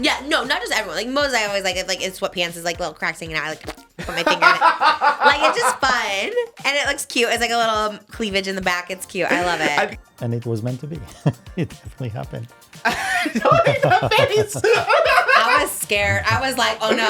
Yeah, no, not just everyone. Like Moses, I always like in sweatpants is like little cracks hanging out. I like put my finger in it. Like it's just fun and it looks cute. It's like a little cleavage in the back. It's cute. I love it. And it was meant to be. It definitely happened. Don't make the face. I was scared. I was like, oh no.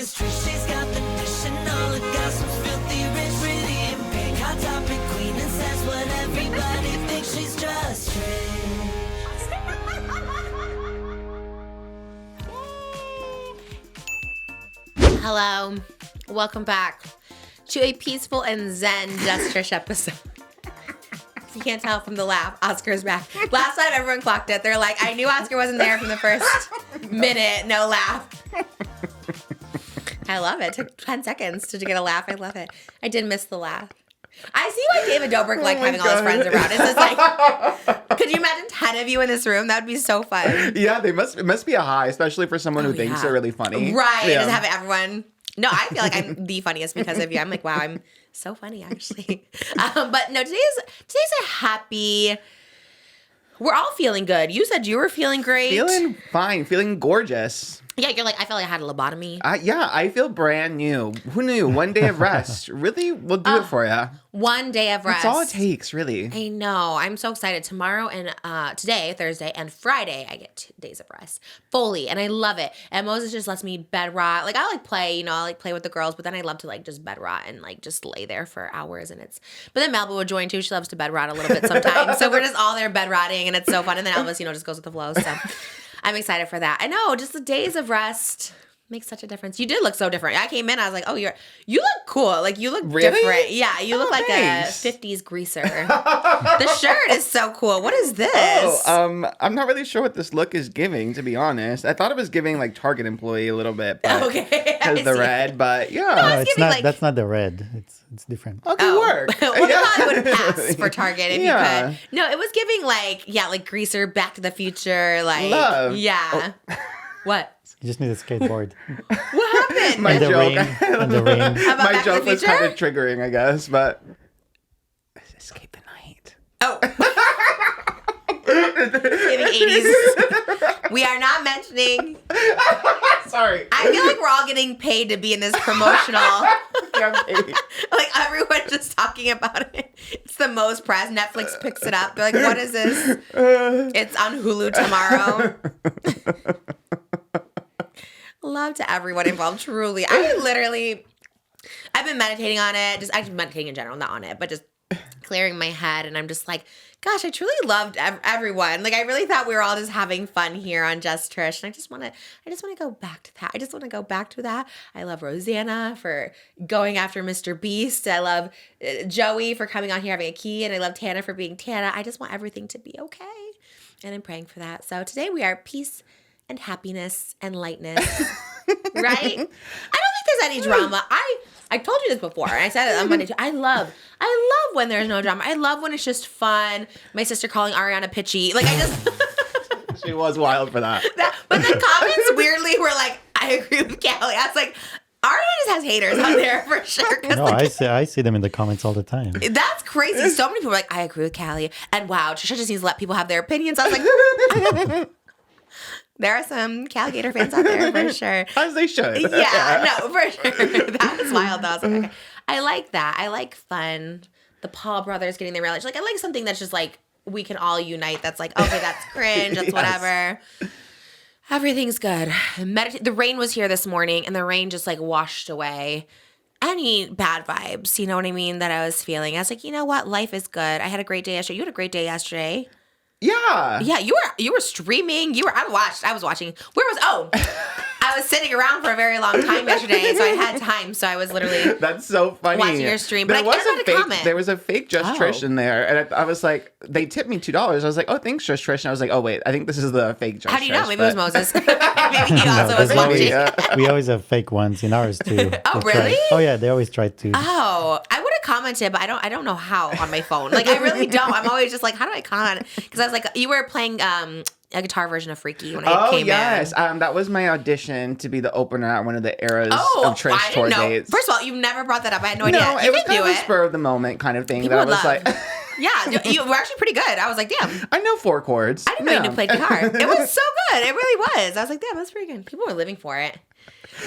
Trish, she's got the dish and all the gossip's filthy rich, pretty and pink, hot topic queen, and says what everybody thinks. She's just Trish. Hello, welcome back to a peaceful and zen Just Trish episode. You can't tell from the laugh, Oscar's back. Last time everyone clocked it. They're like, I knew Oscar wasn't there from the first minute, no laugh. I love it. It took 10 seconds to get a laugh. I love it. I did miss the laugh. I see why David Dobrik like having all his friends around. It's just like, could you imagine 10 of you in this room? That would be so fun. Yeah, it must be a high, especially for someone who thinks they're really funny. Right. Yeah. Just having everyone. No, I feel like I'm the funniest because of you. I'm like, wow, I'm so funny actually. But no, today's a happy. We're all feeling good. You said you were feeling great. Feeling fine. Feeling gorgeous. Yeah, you're like, I felt like I had a lobotomy. Yeah, I feel brand new. Who knew? One day of rest really will do it for you. One day of rest. That's all it takes, really. I know. I'm so excited. Tomorrow and today, Thursday, and Friday, I get 2 days of rest fully, and I love it. And Moses just lets me bed rot. Like I like play, I like play with the girls, but then I love to like just bed rot and like just lay there for hours. And it's. But then Melba would join too. She loves to bed rot a little bit sometimes. So we're just all there bed rotting, and it's so fun. And then Elvis, just goes with the flow. So. I'm excited for that. I know, just the days of rest makes such a difference. You did look so different. I came in, I was like, oh, you look cool. Like, you look different. Yeah, you look like thanks. a 50s greaser. The shirt is so cool. What is this? Oh, I'm not really sure what this look is giving, to be honest. I thought it was giving, like, Target employee a little bit. But okay. Because the red, but yeah. No, it's not. That's not the red. It's different. Oh, good work. Well, Yeah. I would pass for Target if you could. No, it was giving like greaser, Back to the Future, like Love. Yeah. Oh. What? You just need a skateboard. What happened? My And the joke. rain. And the rain. About My Back to joke the was Future? kind of triggering, I guess, but escape the night. Oh. Giving 80s. We are not mentioning. Sorry. I feel like we're all getting paid to be in this promotional. Campaign. Like everyone's just talking about it. It's the most press. Netflix picks it up. They're like, what is this? It's on Hulu tomorrow. Love to everyone involved, truly. I've been meditating on it. Just actually meditating in general, not on it, but just clearing my head. And I'm just like, gosh, I truly loved everyone. Like I really thought we were all just having fun here on Just Trish. And I just want to go back to that. I just want to go back to that. I love Rosanna for going after Mr. Beast. I love Joey for coming on here having a key. And I love Tana for being Tana. I just want everything to be okay. And I'm praying for that. So today we are peace and happiness and lightness. Right? I don't think there's any drama. I told you this before, and I said it on Monday too. I love when there's no drama. I love when it's just fun. My sister calling Ariana pitchy. Like I just She was wild for that. But the comments weirdly were like, I agree with Callie. I was like, Ariana just has haters out there for sure. No, I see them in the comments all the time. That's crazy. So many people are like, I agree with Callie. And wow, Trisha just needs to let people have their opinions. I was like, there are some Calgator fans out there for sure. As they should. Yeah, no, for sure. That was wild though. I was like, okay. I like that. I like fun. The Paul brothers getting their reality. Like I like something that's just like we can all unite. That's like, okay, that's cringe. That's whatever. Everything's good. The rain was here this morning and the rain just like washed away any bad vibes. You know what I mean? That I was feeling. I was like, you know what? Life is good. I had a great day yesterday. You had a great day yesterday. Yeah. Yeah, you were streaming. I was watching. I was sitting around for a very long time yesterday, so I had time. So I was literally That's so funny. watching your stream. But I can't comment. There was a fake Just Trish in there, and I was like, they tipped me $2. I was like, oh, thanks, Just Trish. And I was like, oh wait, I think this is the fake Just Trish. How do you know? Maybe it was Moses. Maybe he also was there's watching. we always have fake ones in ours too. Oh, They try- really? Oh yeah, they always try to. Oh, I would have commented, but I don't know how on my phone. Like I really don't. I'm always just like, how do I comment? Because I was like, you were playing a guitar version of Freaky when I came in. That was my audition to be the opener at one of the eras of Trish tour dates. First of all, you've never brought that up. I had no idea. No, it was kind of a spur of the moment kind of thing. People that I was would love. like, yeah, you were actually pretty good. I was like, damn. I know 4 chords. I didn't know you knew play guitar. It was so good. It really was. I was like, damn, that's pretty good. People were living for it.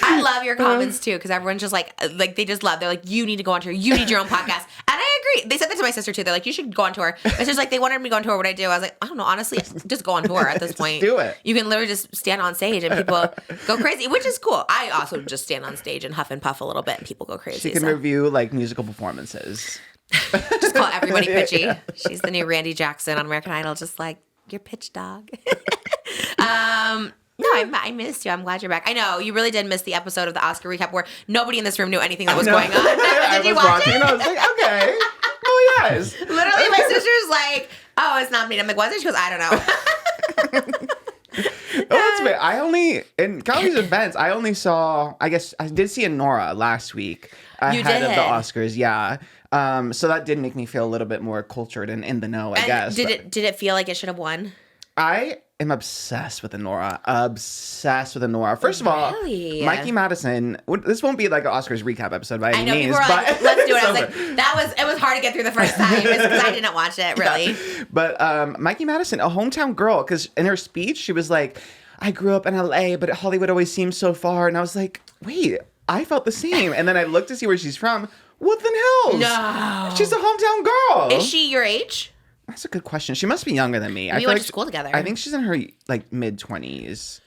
I love your comments too, because everyone's just like they just love. They're like, you need to go on tour. You need your own podcast. And I agree. They said that to my sister too. They're like, you should go on tour. My sister's like, they wanted me to go on tour. What I do? I was like, I don't know. Honestly, just go on tour at this point. Do it. You can literally just stand on stage and people go crazy, which is cool. I also just stand on stage and huff and puff a little bit, and people go crazy. She can review like musical performances. Just call everybody pitchy. Yeah. She's the new Randy Jackson on American Idol. Just like, you're pitch dog. No, I missed you. I'm glad you're back. I know you really did miss the episode of the Oscar recap where nobody in this room knew anything that was going on. Did you watch it? And I was like, okay. Oh yes. Literally, my sister's like, "Oh, it's not me." I'm like, "Was it?" She goes, "I don't know." That's weird. I only in Kylie's events. I only saw. I guess I did see ANORA last week ahead of the Oscars. Yeah. So that did make me feel a little bit more cultured and in the know. I guess. Did it feel like it should have won? I am obsessed with ANORA. First of all, Mikey Madison. This won't be like an Oscars recap episode by any means. People were like, let's do it. I was like, it was hard to get through the first time because I didn't watch it really. Yeah. But Mikey Madison, a hometown girl, because in her speech she was like, I grew up in LA, but Hollywood always seems so far. And I was like, wait, I felt the same. And then I looked to see where she's from. Woodland Hills. No. She's a hometown girl. Is she your age? That's a good question. She must be younger than me. We went to school together. I think she's in her like mid-20s.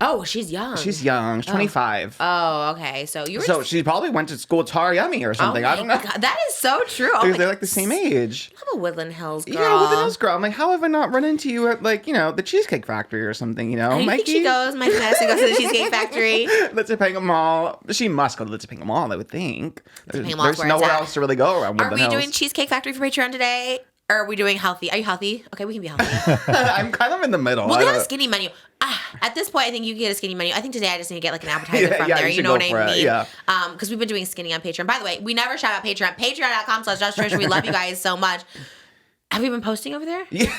Oh, she's young. She's young. She's 25. Oh, okay. So she probably went to school with Tara Yummy or something. I don't know. God, that is so true. Because they're like the same age. I'm a Woodland Hills girl. Yeah, Woodland Hills girl. I'm like, how have I not run into you at like, the Cheesecake Factory or something, I Mikey? think she goes. Mikey Madison goes to the Cheesecake Factory. Little Mall. She must go to Little Mall, I would think. There's Mall's nowhere else to really go around Woodland Hills. Are we doing Cheesecake Factory for Patreon today? Or are we doing healthy? Are you healthy? Okay, we can be healthy. I'm kind of in the middle. Well, they have a skinny menu. At this point, I think you can get a skinny menu. I think today I just need to get like an appetizer from there. You know what I mean? Yeah. Because we've been doing skinny on Patreon. By the way, we never shout out Patreon. Patreon.com/JustTrish. We love you guys so much. Have we been posting over there? Yeah.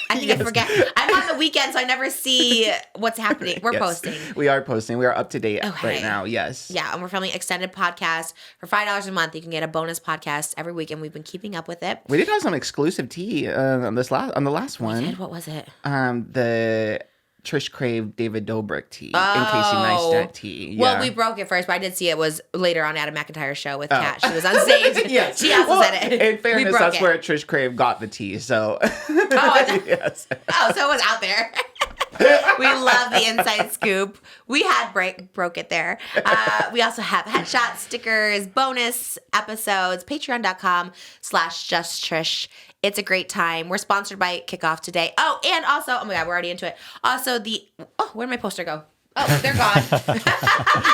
I think I forget. I'm on the weekend, so I never see what's happening. We're posting. We are posting. We are up to date right now. Yes. Yeah, and we're filming extended podcast for $5 a month. You can get a bonus podcast every week, and we've been keeping up with it. We did have some exclusive tea on the last one. What was it? The Trish Crave David Dobrik tea and Casey Neistat tea. Yeah. Well, we broke it first, but I did see it was later on Adam McIntyre's show with Kat. She was on stage. Yes. She also said it. In fairness, that's where Trish Crave got the tea. So. Yes. Oh, so it was out there. We love the inside scoop. We had broke it there. We also have headshots, stickers, bonus episodes, patreon.com/justtrish. It's a great time. We're sponsored by Kickoff today. Oh, and also, oh my God, we're already into it. Also, where'd my poster go? Oh, they're gone.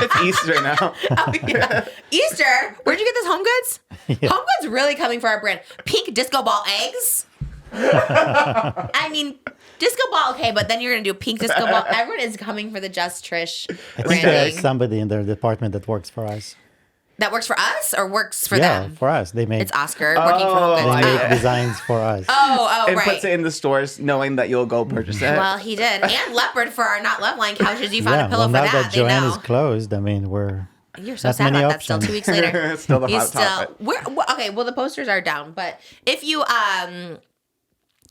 It's Easter now. Oh, yeah. Easter? Where'd you get this Home Goods? Yeah. Home Goods really coming for our brand. Pink disco ball eggs. I mean, disco ball, okay, but then you're going to do pink disco ball. Everyone is coming for the Just Trish I think there's somebody in their department that works for us. That works for us or works for them? Yeah, for us. They make. It's Oscar working for Home Goods. They make designs for us. And right. puts it in the stores knowing that you'll go purchase it. Well, he did. And Leopard for our Not Love Line couches. You found a pillow for now that. that Joanne is closed, I mean, You're so sad about that still 2 weeks later. It's still the hot topic. Okay, well, the posters are down. But if you don't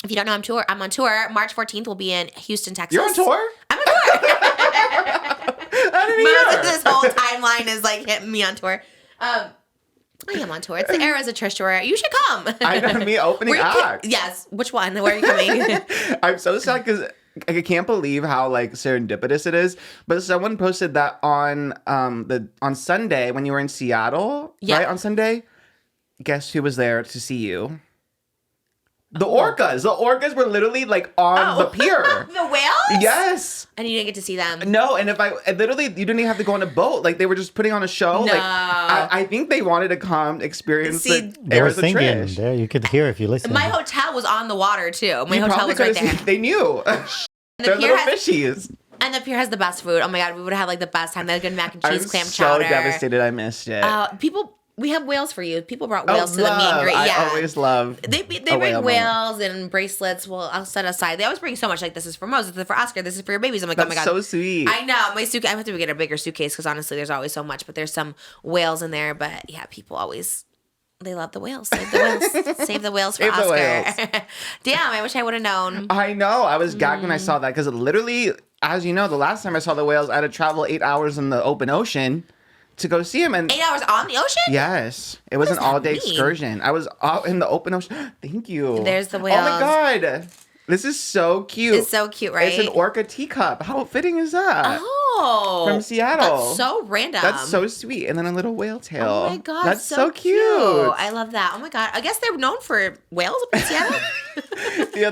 know, I'm on tour. March 14th, we'll be in Houston, Texas. You're on tour? I'm on tour. I didn't This whole timeline is like hitting me on tour. I am on tour. It's the Eras of Trish tour. You should come. I know me opening act. Yes. Which one? Where are you coming? I'm so sad because I can't believe how like serendipitous it is. But someone posted that on Sunday when you were in Seattle, right? On Sunday, guess who was there to see you? The orcas. The orcas were literally like on the pier. The whales? Yes. And you didn't get to see them? No, and you didn't even have to go on a boat. Like they were just putting on a show. No. Like I think they wanted to come experience the They were Eras of singing Trish. there. You could hear if you listen. My hotel was on the water too. My hotel was right there. They knew. They're little fishies. And the pier has the best food. Oh my God, we would have had like the best time. They had good mac and cheese, clam chowder. I'm so devastated I missed it. We have whales for you. People brought whales to the meet and greet. I Yeah. always love. They bring whales and bracelets. Well, I'll set aside. They always bring so much. Like, this is for Moses, this is for Oscar, this is for your babies. I'm like, oh my That's God. so sweet. I know. My suitcase. I have to get a bigger suitcase because honestly, there's always so much. But there's some whales in there. But yeah, people always. They love the whales. Save the whales. Save the whales for Save the Oscar. whales. Damn, I wish I would have known. I know. I was gagged when I saw that because literally, as you know, the last time I saw the whales, I had to travel 8 hours in the open ocean to go see them. And 8 hours on the ocean? yes, it was an does that all-day mean? excursion. I was out in the open ocean. Thank you. There's the Oh my whales. God. This is so cute. It's so cute, right? It's an orca teacup. How fitting is that? Oh. From Seattle. That's so random. That's so sweet. And then a little whale tail. Oh my God. That's so cute. I love that. Oh my God. I guess they're known for whales up in Seattle. Yeah,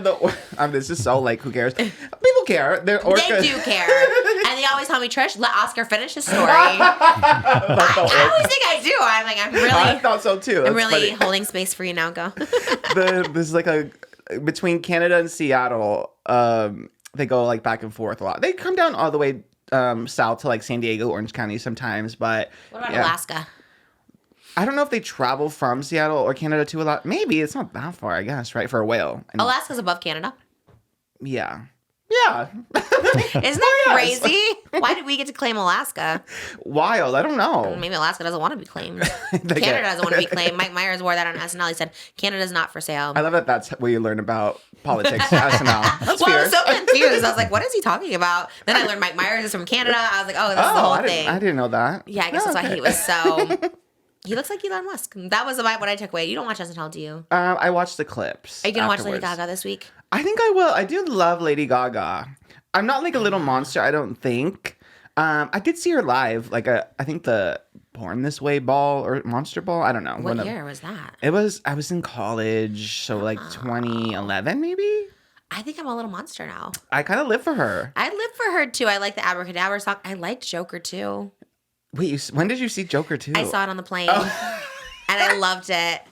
this is so like, who cares? People care. They're orcas. They do care. And they always tell me, Trish, let Oscar finish his story. I always think I do. I'm like, I thought so too. I'm That's really funny. holding space for you now. Go. There's like between Canada and Seattle, they go like back and forth a lot. They come down all the way south to like San Diego, Orange County sometimes, but What about yeah. Alaska? I don't know if they travel from Seattle or Canada to a lot. Maybe it's not that far, I guess, right? For a whale. And, Alaska's above Canada. yeah. Yeah. Isn't that Yes. crazy? Why did we get to claim Alaska? Wild. I don't know. Maybe Alaska doesn't want to be claimed. They Canada get- doesn't want to be claimed. Mike Myers wore that on SNL. He said, Canada's not for sale. I love that that's where you learn about politics. SNL. That's Well, I fierce. was so confused. I was like, what is he talking about? Then I learned Mike Myers is from Canada. I was like, oh, this is the whole thing. I didn't know that. Yeah, I guess Oh, that's why okay. he was so... He looks like Elon Musk. That was about what I took away. You don't watch SNL, do you? I watched the clips. Are you going to watch Lady afterwards. Gaga this week? I think I will. I do love Lady Gaga. I'm not like a little monster, I don't think. I did see her live, like I think the Born This Way ball or Monster Ball. I don't know. What year was that? I was in college, so like 2011 maybe. I think I'm a little monster now. I kind of live for her. I live for her, too. I like the Abracadabra song. I liked Joker, too. Wait, when did you see Joker 2? I saw it on the plane, and I loved it.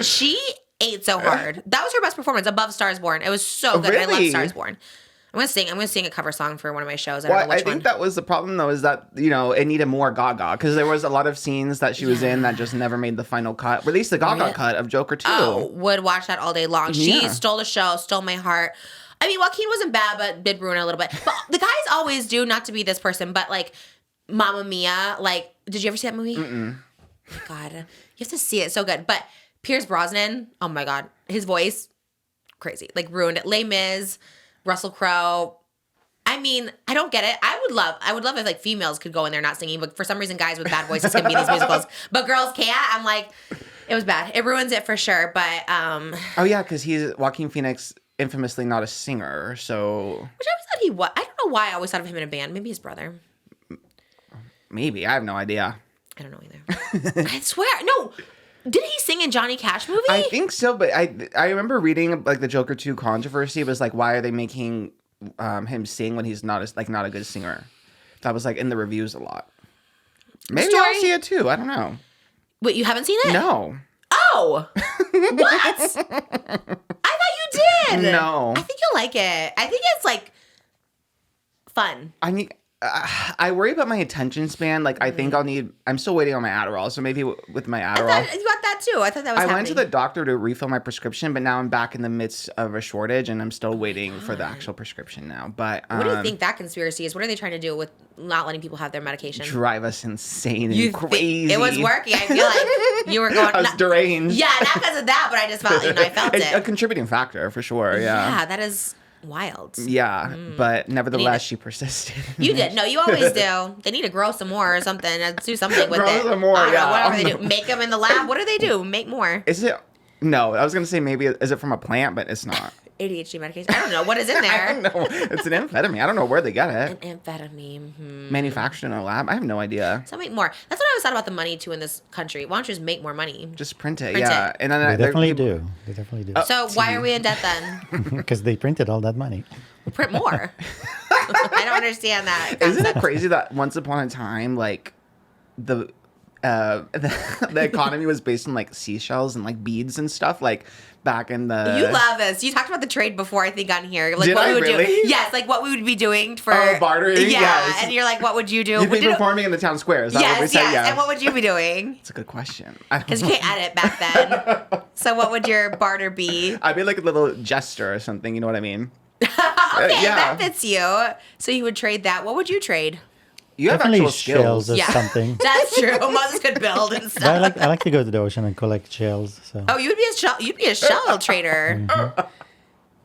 She ate so hard. That was her best performance above Stars Born. It was so good. I love Really? Stars Born. I'm gonna sing a cover song for one of my shows. I don't Well, know I which think one. that was the problem though, is that, it needed more Gaga because there was a lot of scenes that she was in that just never made the final cut. At least the Gaga Really? cut of Joker 2. Oh, would watch that all day long. She Yeah. stole the show, stole my heart. I mean, Joaquin wasn't bad, but did ruin it a little bit. But the guys always do, not to be this person, but like Mamma Mia, like, did you ever see that movie? Mm-mm. God, you have to see it. It's so good. But Pierce Brosnan, oh my God, his voice, crazy. Like, ruined it. Les Mis, Russell Crowe. I mean, I don't get it. I would love if like females could go in there not singing, but for some reason guys with bad voices can be in these musicals. But girls can't. I'm like, it was bad. It ruins it for sure. But Oh yeah, because he's Joaquin Phoenix, infamously not a singer, so which I always thought he was. I don't know why I always thought of him in a band. Maybe his brother. maybe. I have no idea. I don't know either. I swear. No. Did he sing in Johnny Cash movie? I think so, but I remember reading like the Joker 2 controversy was like, why are they making him sing when he's not a good singer? That was like in the reviews a lot. Maybe I'll see it too. I don't know. Wait, you haven't seen it? No. Oh. What? I thought you did. No. I think you'll like it. I think it's like fun. I worry about my attention span. Like, I think I'm still waiting on my Adderall. So maybe with my I Adderall. thought you got that too. I thought that was I happening. went to the doctor to refill my prescription, but now I'm back in the midst of a shortage and I'm still waiting for the actual prescription now. But What do you think that conspiracy is? What are they trying to do with not letting people have their medication? drive us insane and You crazy. It was working. I feel like you were going. I was deranged. Yeah, not because of that, but I just felt. I felt It's it. a contributing factor for sure. Yeah, that is wild. Yeah, but nevertheless, she persisted. You did. No, you always do. They need to grow some more or something. Do something with Grow it. some more, I don't know, yeah. whatever they do. Make them in the lab. What do they do? Make more. Is it? No, I was gonna say maybe is it from a plant, but it's not. ADHD medication. I don't know. What is in I there? don't know. It's an amphetamine. I don't know where they get it. An amphetamine. Manufactured in a lab. I have no idea. So make more. That's what I always thought about the money too in this country. Why don't you just make more money? Just print it. Print yeah, it. and then They there- definitely people- do. They definitely do. So why are we in debt then? Because they printed all that money. We'll print more. I don't understand that. Isn't it concept. crazy that once upon a time, like the economy was based on like seashells and like beads and stuff like back in the. You love this. You talked about the trade before, I think, on here. Like Did what I we would really? do. Yes, like what we would be doing for bartering. Yeah, Yes. and you're like, what would you do? You'd be performing in the town square. Is that what we Yes, said? yes. Yeah. And what would you be doing? It's a good question. Because you can't edit back then. So what would your barter be? I'd be like a little jester or something. You know what I mean? Okay, yeah. that fits you. So you would trade that. What would you trade? You have Definitely actual skills. shells or Yeah. something. That's true. Moses could build and But stuff. I like to go to the ocean and collect shells. So Oh, you'd be a shell trader.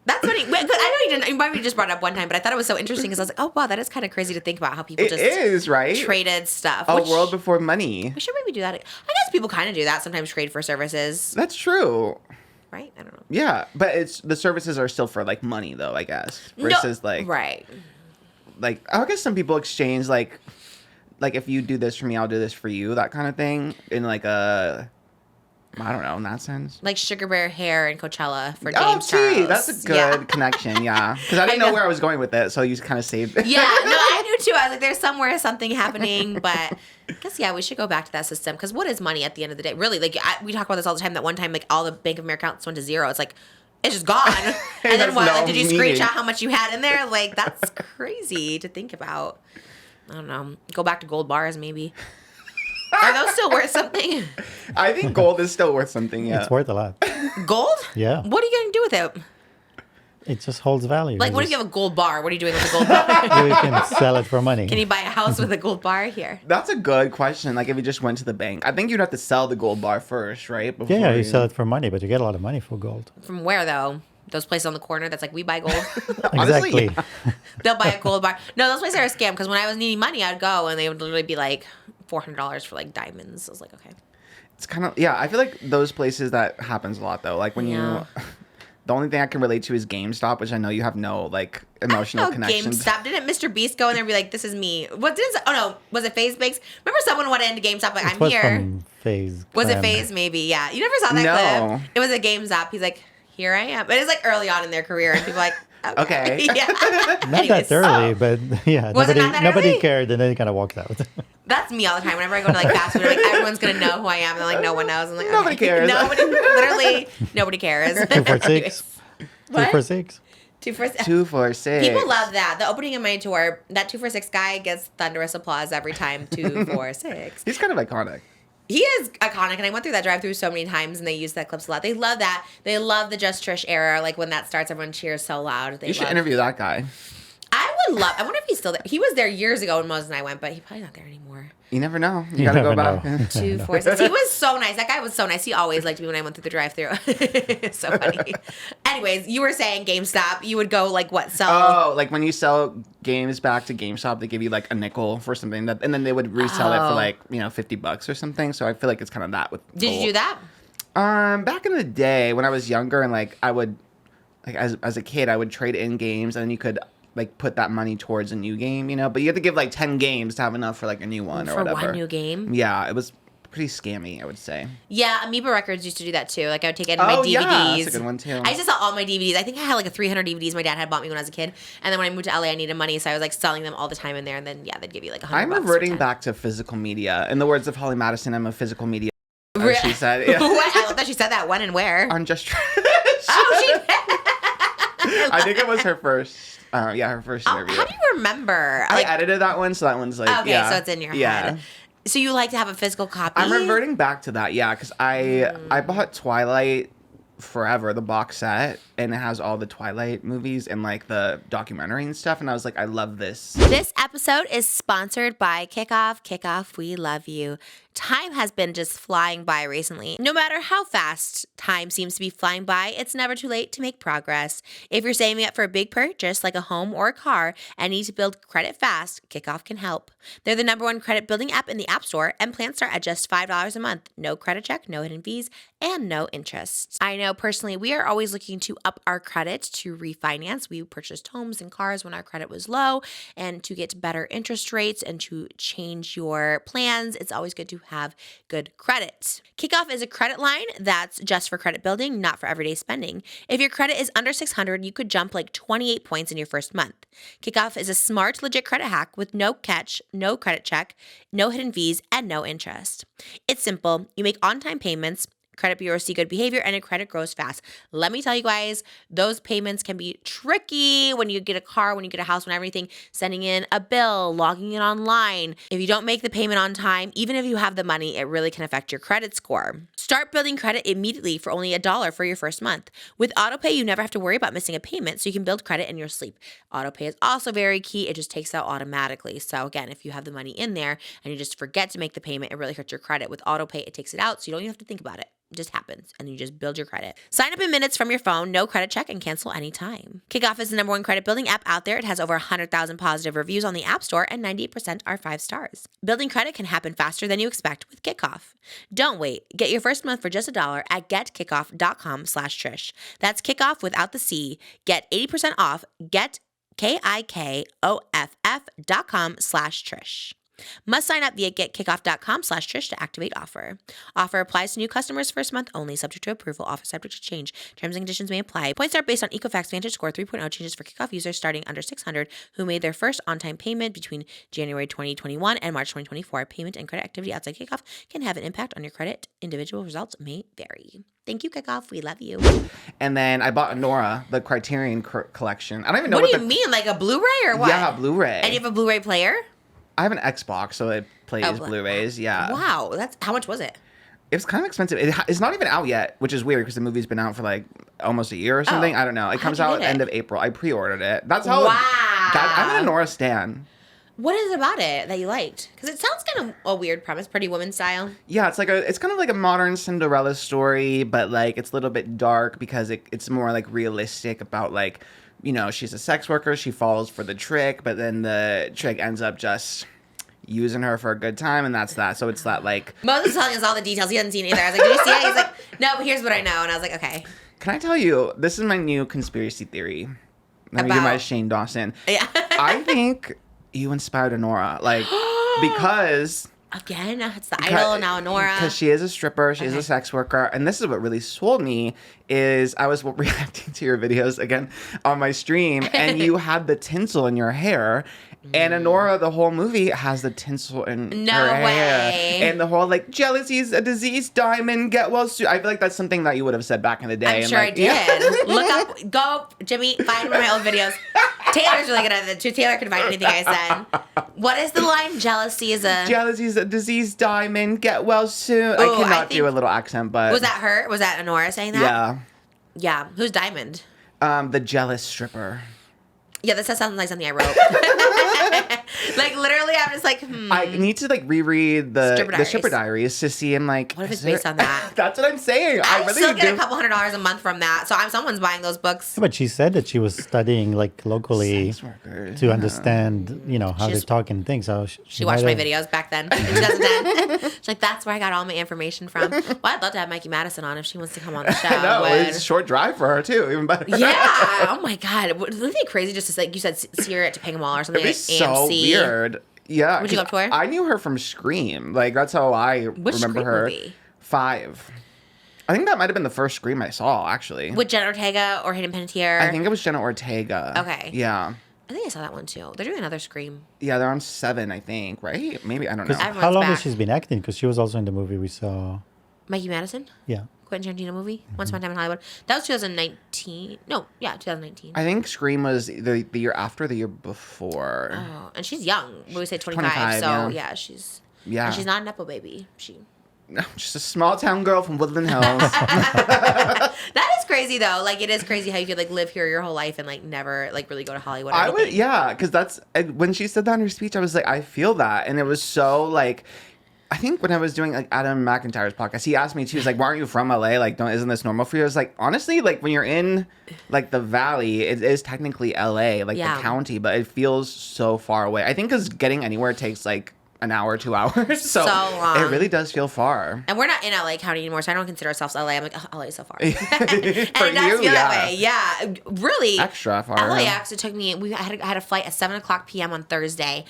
That's funny. Wait, 'cause I know you didn't. You probably just brought it up one time, but I thought it was so interesting because I was like, oh wow, that is kind of crazy to think about how people It just is, right? traded stuff. A which world before money. we should maybe do that. I guess people kind of do that sometimes. Trade for services, That's true. right? I don't know. Yeah, but it's the services are still for like money though, I guess. Versus like right. like I guess some people exchange like if you do this for me, I'll do this for you, that kind of thing. In like a I don't know, in that sense. Like Sugar Bear hair and Coachella for James Oh, Charles. gee, that's a good connection, yeah. Because I didn't know where I was going with it, so you kind of saved it. Yeah, no, I knew too. I was like, there's somewhere something happening, but I guess, yeah, we should go back to that system. Because what is money at the end of the day? Really, like, we talk about this all the time, that one time, like, all the Bank of America accounts went to zero. It's like, it's just gone. And then There's what? no Like, did you meaning. screenshot how much you had in there? Like, that's crazy to think about. I don't know. Go back to gold bars, maybe. Are those still worth something? I think gold is still worth something, yeah. it's worth a lot. Gold? Yeah. What are you going to do with it? It just holds value. Like, what if you have a gold bar? What are you doing with a gold bar? You can sell it for money. Can you buy a house with a gold bar here? That's a good question. Like if you just went to the bank, I think you'd have to sell the gold bar first, right? Before Yeah, you sell it for money, but you get a lot of money for gold. From where, though? Those places on the corner that's like, we buy gold. Honestly, Exactly. They'll buy a gold bar. No, those places are a scam because when I was needing money, I'd go and they would literally be like $400 for like diamonds. I was like, okay. It's kind of I feel like those places that happens a lot though. Like when Yeah. you, the only thing I can relate to is GameStop, which I know you have no like emotional Oh, connection. GameStop. Didn't Mr. Beast go in there and be like, this is me? What did Oh, no. Was it FaZe Bakes? Remember someone went into GameStop like, It I'm was here. from FaZe. Was it Clan. FaZe? Maybe. Yeah. You never saw that No. clip? It was a GameStop. He's like, here I am. But it's like early on in their career. And people are like, okay. Okay. Yeah. Not Anyways, that early, but yeah, Was it not that nobody early? cared, and then he kind of walked out. That's me all the time. Whenever I go to like fast food, I'm like, everyone's gonna know who I am, and like no one knows. I'm like, Nobody okay. cares. Literally, nobody cares. 246. What? 246. 246. 246. People love that. The opening of my tour, that 246 guy gets thunderous applause every time. 246. He's kind of iconic. He is iconic, and I went through that drive-through so many times, and they use that clips a lot. They love that. They love the Just Trish era. Like when that starts, everyone cheers so loud. They You should love- interview that guy. I would love. I wonder if he's still there. He was there years ago when Moses and I went, but he's probably not there anymore. You never know. You You gotta go never back. know. 246. He was so nice. That guy was so nice. He always liked me when I went through the drive-through. So funny. Anyways, you were saying GameStop. You would go like what? Sell? Oh, like when you sell games back to GameStop, they give you like a nickel for something, and then they would resell it for Oh. like $50 or something. So I feel like it's kind of that with. Did you do that? Back in the day when I was younger and like I would, like as a kid, I would trade in games and then you could like put that money towards a new game, but you have to give like 10 games to have enough for like a new one or For whatever. one new game? Yeah, it was pretty scammy, I would say. Yeah, Amoeba Records used to do that too. Like I would take it in my Oh, DVDs. yeah, that's a good one, too. I used to sell all my DVDs. I think I had like 300 DVDs my dad had bought me when I was a kid. And then when I moved to LA, I needed money, so I was like selling them all the time in there. And then yeah, they'd give you like $100. I'm for reverting 10. back to physical media. In the words of Holly Madison, I'm a physical media. Re- As she said, yeah. What? I love that she said that. When and where? On Just Trish. Oh, she did. I think it was her first. Her first interview. How do you remember? I edited that one, so that one's like Okay, yeah. so it's in your yeah. head. So you like to have a physical copy? I'm reverting back to that, yeah, because I bought Twilight forever, the box set, and it has all the Twilight movies and like the documentary and stuff, and I was like, I love this. This episode is sponsored by Kickoff. Kickoff, we love you. Time has been just flying by recently. No matter how fast time seems to be flying by, it's never too late to make progress. If you're saving up for a big purchase like a home or a car and need to build credit fast, Kickoff can help. They're the #1 credit building app in the App Store, and plans start at just $5 a month. No credit check, no hidden fees, and no interest. I know personally we are always looking to up our credit to refinance. We purchased homes and cars when our credit was low, and to get better interest rates and to change your plans, it's always good to have good credit. Kickoff is a credit line that's just for credit building, not for everyday spending. If your credit is under 600, you could jump like 28 points in your first month. Kickoff is a smart, legit credit hack with no catch, no credit check, no hidden fees, and no interest. It's simple. You make on-time payments, credit bureaus see good behavior, and your credit grows fast. Let me tell you guys, those payments can be tricky when you get a car, when you get a house, when everything, sending in a bill, logging in online. If you don't make the payment on time, even if you have the money, it really can affect your credit score. Start building credit immediately for only $1 for your first month. With AutoPay, you never have to worry about missing a payment, so you can build credit in your sleep. AutoPay is also very key. It just takes out automatically. So again, if you have the money in there and you just forget to make the payment, it really hurts your credit. With AutoPay, it takes it out, so you don't even have to think about it. It just happens, and you just build your credit. Sign up in minutes from your phone, no credit check, and cancel anytime. Kickoff is the #1 credit building app out there. It has over 100,000 positive reviews on the App Store, and 98% are 5 stars. Building credit can happen faster than you expect with Kickoff. Don't wait. Get your first month for just $1 at getkickoff.com/Trish. That's Kickoff without the C. Get 80% off. Get KIKOFF.com/Trish. Must sign up via getkickoff.com/Trish to activate offer. Offer applies to new customers first month only, subject to approval. Offer subject to change. Terms and conditions may apply. Points are based on Equifax Vantage Score 3.0 changes for Kickoff users starting under 600 who made their first on-time payment between January 2021 and March 2024. Payment and credit activity outside Kickoff can have an impact on your credit. Individual results may vary. Thank you, Kickoff. We love you. And then I bought ANORA, the Criterion collection. I don't even know What do you mean? Like a Blu-ray or what? Yeah, Blu-ray. And you have a Blu-ray player? I have an Xbox, so it plays Blu-rays. Yeah. Wow. How much was it? It was kind of expensive. It's not even out yet, which is weird because the movie's been out for like almost a year or something. I don't know. It comes out end of April. I pre-ordered it. That's how. Wow. I'm an ANORA stan. What is it about it that you liked? Because it sounds kind of a weird premise, Pretty Woman style. Yeah, it's kind of like a modern Cinderella story, but like it's a little bit dark because it's more like realistic about like, you know, she's a sex worker, she falls for the trick, but then the trick ends up just using her for a good time, and that's that. So it's that like Moses was telling us all the details. He hadn't seen it either. I was like, did you see it? He's like, no, but here's what I know. And I was like, okay. Can I tell you, this is my new conspiracy theory. Let me do my Shane Dawson. Yeah. I think you inspired ANORA, like, because again, it's the idol now, ANORA. Because she is a stripper, she is a sex worker, and this is what really sold me. Is I was reacting to your videos again on my stream, and you had the tinsel in your hair. And ANORA, the whole movie, has the tinsel in her hair. And the whole, like, jealousy's a disease, diamond, get well soon. I feel like that's something that you would have said back in the day. I'm sure I did. Yeah. Look up, go, Jimmy, find one of my old videos. Taylor's really good at it, too. Taylor can find anything I said. What is the line? Jealousy's a disease, diamond, get well soon. I cannot do a little accent, but... Was that her? Was that ANORA saying that? Yeah. Yeah. Who's Diamond? The jealous stripper. Yeah, this sounds like something I wrote. Like, literally, I'm just like, I need to, like, reread the stripper diaries to see, and, like... What if it's based on that? That's what I'm saying. I really still get a couple $100 a month from that, so someone's buying those books. Yeah, but she said that she was studying, like, locally to understand, you know, how they're talking things. So she watched my videos back then in 2010. She's like, that's where I got all my information from. Well, I'd love to have Mikey Madison on if she wants to come on the show. No, it's a short drive for her, too. Even better. Yeah. Oh, my God. Wouldn't it be crazy just to, like you said, see her at Topanga Mall or something? It'd be so weird. Yeah. Would you go up to her? I knew her from Scream. Like, that's how I remember her. Movie? 5. I think that might have been the first Scream I saw, actually. With Jenna Ortega or Hayden Panettiere? I think it was Jenna Ortega. Okay. Yeah. I think I saw that one, too. They're doing another Scream. Yeah, they're on 7, I think, right? Maybe, I don't know. How long has she been acting? Because she was also in the movie we saw. Mikey Madison? Yeah. Quentin Tarantino movie, Once Upon a Time in Hollywood. That was 2019. No, yeah, 2019. I think Scream was the year after, the year before. Oh, and she's young. We say 25, so yeah, she's... Yeah. And she's not a Nepo baby. No, just a small town girl from Woodland Hills. That is crazy, though. Like, it is crazy how you could, like, live here your whole life and, like, never, like, really go to Hollywood or anything. Yeah, because that's... when she said that in her speech, I was like, I feel that. And it was so, like... I think when I was doing like Adam McIntyre's podcast, he asked me too. He's like, "Why aren't you from LA? Like, isn't this normal for you?" I was like, honestly, like when you're in like the valley, it is technically LA, like the county, but it feels so far away. I think because getting anywhere takes like an hour, 2 hours, so long. It really does feel far. And we're not in LA County anymore, so I don't consider ourselves LA. I'm like, oh, LA is so far. And For it does feel that way. Yeah, really. Extra far. LAX. It took me. I had a flight at 7:00 p.m. on Thursday.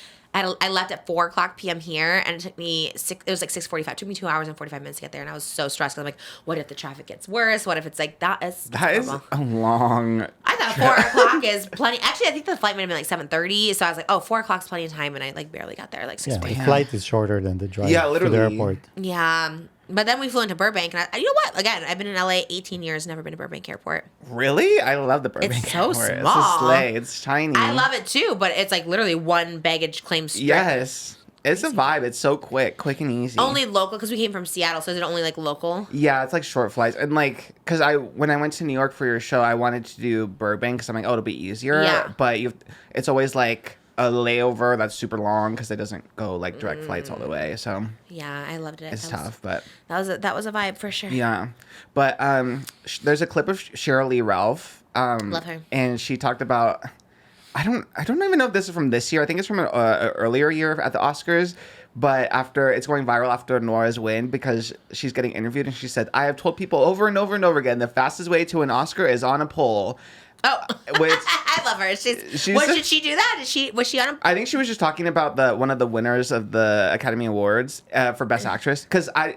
I left at 4:00 p.m. here, and it took me it was like 6:45. It took me 2 hours and 45 minutes to get there, and I was so stressed. 'Cause I'm like, what if the traffic gets worse? What if it's like that is a long. I thought 4:00 is plenty. Actually, I think the flight might have been like 7:30, so I was like, oh, 4:00 is plenty of time, and I like barely got there, like 6:40. The flight is shorter than the drive to literally. the airport. Yeah. But then we flew into Burbank, and you know what? Again, I've been in LA 18 years, never been to Burbank Airport. Really? I love the Burbank It's so Airport. small. It's a sleigh. It's tiny. I love it too, but it's like literally one baggage claim strip. Yes. It's a vibe. It's so quick and easy. Only local, because we came from Seattle, so is it only like local? Yeah, it's like short flights. And like, because when I went to New York for your show, I wanted to do Burbank because I'm like, oh, it'll be easier. Yeah. But it's always like a layover that's super long because it doesn't go like direct flights all the way. So Yeah, I loved it. it's tough, but That was a vibe for sure. yeah. But there's a clip of Sheryl Lee Ralph. Love her. And she talked about. I don't even know if this is from this year. I think it's from an earlier year at the Oscars. But it's going viral after Nora's win because she's getting interviewed and she said, "I have told people over and over and over again the fastest way to an Oscar is on a pole." Oh, Which I love her. Should she do that? Was she on a? I think she was just talking about one of the winners of the Academy Awards for Best Actress. Because I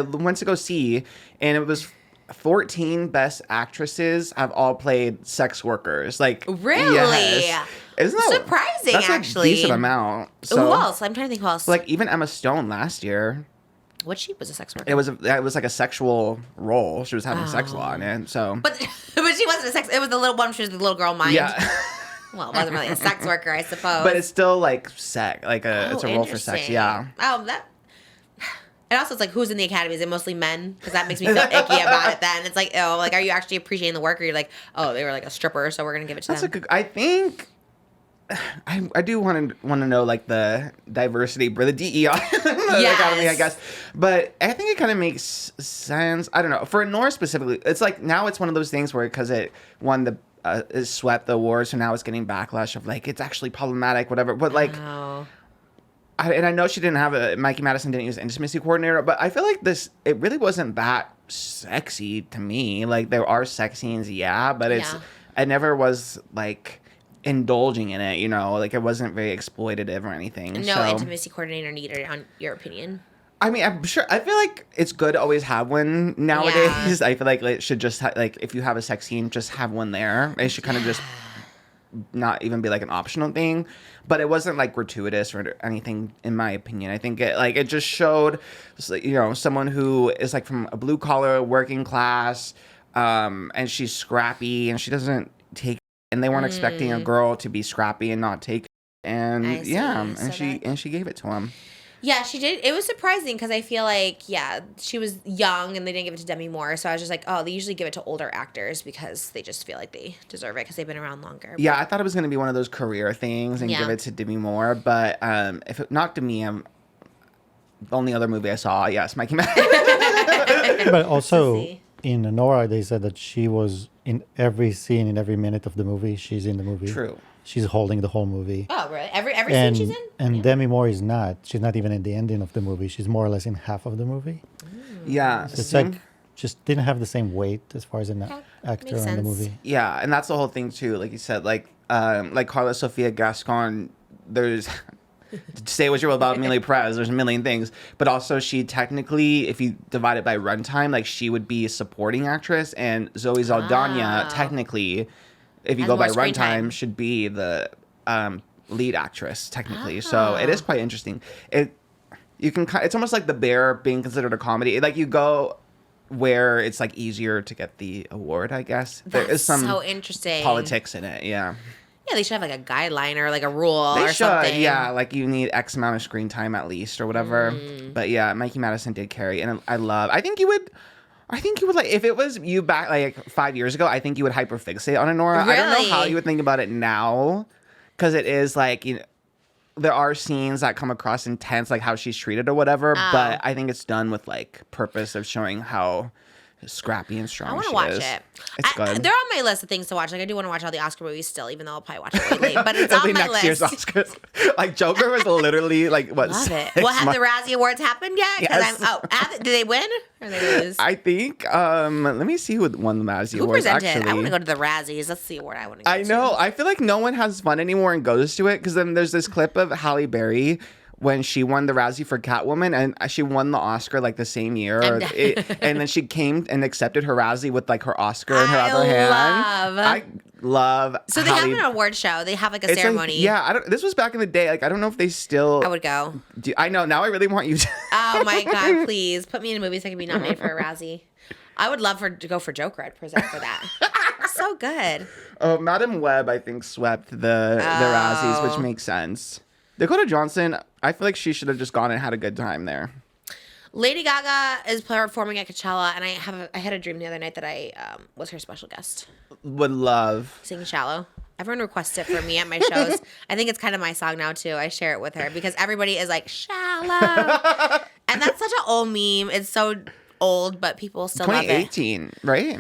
went to go see, and it was 14 Best Actresses have all played sex workers. Like Really? Yes. Isn't that surprising? That's Actually, a decent amount. So, who else? I'm trying to think who else. Like even Emma Stone last year. She was a sex worker. It was like a sexual role. She was having sex a lot in it. So, but she wasn't a sex. It was the little one. She was the little girl mind. yeah. Well, it wasn't really a sex worker, I suppose. But it's still like sex. Like it's a role for sex. Interesting. Yeah. Oh, that. And also, it's like, who's in the academy? Is it mostly men? Because that makes me feel icky about it. Then it's like, oh, like, are you actually appreciating the work, or you're like, oh, they were like a stripper, so we're gonna give it to them? I think. I do want to know like the diversity for the DEI academy, I guess, but I think it kind of makes sense. I don't know, for Nora specifically, it's like now it's one of those things where because it won it swept the award, so now it's getting backlash of like it's actually problematic, whatever. But like, and I know she didn't have Mikey Madison didn't use intimacy coordinator, but I feel like it really wasn't that sexy to me. Like there are sex scenes, yeah, but it never was like indulging in it, like it wasn't very exploitative or anything. No intimacy coordinator needed, on your opinion. I mean, I'm sure. I feel like it's good to always have one nowadays. Yeah. I feel like it should just like if you have a sex scene, just have one there. It should kind of just not even be like an optional thing. But it wasn't like gratuitous or anything, in my opinion. I think it just showed, someone who is like from a blue collar working class, and she's scrappy and she doesn't take. And they weren't expecting a girl to be scrappy and not take. And and she gave it to him. Yeah, she did. It was surprising because I feel like, she was young and they didn't give it to Demi Moore. So I was just like, oh, they usually give it to older actors because they just feel like they deserve it because they've been around longer. Yeah, I thought it was going to be one of those career things and give it to Demi Moore. But not Demi, the only other movie I saw, yes, Mikey Madison. But also in ANORA, they said that she was in every scene, in every minute of the movie. She's in the movie. True. She's holding the whole movie. Oh, really? Every scene she's in? And Demi Moore is not. She's not even in the ending of the movie. She's more or less in half of the movie. Yeah. So it's like, just didn't have the same weight as far as an actor in the movie. Yeah, and that's the whole thing too. Like you said, like Carla Sofia Gascon, there's... say what you will about Emily Perez, there's a million things, but also she technically, if you divide it by runtime, like she would be a supporting actress, and Zoe Saldana technically, if you go by runtime, should be the lead actress technically. So it is quite interesting. It's almost like The Bear being considered a comedy. Like you go where it's like easier to get the award, I guess. There is some so interesting politics in it. Yeah. Yeah, they should have like a guideline or like a rule they or should, something. Yeah, like you need X amount of screen time at least or whatever. But yeah, Mikey Madison did carry, and I think you would like, if it was you back like 5 years ago, I think you would hyperfixate on ANORA. Really? I don't know how you would think about it now, because it is like, there are scenes that come across intense, like how she's treated or whatever. But I think it's done with like purpose of showing how scrappy and strong. I want to she watch is. it. It's good. They're on my list of things to watch. Like I do want to watch all the Oscar movies still, even though I'll probably watch it way late. But it's It'll be on my next year's list. Oscars. Like Joker was literally like what? Love it. 6 Well, have months- the Razzie Awards happened yet? Yes. Did they win or did they lose? I think. Let me see who won the Razzie Who Awards. presented? Actually, I want to go to the Razzies. That's the award I want to go to. I know. I feel like no one has fun anymore and goes to it because then there's this clip of Halle Berry when she won the Razzie for Catwoman and she won the Oscar like the same year. And then she came and accepted her Razzie with like her Oscar in her other hand. I love. So they have an award show. They have like a ceremony. This was back in the day. Like I don't know if they still. I would go. I know. Now I really want you to. Oh my God! Please put me in a movie so I can be nominated for a Razzie. I would love to go for Joker. I'd present for that. So good. Oh, Madam Web, I think swept the Razzies, which makes sense. Dakota Johnson, I feel like she should have just gone and had a good time there. Lady Gaga is performing at Coachella, and I had a dream the other night that I was her special guest. Would love. Singing Shallow. Everyone requests it for me at my shows. I think it's kind of my song now, too. I share it with her because everybody is like, Shallow. And that's such an old meme. It's so old, but people still love it. 2018, right?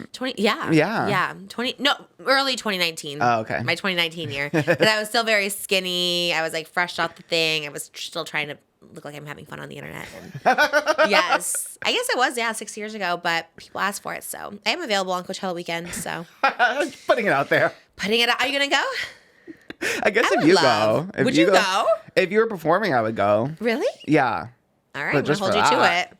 Early 2019. Oh, okay. My 2019 year. But I was still very skinny. I was like fresh off the thing. I was still trying to look like I'm having fun on the internet. And yes. I guess it was, 6 years ago, but people asked for it. So I am available on Coachella weekend. So Putting it out there. putting it out. Are you going to go? I guess I if would you love- go. Would you go? If you were performing, I would go. Really? Yeah. All right. But I'm going to just hold for you to that. it.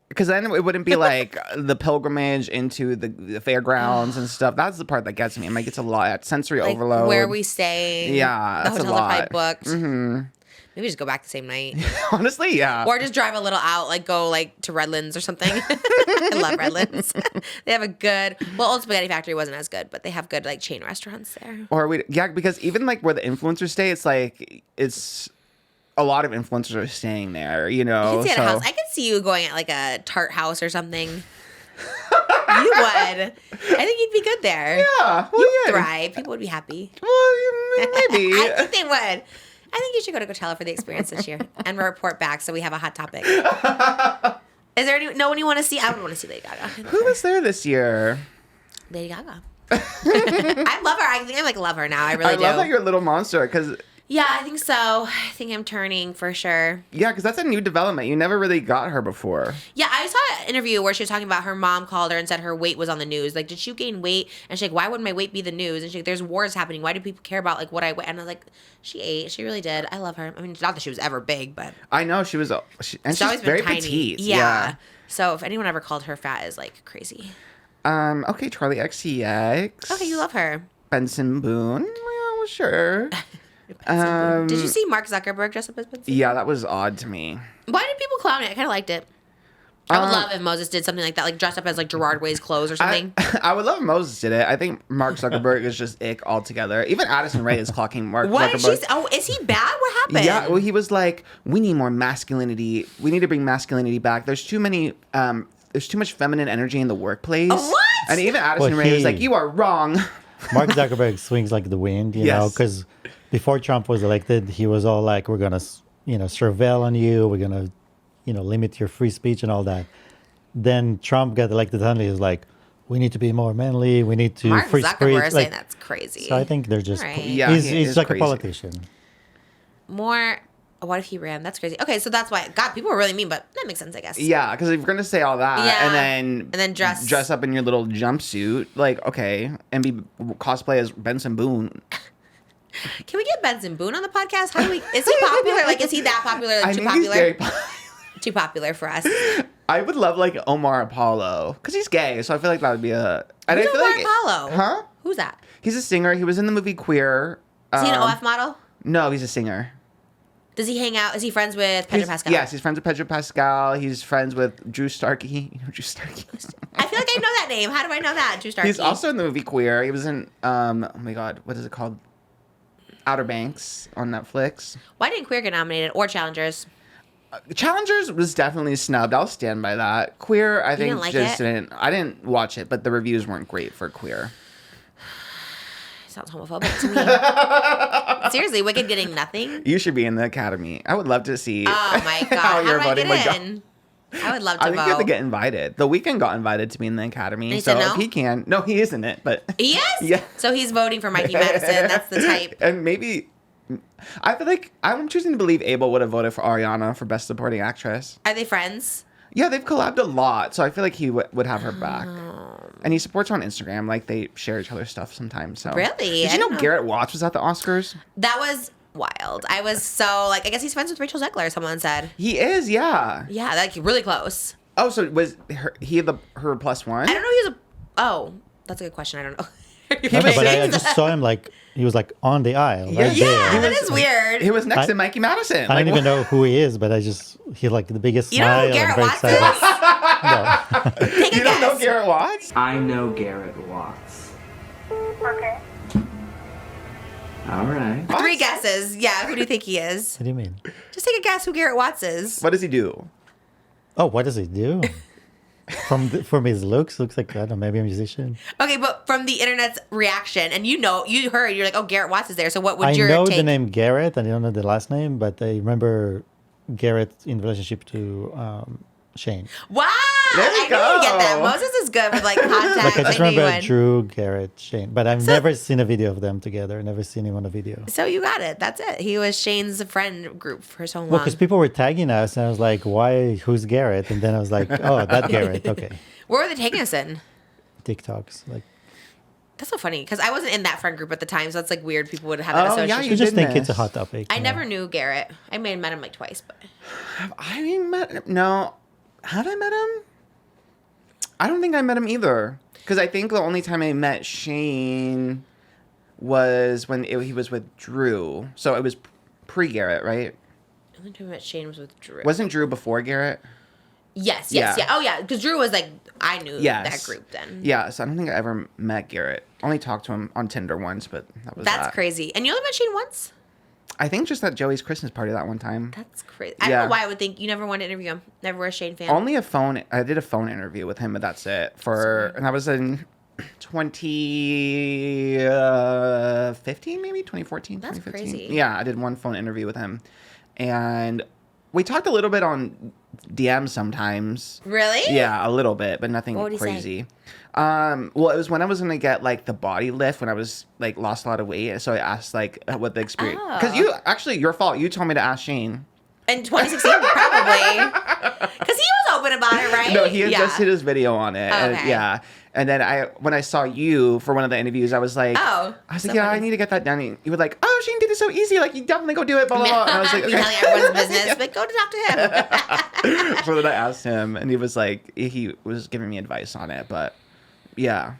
Because then it wouldn't be like the pilgrimage into the fairgrounds and stuff. That's the part that gets me. I'm like, it's a lot. Sensory Like, overload. where are we staying? Yeah, The that's a hotels are probably lot. booked. Mm-hmm. Maybe just go back the same night. Honestly, yeah. Or just drive a little out, like go like to Redlands or something. I love Redlands. They have a good, well, Old Spaghetti Factory wasn't as good, but they have good like chain restaurants there. Because even like where the influencers stay, it's like, it's a lot of influencers are staying there, you know? You can stay at a house. I could see you going at like a tart house or something. You would. I think you'd be good there. Yeah. Well, You'd yeah. thrive. People would be happy. Well, maybe. I think they would. I think you should go to Coachella for the experience this year and report back so we have a hot topic. Is there no one you want to see? I would want to see Lady Gaga. Who was there this year? Lady Gaga. I love her. I think I like love her now. I really do. I love that you're a little monster because Yeah, I think so. I think I'm turning for sure. yeah, because that's a new development. You never really got her before. Yeah, I saw an interview where she was talking about her mom called her and said her weight was on the news. Like, did she gain weight? And she's like, why would my weight be the news? And she's like, there's wars happening. Why do people care about like what I weigh? And I was like, she ate. She really did. I love her. I mean, not that she was ever big, but I know she was, and she's always she's very been tiny. petite. Yeah. So if anyone ever called her fat, is like crazy. Okay, Charlie XCX. Okay, you love her. Benson Boone. Well, sure. Did you see Mark Zuckerberg dress up as Benson? Yeah, that was odd to me. Why did people clown it? I kind of liked it. I would love if Moses did something like that, like dressed up as like Gerard Way's clothes or something. I would love if Moses did it. I think Mark Zuckerberg is just ick altogether. Even Addison Rae is clocking Mark What? Zuckerberg. Is he bad? What happened? Yeah, well, he was like, we need more masculinity. We need to bring masculinity back. There's too much feminine energy in the workplace. What? And even Addison Rae was like, you are wrong. Mark Zuckerberg swings like the wind, you know, because before Trump was elected, he was all like, we're going to, surveil on you. We're going to, limit your free speech and all that. Then Trump got elected and he was like, we need to be more manly. We need to Mark free Zuckerberg speech. saying that's crazy. So I think they're just, All right. Yeah, he's like crazy. a politician. More. What if he ran? That's crazy. Okay, so that's why. God, people were really mean, but that makes sense, I guess. Yeah, because if you're going to say all that and then dress up in your little jumpsuit, like, okay, and be cosplay as Benson Boone. Can we get Benson Boone on the podcast? How do we? Is he popular? Like, is he that popular? Like, I too think he's popular? very Too popular for us. I would love like Omar Apollo because he's gay, so I feel like that would be a. And Who's I feel Omar like, Apollo? Huh? Who's that? He's a singer. He was in the movie Queer. Is he an OF model? No, he's a singer. Does he hang out? Is he friends with Pedro Pascal? Yes, he's friends with Pedro Pascal. He's friends with Drew Starkey. You know Drew Starkey? I feel like I know that name. How do I know that? Drew Starkey. He's also in the movie Queer. He was in, oh my God, what is it called? Outer Banks on Netflix. Why didn't Queer get nominated or Challengers? Challengers was definitely snubbed. I'll stand by that. Queer, I think didn't like just it? didn't. I didn't watch it, but the reviews weren't great for Queer. Sounds homophobic to me. Seriously, Wicked getting nothing? You should be in the Academy. I would love to see Oh my God. how How your do I voting would get go. in? I would love to I vote. think you have to get invited. The Weeknd got invited to be in the Academy. he So said no? if he can. No, he isn't it, but. He is? Yeah. So he's voting for Mikey Madison. That's the type. And maybe. I feel like I'm choosing to believe Abel would have voted for Ariana for Best Supporting Actress. Are they friends? Yeah, they've collabed a lot, so I feel like he would have her back. And he supports her on Instagram. Like, they share each other's stuff sometimes. So. Really? Did I you know didn't know. Garrett Watts was at the Oscars? That was wild. I was so, like, I guess he's friends with Rachel Zegler, someone said. He is, yeah. Yeah, like, really close. Oh, so was he her plus one? I don't know if he was oh, that's a good question. I don't know. No, but I just saw him like he was like on the aisle right Yeah, there. that is weird. He was next to Mikey Madison. I don't even know who he is, but he like the biggest You know smile who Garrett and very Watts excited. is? Take a You don't guess. know Garrett Watts? I know Garrett Watts. Okay. All right. 3 guesses. Yeah, who do you think he is? What do you mean? Just take a guess who Garrett Watts is. What does he do? Oh, what does he do? From his looks like, I don't know, maybe a musician. Okay, but from the internet's reaction, and you heard, you're like, oh, Garrett Watts is there. So what would I your know take? the name Garrett. I don't know the last name, but I remember Garrett in relationship to Shane. Wow! There you I knew you'd get that. go. Moses is good with like contacts. Like I just knew you remember would. Drew, Garrett, Shane, but I've never seen a video of them together. Never seen him on a video. So you got it. That's it. He was Shane's friend group for so long. Well, because people were tagging us, and I was like, "Why? Who's Garrett?" And then I was like, "Oh, that Garrett. Okay." Where were they taking us in? TikToks, like That's so funny because I wasn't in that friend group at the time, so it's like weird. People would have that Oh, yeah, association. you you just did think it's a miss. hot topic. I you know? never knew Garrett. I may have met him like twice, but I mean, no. Have I met him? I don't think I met him either. Because I think the only time I met Shane was when he was with Drew. So it was pre-Garrett, right? the only time I met Shane was with Drew. Wasn't Drew before Garrett? Yes. Yeah. Oh yeah, because Drew was like I knew Yes. that group then. Yeah, so I don't think I ever met Garrett. Only talked to him on Tinder once, but that was That's that. crazy. And you only met Shane once? I think just at Joey's Christmas party that one time. That's crazy. I don't Yeah. know why I would think you never wanted to interview him. Never were a Shane fan. Only a phone. I did a phone interview with him, but that's it. And that was in 2015, maybe 2014. That's 2015. crazy. Yeah, I did one phone interview with him, and we talked a little bit on DM sometimes. Really? Yeah, a little bit, but nothing What would he say? crazy. Well, it was when I was gonna get like the body lift when I was like lost a lot of weight. So I asked like what the experience because your fault. You told me to ask Shane. In 2016, probably. Because he was open about it, right? No, he had just hit his video on it. And, Okay. yeah. And then when I saw you for one of the interviews, I was like, Oh, I was so like, yeah, funny. I need to get that done. And you were like, oh, Shane did it so easy. Like, you definitely go do it, blah, blah, blah. And I was like, We okay. telling everyone's business, but go to talk to him. So then I asked him, and he was like, he was giving me advice on it. But yeah.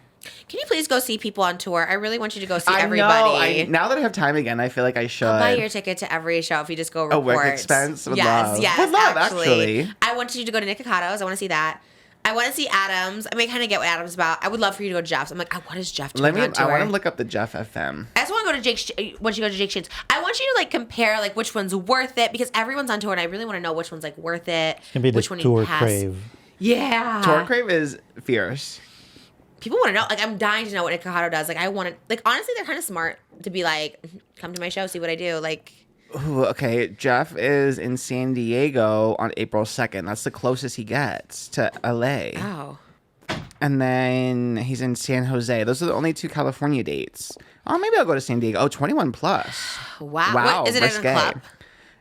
Can you please go see people on tour? I really want you to go see I everybody. know. Now that I have time again, I feel like I should. I'll buy your ticket to every show if you just go report. A work expense? Would yes, love. yes, Would love, actually. I want you to go to Nikocato's. I want to see that. I want to see Adams. I may kind of get what Adams is about. I would love for you to go to Jeff's. I'm like, what is Jeff doing on tour? I want to look up the Jeff FM. I just want to go to Jake. Once you go to Jake Shane's, I want you to like compare like which one's worth it because everyone's on tour and I really want to know which one's like worth it. Can be the which one you tour pass. crave. Yeah. Tour Crave is fierce. People want to know. Like, I'm dying to know what Nikahato does. Like, I want to. Like, honestly, they're kind of smart to be like, come to my show, see what I do. Like, Ooh, okay, Jeff is in San Diego on April 2nd. That's the closest he gets to LA. oh, And then he's in San Jose. Those are the only 2 California dates. Oh, maybe I'll go to San Diego. Oh, 21 plus. wow. Wow, What, is it at a risque. club?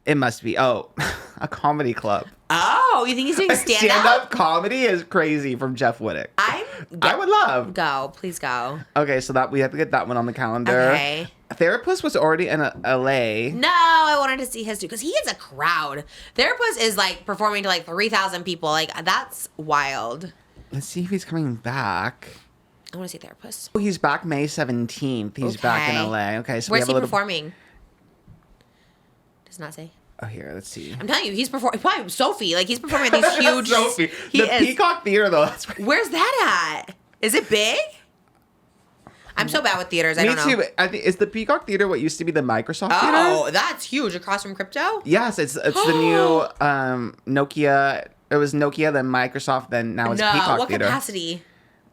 It must be. Oh, a comedy club. Oh, you think he's doing stand up? Stand-up comedy is crazy from Jeff Whittick. I would love. Go, please go. Okay, so that we have to get that one on the calendar. Okay. Therapist was already in LA. No, I wanted to see his too because he is a crowd. Therapist is like performing to like 3,000 people. Like, that's wild. Let's see if he's coming back. I want to see Therapist. Oh, he's back May 17th. He's back in Okay. LA. Okay, so we Where's have he a little. performing? Does not say. Oh, here, let's see. I'm telling you, he's performing. Probably Sophie. Like, he's performing at these huge. Sophie. He The is. Peacock Theater, though. That's right. Where's that at? Is it big? I'm so bad with theaters. I Me don't know. too. I think is the Peacock Theater what used to be the Microsoft Oh, Theater? that's huge. Across from Crypto? Yes, it's the new Nokia. It was Nokia, then Microsoft, then now it's No. Peacock What Theater. capacity?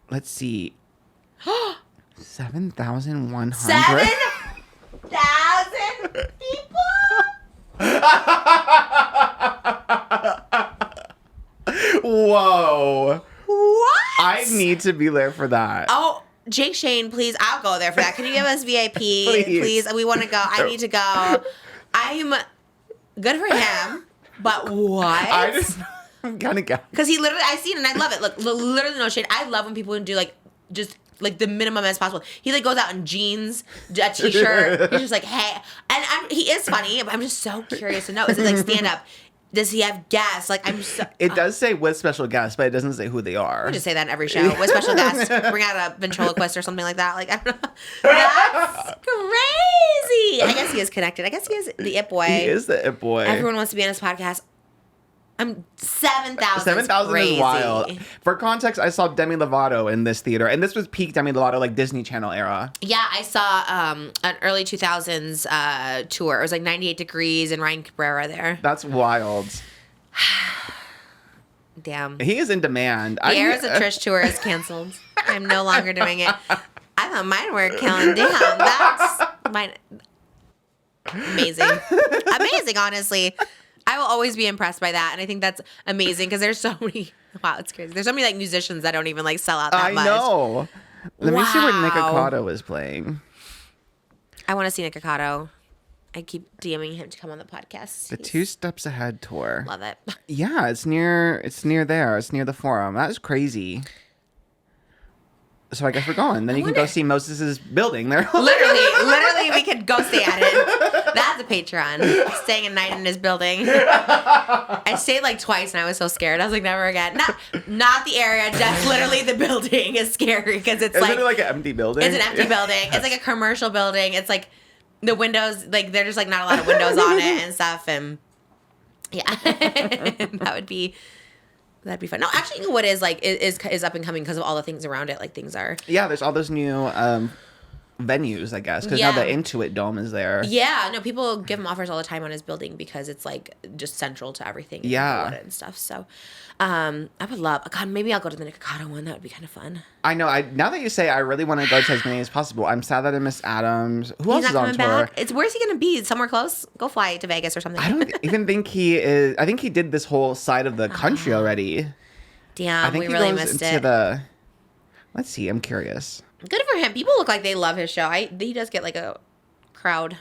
Let's see. 7,100. 7,000 people? Whoa. What? I need to be there for that. Oh, Jake Shane, please. I'll go there for that. Can you give us VIP? Please. We want to go. I need to go. I'm good for him, but what? I'm kind of Because he literally, I see it and I love it. Look, literally no shade. I love when people do like, just like the minimum as possible. He like goes out in jeans, a t-shirt. He's just like, hey. And he is funny, but I'm just so curious to know. Is it like stand up? Does he have guests? Like, I'm so... It does say with special guests, but it doesn't say who they are. We just say that in every show. With special guests, bring out a ventriloquist or something like that. Like, I don't know. That's crazy. I guess he is connected. I guess he is the It Boy. He is the It Boy. Everyone wants to be on his podcast. I'm 7,000. 7,000 is wild. For context, I saw Demi Lovato in this theater, and this was peak Demi Lovato, like Disney Channel era. Yeah, I saw an early 2000s tour. It was like 98 Degrees and Ryan Cabrera there. That's wild. Damn. He is in demand. The Eras of Trish tour is canceled. I'm no longer doing it. I thought mine were killing. Damn, that's mine. Amazing. Amazing, honestly. I will always be impressed by that, and I think that's amazing because there's so many. Wow, it's crazy. There's so many like musicians that don't even like sell out that much. I know. Let me see where Nick Wow. Ocado is playing. I want to see Nick Ocado. I keep DMing him to come on the podcast. The He's- 2 Steps Ahead tour. Love it. Yeah, it's near there. It's near the Forum. That is crazy. So I guess we're going. Then you can go see Moses' building there. Literally, we could go stay at it. That's a Patreon. Staying a night in his building. I stayed like twice and I was so scared. I was like, never again. Not the area, just literally the building is scary because it's Isn't it like an empty building? It's an empty building. It's like a commercial building. It's like the windows, like they're just like not a lot of windows on it and stuff. And yeah, that'd be fun. No, actually, you know what is like is up and coming because of all the things around it. Like things are. Yeah, there's all those new venues, I guess, because now the Intuit Dome is there. Yeah, no, people give him offers all the time on his building because it's like just central to everything. Yeah. And stuff. So, I would love. God, maybe I'll go to the Nick Ocado one. That would be kind of fun. I know. Now that you say, I really want to go to as many as possible. I'm sad that I missed Adams. Who else He's is not on coming tour? back. Where's he gonna be? Somewhere close? Go fly to Vegas or something. I don't even think he is. I think he did this whole side of the country already. Damn, I think we he really goes missed into it. the. Let's see. I'm curious. Good for him. People look like they love his show. He does get like a crowd.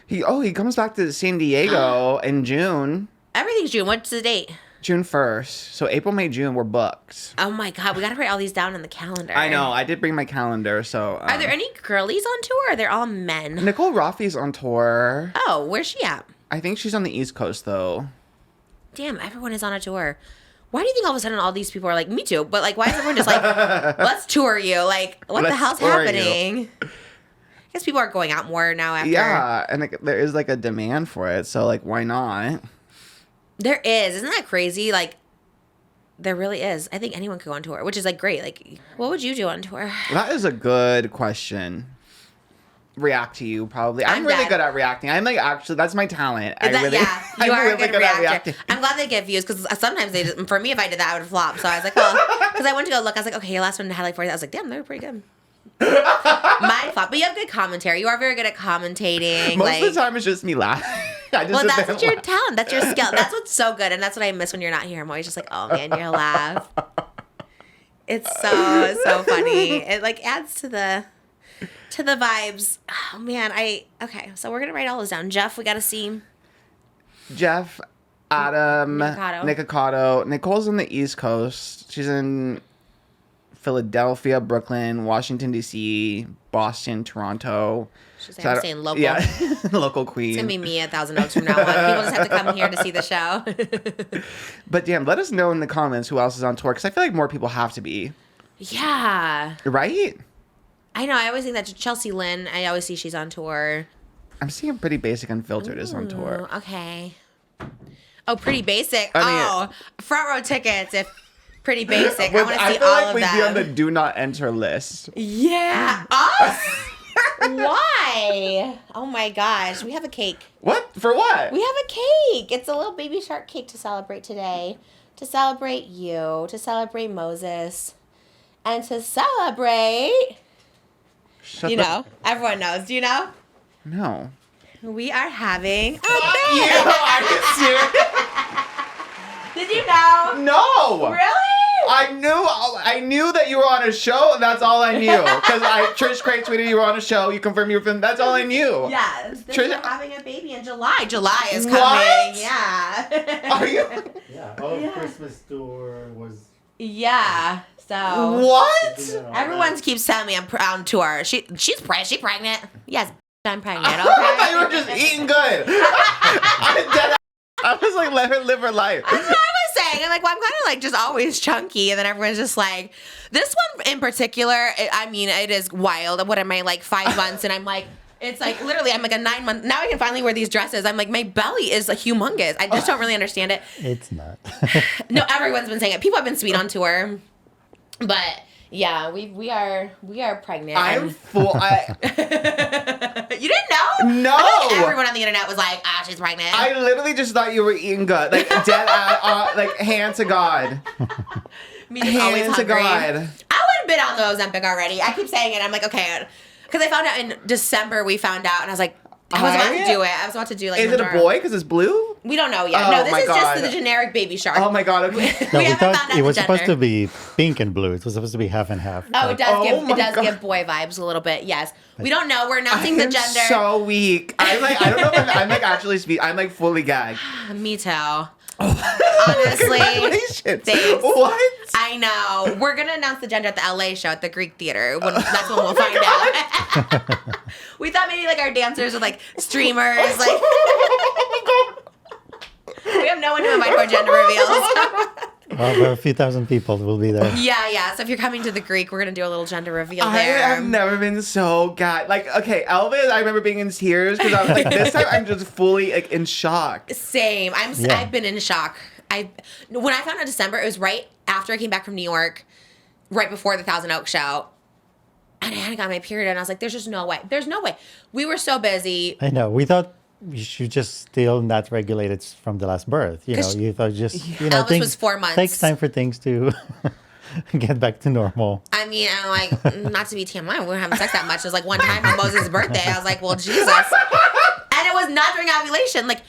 He comes back to San Diego in June. Everything's June. What's the date? June 1st. So April, May, June, we're booked. Oh my God, we gotta write all these down on the calendar. I know. I did bring my calendar. So Are there any girlies on tour? Or they're all men. Nicole Raffi's on tour. Oh, where's she at? I think she's on the East Coast though. Damn, everyone is on a tour. Why do you think all of a sudden all these people are like, me too? But like, why is everyone just like, let's tour you? Like, what the Let's hell's tour you. happening? I guess people are going out more now after. Yeah, and there is like a demand for it. So like, why not? There is. Isn't that crazy? Like, there really is. I think anyone could go on tour, which is like great. Like, what would you do on tour? That is a good question. React to you, probably. I'm really dead. good at reacting. I'm like, actually, that's my talent. You I'm are a really good at reactor. reacting. I'm glad they get views because sometimes they just, for me, if I did that, I would flop. So I was like, well, because I went to go look. I was like, okay, your last one had like 40. I was like, damn, they were pretty good. My flop. But you have good commentary. You are very good at commentating. Most like, of the time, it's just me laughing. I just well, sit there that's and what your laugh. talent. That's your skill. That's what's so good. And that's what I miss when you're not here. I'm always just like, oh man, your laugh. It's so funny. It like adds to the vibes. Oh man, okay. So we're gonna write all this down. Jeff, we gotta see. Jeff, Adam, Nick Nick Ocado. Nicole's on the East Coast. She's in Philadelphia, Brooklyn, Washington, D.C., Boston, Toronto. She's like, I'm saying local. Yeah, local queen. It's gonna be me 1,000 notes from now on. People just have to come here to see the show. But damn, let us know in the comments who else is on tour, because I feel like more people have to be. Yeah. Right? I know. I always think that Chelsea Lynn, I always see she's on tour. I'm seeing Pretty Basic Unfiltered is on tour. Ooh, okay. Oh, Pretty Basic. I mean, front row tickets if Pretty Basic. I But want to I see feel all like of we'd be on the them. do not enter list. Yeah. Us? Why? Oh my gosh. We have a cake. What? For what? We have a cake. It's a little baby shark cake to celebrate today. To celebrate you. To celebrate Moses. And to celebrate... Shut You the- know. Everyone knows. Do you know? No. We are having a Fuck you! Are you serious? Did you know? No! Really? I knew that you were on a show, and that's all I knew. Because Trish Craig tweeted you were on a show. You confirmed you were filming. That's all I knew. Yes. Trish- They're having a baby in July. July is coming. What? Yeah. Are you? Yeah, our Christmas tour was. Yeah. So. What? Everyone keeps telling me I'm on tour. She's pregnant. Yes, I'm pregnant. Okay. I thought you were just eating good. I was like, let her live her life. That's what I was saying. I'm like, well, I'm kind of like just always chunky. And then everyone's just like, this one in particular, it is wild. What am I, like 5 months? And I'm like, it's like literally, I'm like a 9 month. Now I can finally wear these dresses. I'm like, my belly is like humongous. I just don't really understand it. It's not. No, everyone's been saying it. People have been sweet on tour. But yeah, we are pregnant. I'm full. You didn't know? No. I feel like everyone on the internet was like, she's pregnant. I literally just thought you were eating good. Like, dead, like, hand to God. Me just always Hand to hungry. God. I would have been on the Ozempic already. I keep saying it. I'm like, okay. Because I found out in December, we found out, and I was like, I was about to do it. I was about to do like. Is it a Pandora. boy? Because it's blue? We don't know yet. Oh, No, this my is God. just the generic baby shark. Oh my God, okay. No, We we haven't thought found out it was the supposed gender. to be pink and blue. It was supposed to be half and half. Oh, it does Oh my God. give boy vibes a little bit. Yes, we don't know. We're I announcing the am gender. so weak. I'm like, I don't know if I'm like actually I'm like fully gagged. Me too. Honestly, Congratulations. thanks. What? I know. We're gonna announce the gender at the LA show at the Greek Theater. That's when Oh we'll find out. We thought maybe like our dancers with like streamers, like we have no one to invite for gender reveals. Well, about a few thousand people will be there. Yeah. So if you're coming to the Greek, we're gonna do a little gender reveal I there. have never been so gagged. Like, okay, Elvis, I remember being in tears because I was like, this time I'm just fully like in shock. Same. Yeah. I've been in shock. When I found out December, it was right after I came back from New York, right before the Thousand Oaks show. And I hadn't got my period, and I was like, there's just no way. There's no way. We were so busy. I know. We thought you should just still not regulate it from the last birth. You know, 'Cause you thought just, Elvis was 4 months. Takes time for things to get back to normal. I mean, I'm like, not to be TMI, we weren't having sex that much. It was like one time on Moses' birthday. I was like, well, Jesus. And it was not during ovulation. Like,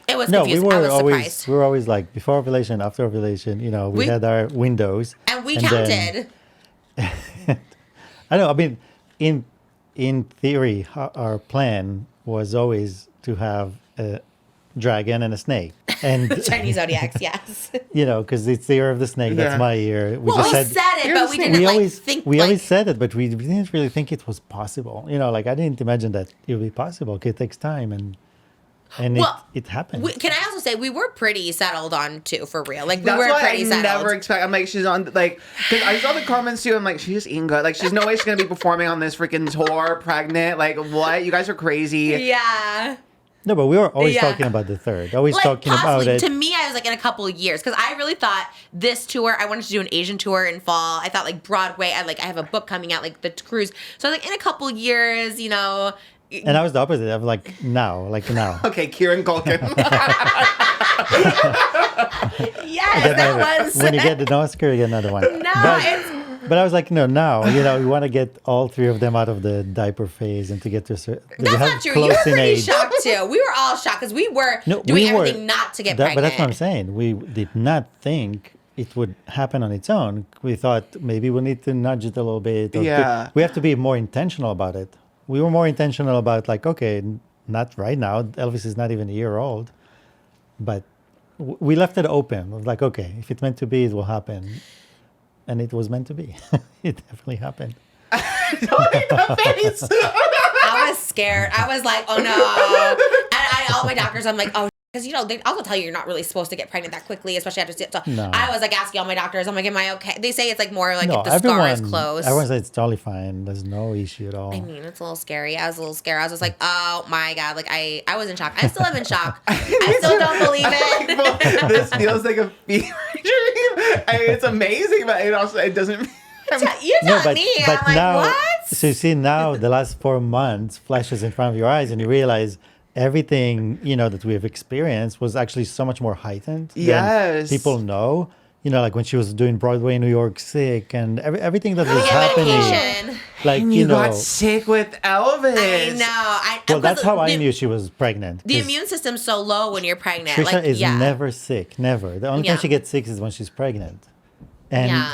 it was No, confusing. we I were was always surprised. like before ovulation, after ovulation. You know, we We- had our windows, And we then- counted. I know. I mean, in theory, our plan was always to have a dragon and a snake, and Chinese zodiacs, yes. you know, because it's the year of the snake. Yeah. That's my year. Well, we said it, Here's but the we thing. didn't we think. always said it, but we didn't really think it was possible. You know, like I didn't imagine that it would be possible. Okay, it takes time, and Well, it happened. Can I also say we were pretty settled on two for real? Like we That's were why pretty I settled. never expect. I'm like, she's on like, because I saw the comments too. I'm like, she's just eating good. Like, she's no way she's gonna be performing on this freaking tour, pregnant. Like, what? You guys are crazy. Yeah. No, but we were always Yeah. talking about the third. Always Like talking about possibly, it. to me, I was like in a couple of years because I really thought this tour. I wanted to do an Asian tour in fall. I thought like Broadway. I have a book coming out, like the cruise. So I was like in a couple of years, you know. And I was the opposite. I was like, now. Okay, Kieran Culkin. Yes, that was. When you get an Oscar, you get another one. No, But I was like, no, now. You know, we want to get all three of them out of the diper phase and to get to that's not true. You were pretty shocked too. We were all shocked because we were doing everything not to get pregnant. But that's what I'm saying. We did not think it would happen on its own. We thought maybe we need to nudge it a little bit. Yeah. We have to be more intentional about it. We were more intentional about like, okay, not right now. Elvis is not even a year old. But we left it open. It was like, okay, if it's meant to be, it will happen. And it was meant to be. It definitely happened. I was scared. I was like, oh no. And all my doctors, I'm like, oh, because you know, they also tell you you're not really supposed to get pregnant that quickly, especially after. So No. I was like asking all my doctors, I'm like, am I okay? They say it's like more like No, if the scar is closed. everyone said it's totally fine. There's no issue at all. I mean, it's a little scary. I was a little scared. I was just like, oh my God. Like I was in shock. I still am in shock. I still don't believe it. This feels like a fever dream. I mean, it's amazing, but it also it doesn't. You tell me. I'm like, now, what? So you see now the last 4 months flashes in front of your eyes and you realize everything, you know, that we have experienced was actually so much more heightened Yes. than people know. you know, like when she was doing Broadway in New York sick and everything that was Yeah, happening. medication. Like, And you you know. got sick with Elvis. I know. Well, that's how I the, knew she was pregnant. The 'cause immune system's so low when you're pregnant. Trisha like, is yeah. never sick. Never. The only Yeah. time she gets sick is when she's pregnant. And Yeah.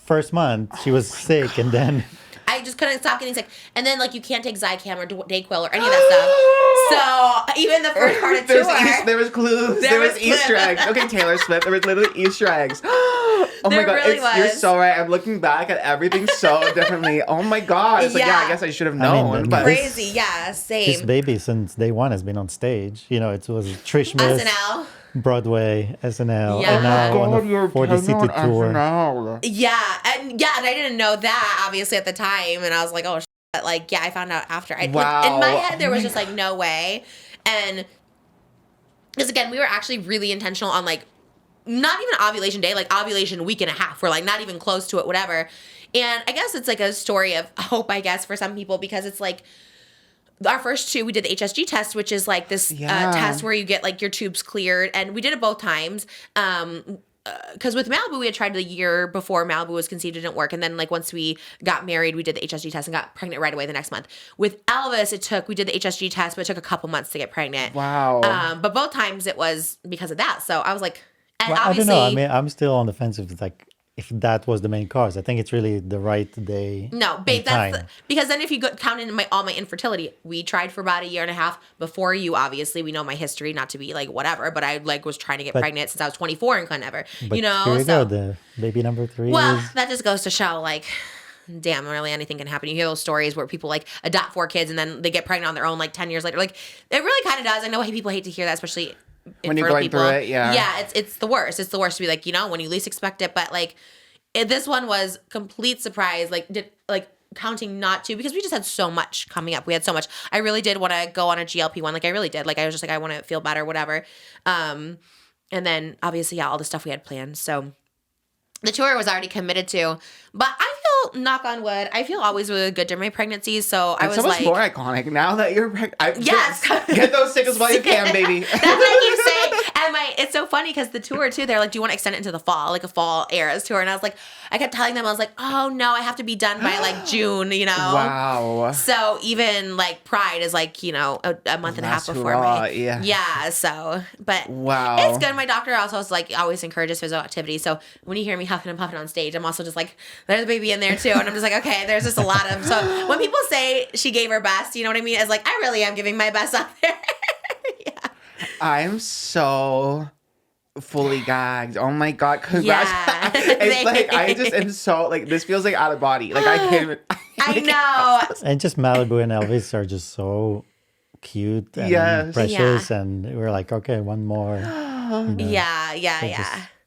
first month, she was sick. And then I just couldn't stop getting sick. And then, like, you can't take Zicam or Dayquil or any of that stuff. So, even the first part of tour. There was clues. There was Easter eggs. Okay, Taylor Swift. There was literally Easter eggs. Oh my There god, really you're was. so right. I'm looking back at everything so differently. Oh my god. It's like, yeah, Yeah. I guess I should have I mean, known. the- but Crazy. Yeah, same. this baby since day one has been on stage. You know, it was Trishmas, SNL. Broadway, SNL, Yeah. and now God, on you're the 40 city pregnant on tour. SNL. Yeah, and I didn't know that obviously at the time, and I was like, oh, but like, yeah, I found out after. Wow. In my head, there was just like no way, and because again, we were actually really intentional on like not even ovulation day, like ovulation week and a half. We're like not even close to it, whatever. And I guess it's like a story of hope, I guess, for some people because it's like. Our first two, we did the HSG test, which is like this Yeah. test where you get like your tubes cleared, and we did it both times. Because with Malibu, we had tried the year before Malibu was conceived, it didn't work, and then like once we got married, we did the HSG test and got pregnant right away the next month. With Elvis, we did the HSG test, but it took a couple months to get pregnant. Wow. But both times it was because of that. So I was like, and Well, I don't obviously, know. I mean, I'm still on the fence if it's like if that was the main cause. I think it's really the right day. no, babe, and that's time. because then if you count in all my infertility, we tried for about a year and a half before you. Obviously, we know my history, not to be like whatever, but I like was trying to get pregnant since I was 24 and could never, But you know. here you So go, the baby number 3 well, is that just goes to show like. Damn, really anything can happen. You hear those stories where people like adopt 4 kids and then they get pregnant on their own like 10 years later. Like it really kind of does. I know people hate to hear that, especially When you're infertile going people. through it, yeah. Yeah, it's the worst. It's the worst to be like, you know, when you least expect it. But like this one was complete surprise. Like counting not to because we just had so much coming up. We had so much. I really did want to go on a GLP-1. Like I really did. Like I was just like I want to feel better, whatever. And then obviously yeah, all the stuff we had planned. So the tour was already committed to, but I feel, knock on wood, I feel always really good during my pregnancies. So I It's was so much like, more iconic now that you're pregnant. Yes. Get those tickets while you can, baby. that's what I keep saying. And it's so funny because the tour too, they're like, do you want to extend it into the fall, like a fall Eras tour? And I was like, I kept telling them, I was like, oh no, I have to be done by like June, you know? Wow. So even like Pride is like, you know, a month and a half Last before hurrah, my, yeah. so, but Wow. it's good. My doctor also is like, always encourages physical activity. So when you hear me huffing and puffing on stage, I'm also just like, there's a baby in there too. And I'm just like, okay, there's just a lot of, so when people say she gave her best, you know what I mean? It's like, I really am giving my best out there. Yeah. I'm so fully gagged. Oh my god, congrats. Yeah. It's like I just am so like this feels like out of body. Like I can't even I know. and just Malibu and Elvis are just so cute and Yes. precious, and we're like, okay, one more. You know, Yeah.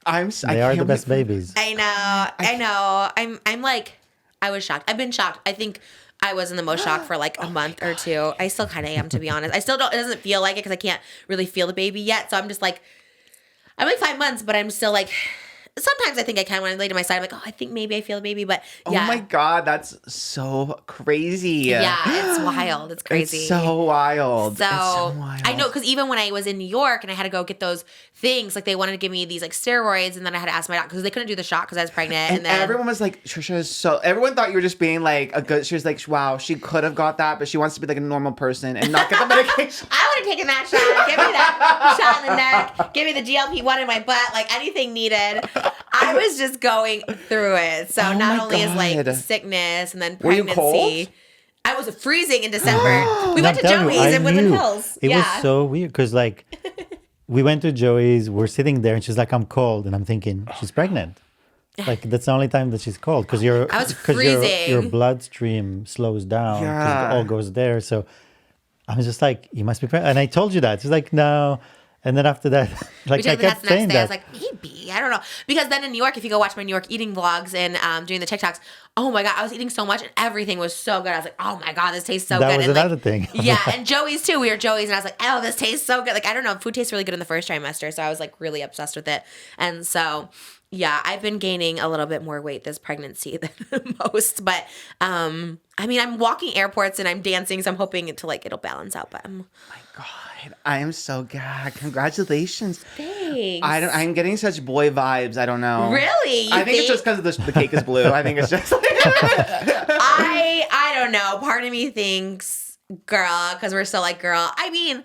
I they are the can't best wait babies. I know. I'm like, I was shocked. I've been shocked. I think I was in the most shock for like a month or two. I still kind of am, to be honest. I still don't, it doesn't feel like it because I can't really feel the baby yet. So I'm just like, I'm like 5 months, but I'm still like, sometimes I think I can when I lay to my side. I'm like, oh, I think maybe I feel the baby, but yeah. Oh my god, that's so crazy. Yeah, it's wild. It's crazy. It's so wild. So, It's so wild. I know, because even when I was in New York and I had to go get those things, like they wanted to give me these like steroids, and then I had to ask my doctor because they couldn't do the shot because I was pregnant. And then everyone was like, Trisha is so. Everyone thought you were just being like a good. She was like, wow, she could have got that, but she wants to be like a normal person and not get the medication. I would have taken that shot. Give me that shot in the neck. Give me the GLP-1 in my butt. Like anything needed. I was just going through it. So Oh not my only is like God. sickness and then Were you pregnancy. cold? I was freezing in December. We And went to I'm telling you, Joey's I in Woodland knew. Hills. It yeah. was so weird because like we went to Joey's, we're sitting there, and she's like, "I'm cold," and I'm thinking she's pregnant. Like that's the only time that she's cold because I was your freezing. bloodstream slows down because Yeah. it all goes there. So I was just like, "You must be pregnant," and I told you that. She's like, "No." And then after that, like We I took the test kept the saying next day. I that. was like, maybe. I don't know. Because then in New York, if you go watch my New York eating vlogs and doing the TikToks, oh my God, I was eating so much and everything was so good. I was like, oh my God, this tastes so That good. was and another like, thing. Yeah, and Joey's too. We were Joey's and I was like, oh, this tastes so good. Like, I don't know. Food tastes really good in the first trimester. So I was like really obsessed with it. And so Yeah, I've been gaining a little bit more weight this pregnancy than most, but I mean, I'm walking airports and I'm dancing, so I'm hoping it'll balance out. But My God, I am so gagged. Congratulations. Thanks. I'm getting such boy vibes. I don't know. Really? I think it's just because the cake is blue. I think it's just. I don't know. Part of me thinks girl, because we're so like girl. I mean,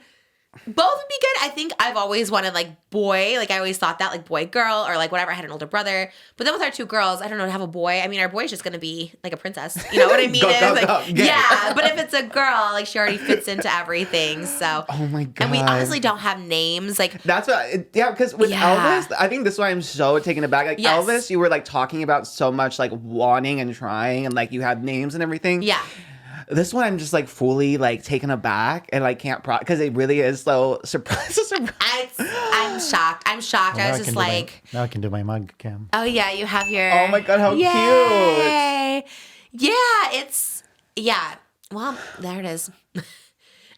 both would be good. I think I've always wanted like boy. Like I always thought that like boy girl or like whatever. I had an older brother, but then with our 2 girls, I don't know, to have a boy. I mean, our boy's just gonna be like a princess. You know what I mean? Go, Yeah. But if it's a girl, like she already fits into everything. So. Oh my God. And we honestly don't have names. Like that's what. Yeah, because with Elvis, I think this is why I'm so taken aback. Like Elvis, you were like talking about so much like wanting and trying, and like you had names and everything. Yeah. This one I'm just like fully like taken aback and like can't because it really is so surprise. I'm shocked. I'm shocked. Well, I was just like, now I can do my mug cam. oh yeah, you have your. Oh my God, how cute! Yeah. Well, there it is.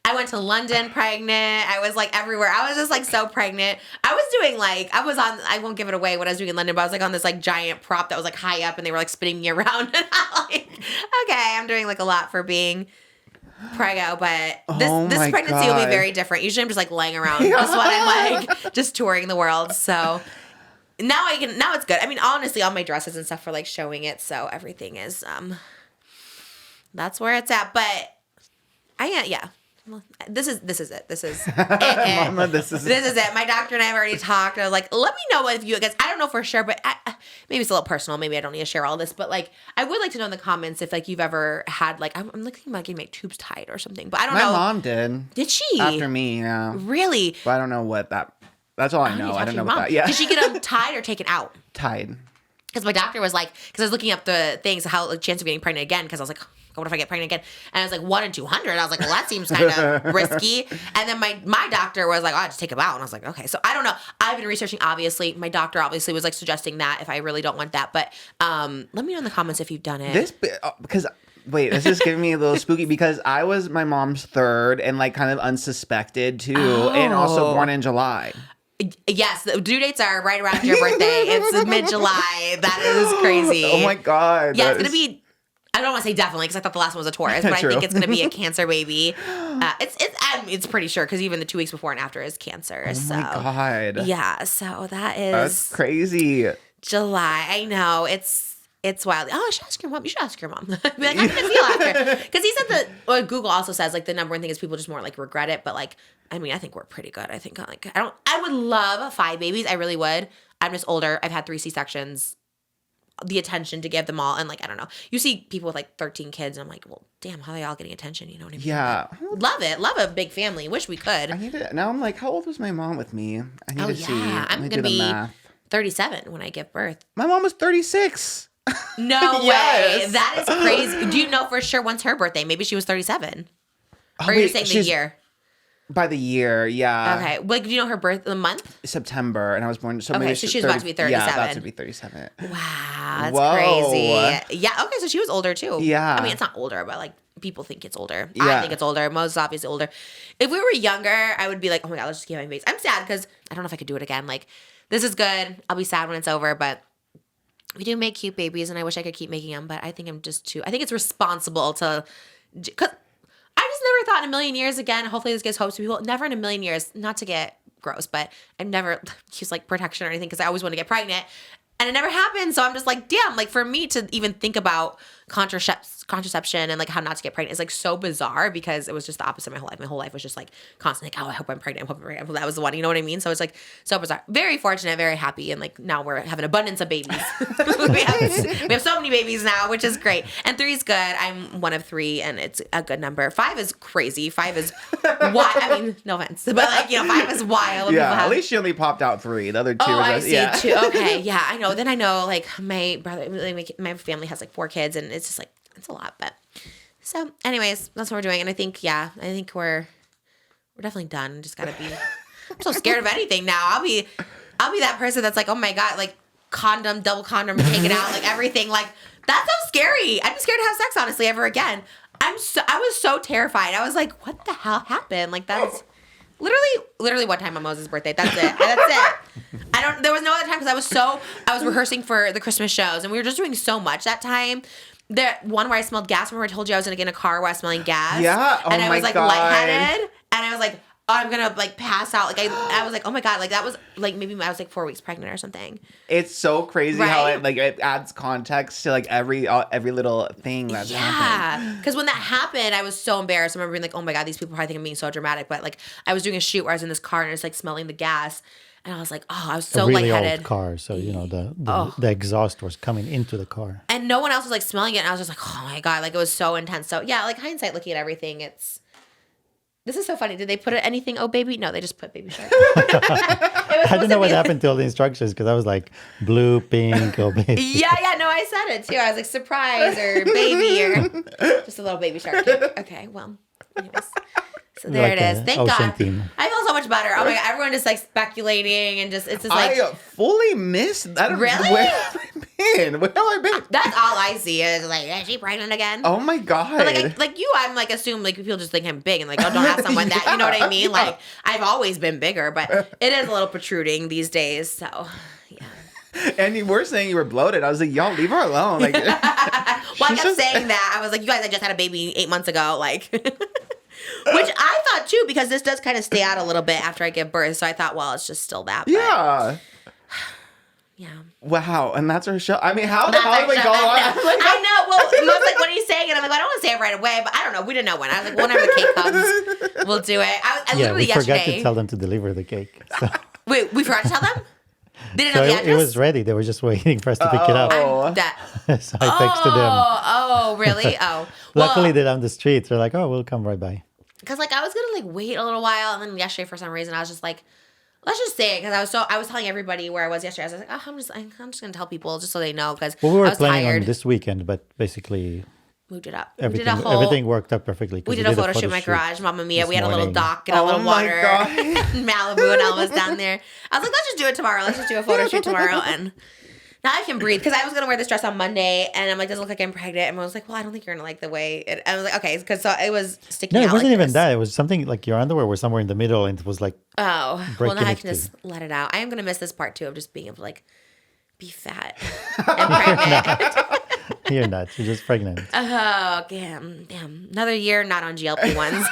I went to London pregnant. I was like everywhere. I was just like so pregnant. I was doing like, I won't give it away what I was doing in London, but I was like on this like giant prop that was like high up and they were like spinning me around. And I'm like, okay, I'm doing like a lot for being preggo, but this pregnancy will be very different. Usually I'm just like laying around. This one I'm like just touring the world. So now it's good. I mean, honestly, all my dresses and stuff are like showing it. So everything is, that's where it's at. But yeah. This is it. Mama, this is it. My doctor and I have already talked. I was like, let me know if you guys. I don't know for sure, but maybe it's a little personal. Maybe I don't need to share all this, but like, I would like to know in the comments if like you've ever had like I'm looking about getting my tubes tied or something, but I don't know. My mom did. Did she? After me, yeah. Really? But I don't know what that. That's all I know. I don't know what that. Yeah. Did she get them tied or taken out? Tied. Because my doctor was like, because I was looking up the things, how the chance of getting pregnant again, because I was like, what if I get pregnant again? And I was like, 1 in 200. I was like, well, that seems kind of risky. And then my doctor was like, oh, just take them out. And I was like, okay. So I don't know. I've been researching, obviously. My doctor obviously was like suggesting that if I really don't want that. But let me know in the comments if you've done it. Because wait, this is giving me a little spooky because I was my mom's 3rd and like kind of unsuspected too, and also born in July. Yes, the due dates are right around your birthday. It's mid-July. That is crazy. Oh my God. Yeah, it's going to be, I don't want to say definitely because I thought the last one was a Taurus, but I think it's going to be a Cancer baby. It's pretty sure because even the 2 weeks before and after is Cancer. Oh so. my God. Yeah, so That's crazy. July. I know. It's wild. Oh, I should ask your mom. You should ask your mom. Be like, how did it feel after? Because he said that Google also says like the number one thing is people just more like regret it. But like, I mean, I think we're pretty good. I think I would love 5 babies. I really would. I'm just older. I've had 3 C-sections. The attention to give them all. And like, I don't know. You see people with like 13 kids and I'm like, well, damn, how are they all getting attention? You know what I mean? Yeah. Love it. Love a big family. Wish we could. Now I'm like, how old was my mom with me? I need to see. I'm going to be 37 when I give birth. My mom was 36. No Yes. way. That is crazy. Do you know for sure when's her birthday? Maybe she was 37. Oh, or you're saying the year? By the year, yeah. Okay. Like, do you know her birth, the month? September, and I was born. So okay, maybe so she's about to be 37. Yeah, about to be 37. Wow, that's Whoa. crazy. Yeah, okay, so she was older too. Yeah. I mean, it's not older, but like people think it's older. Yeah. I think it's older. Most obviously older. If we were younger, I would be like, oh my God, let's just keep having babies. I'm sad because I don't know if I could do it again. Like, this is good. I'll be sad when it's over, but we do make cute babies, and I wish I could keep making them, but I think I'm just too. I think it's responsible to, because I just never thought in a million years. Again, hopefully this gives hope to people. Never in a million years, not to get gross, but I've never used like protection or anything because I always want to get pregnant, and it never happened. So I'm just like, damn. Like for me to even think about contraception and like how not to get pregnant is like so bizarre because it was just the opposite my whole life. My whole life was just like constantly like, oh, I hope I'm pregnant. I hope I'm pregnant. That was the one. You know what I mean? So it's like so bizarre. Very fortunate, very happy, and like now we're having abundance of babies. we have so many babies now, which is great. And 3 is good. I'm one of 3, and it's a good number. 5 is crazy. 5 is wild. I mean, no offense, but like 5 is wild. Yeah, at least she only popped out 3. The other 2 Oh, were I just, see 2. Okay, yeah, I know. Then I know like my brother, my family has like 4 kids, and it's just like it's a lot. But so, anyways, that's what we're doing, and I think we're definitely done. Just gotta be. I'm so scared of anything now. I'll be that person that's like, oh my God, like condom, double condom taken out, like everything. Like that's so scary. I'm scared to have sex honestly ever again. I was so terrified. I was like, what the hell happened? Like that's literally one time on Moses' birthday. That's it. That's it. There was no other time because I was rehearsing for the Christmas shows and we were just doing so much that time. The one where I smelled gas. Remember I told you I was gonna get in a car where I was smelling gas? Yeah. Oh and I my was like God. lightheaded, and I was like, oh, I'm gonna like pass out. Like I was like, oh my God, like that was like maybe I was like 4 weeks pregnant or something. It's so crazy how Right? it adds context to like every little thing that's happened. Yeah, because when that happened, I was so embarrassed. I remember being like, oh my God, these people probably think I'm being so dramatic. But like I was doing a shoot where I was in this car and I was like smelling the gas. And I was like, oh, I was so a really lightheaded. old car, so the exhaust was coming into the car. And no one else was like smelling it. And I was just like, oh my God, like it was so intense. So yeah, like hindsight looking at everything, this is so funny. Did they put anything, oh baby? No, they just put baby shark. I don't know what happened to all the instructions because I was like blue, pink, oh baby. Yeah, no, I said it too. I was like surprise or baby or just a little baby shark cake. Okay, well, anyways. So there Like it is. a Thank ocean God. theme. I feel so much better. Oh my God, everyone just like speculating and it's just like I fully missed that. Really? Where have I been? Where have I been? that's all I see is like, is she pregnant again? Oh my God. But like you, I'm like assume like people just think I'm big and like, oh, don't ask someone that. You know what I mean? Yeah. Like I've always been bigger, but it is a little protruding these days. So yeah. And you were saying you were bloated. I was like, y'all leave her alone. Like, Well, I she's kept just- saying that. I was like, you guys, I just had a baby 8 months ago. Like, which I thought too, because this does kind of stay out a little bit after I give birth. So I thought, well, it's just still that. But, Yeah. yeah. Wow. And that's our show. I mean, how That's do our we show. go on? I know. Well, Mo's like, what are you saying? And I'm like, well, I don't want to say it right away, but I don't know. We didn't know when. I was like, whenever the cake comes, we'll do it. I Yeah, literally we forgot yesterday. to tell them to deliver the cake. So, Wait, we forgot to tell them? They didn't so know the it address? was ready. They were just waiting for us to pick it up. Oh. So I texted them. Oh, really? Oh. Luckily, they're on the street. They're like, oh, we'll come right by. Because like I was gonna like wait a little while, and then yesterday for some reason I was just like, let's just say it because I was telling everybody where I was yesterday. I was like, oh, I'm just gonna tell people just so they know because Well, we I were was planning tired. on this weekend, but basically Moved it up. everything worked out perfectly. 'cause We did a photo shoot in my garage, Mamma Mia. this We had a little morning. dock and a little my water, God. Malibu, and Elvis down there. I was like, let's just do it tomorrow. Let's just do a photo shoot tomorrow, and now I can breathe because I was gonna wear this dress on Monday, and I'm like, does it look like I'm pregnant? And I was like, well, I don't think you're gonna like the way it. I was like, okay, because so it was sticking. No, it out wasn't like even this. that. It was something like your underwear was somewhere in the middle, and it was like, Oh, well, breaking now I it can just too. let it out. I am gonna miss this part too of just being able to like be fat and pregnant. you're not. You're just pregnant. Oh, damn. Another year not on GLP-1s.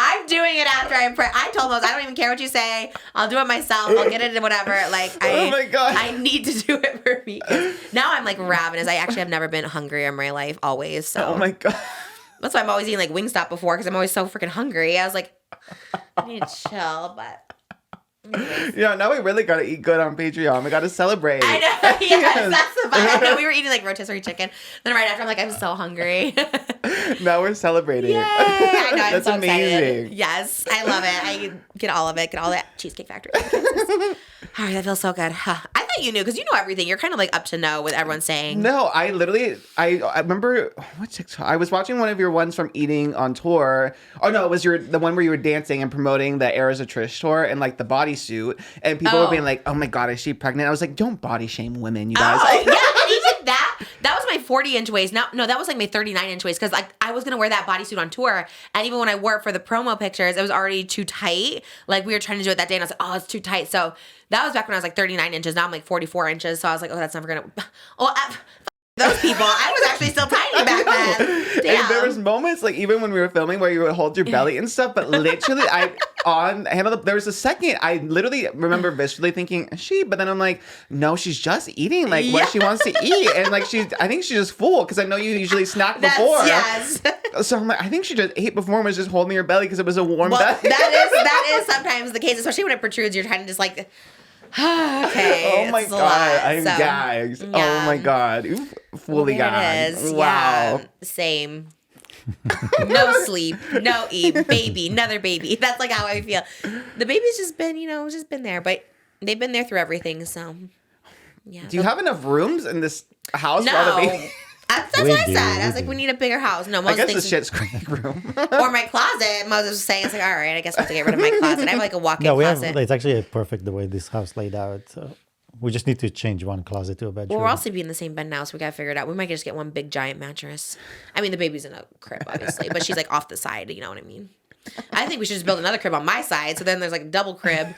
I'm doing it after I'm pregnant. I told Mose, I don't even care what you say. I'll do it myself. I'll get it and whatever. Like, Oh my God. I need to do it for me. Now I'm like ravenous. I actually have never been hungrier in my life, always. So Oh my God. that's why I'm always eating like Wingstop before because I'm always so freaking hungry. I was like, I need to chill, but. Yeah, now we really gotta eat good on Patreon. We gotta celebrate. I know. Yes, that's the vibe. I know we were eating like rotisserie chicken. Then right after, I'm like, I'm so hungry. Now we're celebrating. Yay! I know. I'm That's so amazing. excited. Yes, I love it. I get all of it. Get all that Cheesecake Factory. All right, that feels so good. Huh. I thought you knew because you know everything. You're kind of like up to know with everyone saying. No, I literally, I remember what TikTok. I was watching one of your ones from eating on tour. Oh no, it was the one where you were dancing and promoting the Eras of Trish tour and like the bodysuit, and people were being like, "Oh my God, is she pregnant?" I was like, "Don't body shame women, you guys." Oh, yeah, and even that was my 40-inch waist. No, that was like my 39-inch waist because like I was gonna wear that bodysuit on tour, and even when I wore it for the promo pictures, it was already too tight. Like we were trying to do it that day, and I was like, oh, it's too tight. So that was back when I was like 39 inches. Now I'm like 44 inches. So I was like, oh, that's never gonna. Well, those people, I was actually still tiny back then. Damn. And there was moments like even when we were filming where you would hold your belly and stuff, but literally there was a second I literally remember viscerally thinking she, but then I'm like, no, she's just eating like what she wants to eat, and like I think she's just full because I know you usually snack before. Yes. So I'm like, I think she just ate before and was just holding her belly because it was a warm Well, belly. that is sometimes the case, especially when it protrudes. You're trying to just like. Okay. Oh my it's a God, lot, I'm so, gagged. yeah. Oh my God, you've fully There gagged. it is. Wow. Yeah, same. No sleep, no eat, baby, another baby. That's like how I feel. The baby's just been, just been there, but they've been there through everything. So, yeah. Do you have enough rooms in this house for all the No. baby? That's what I said. I was like, we need a bigger house. No, I Moses guess the thinks shit's creek room. or my closet. Moses was saying, it's like, all right, I guess we'll have to get rid of my closet. I have like a walk-in No, closet. it's actually perfect the way this house laid out. So we just need to change one closet to a bedroom. Well, we're all sleeping in the same bed now, so we gotta figure it out. We might just get one big giant mattress. I mean, the baby's in a crib, obviously, but she's like off the side. You know what I mean? I think we should just build another crib on my side. So then there's like a double crib.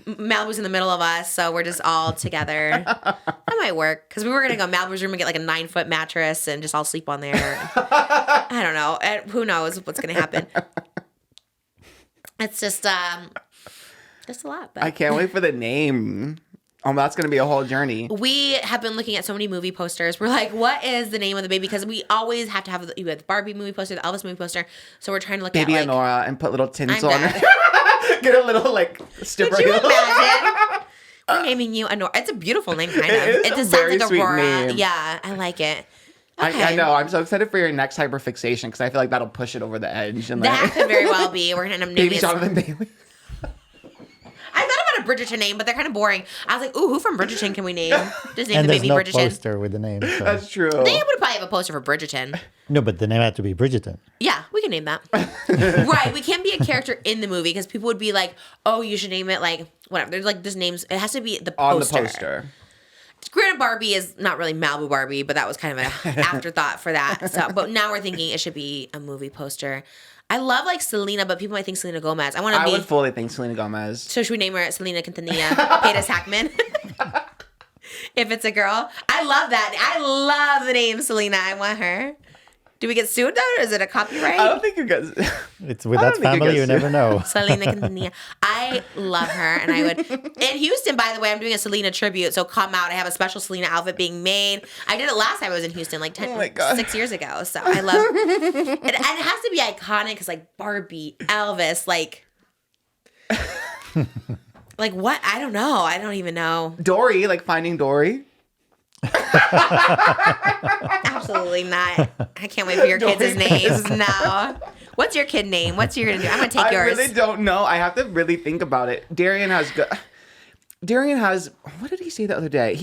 Malibu's in the middle of us, so we're just all together. That might work because we were gonna go Malibu's room and get like a 9-foot mattress and just all sleep on there. I don't know. Who knows what's gonna happen? It's just a lot. But I can't wait for the name. Oh, that's gonna be a whole journey. we have been looking at so many movie posters. We're like, what is the name of the baby? Because we always have to have the Barbie movie poster, the Elvis movie poster. So we're trying to look Baby at like, ANORA and put little tinsel I'm on her. Get a little like stripper. Could you imagine? We're naming you Anora. It's a beautiful name, kind of. It is It a just very sounds like sweet Aurora. name. Yeah, I like it. Okay. I know. I'm so excited for your next hyperfixation because I feel like that'll push it over the edge. And That like, could very well be. We're gonna end up naming Baby it. Jonathan Bailey. I thought about a Bridgerton name, but they're kind of boring. I was like, ooh, who from Bridgerton can we name? Just name And the there's baby no Bridgerton. poster with the name. So. That's true. They would probably have a poster for Bridgerton. No, but the name had to be Bridgerton. Yeah, we can name that. Right, we can't be a character in the movie because people would be like, oh, you should name it like whatever. There's like this names. It has to be the poster. On the poster. Granted, Barbie is not really Malibu Barbie, but that was kind of an afterthought for that. So, but now we're thinking it should be a movie poster. I love like Selena, but people might think Selena Gomez. I I would fully think Selena Gomez. So should we name her Selena Quintanilla Paytas Hackman? If it's a girl, I love that. I love the name Selena. I want her. Do we get sued though, or is it a copyright? I don't think you guys. It's with I that don't think you family, guys- you never know. Selena Quintanilla. I love her, and I would. In Houston, by the way, I'm doing a Selena tribute, so come out. I have a special Selena outfit being made. I did it last time I was in Houston, like Oh my God. 6 years ago. So I love, and it has to be iconic because like Barbie, Elvis, like what? I don't know. I don't even know. Dory, like Finding Dory. Absolutely not. I can't wait for your kids' names. No. What's your kid name? What's your gonna do? I'm gonna take I yours. really don't know. I have to really think about it. Darian has good. Darian has. What did he say the other day?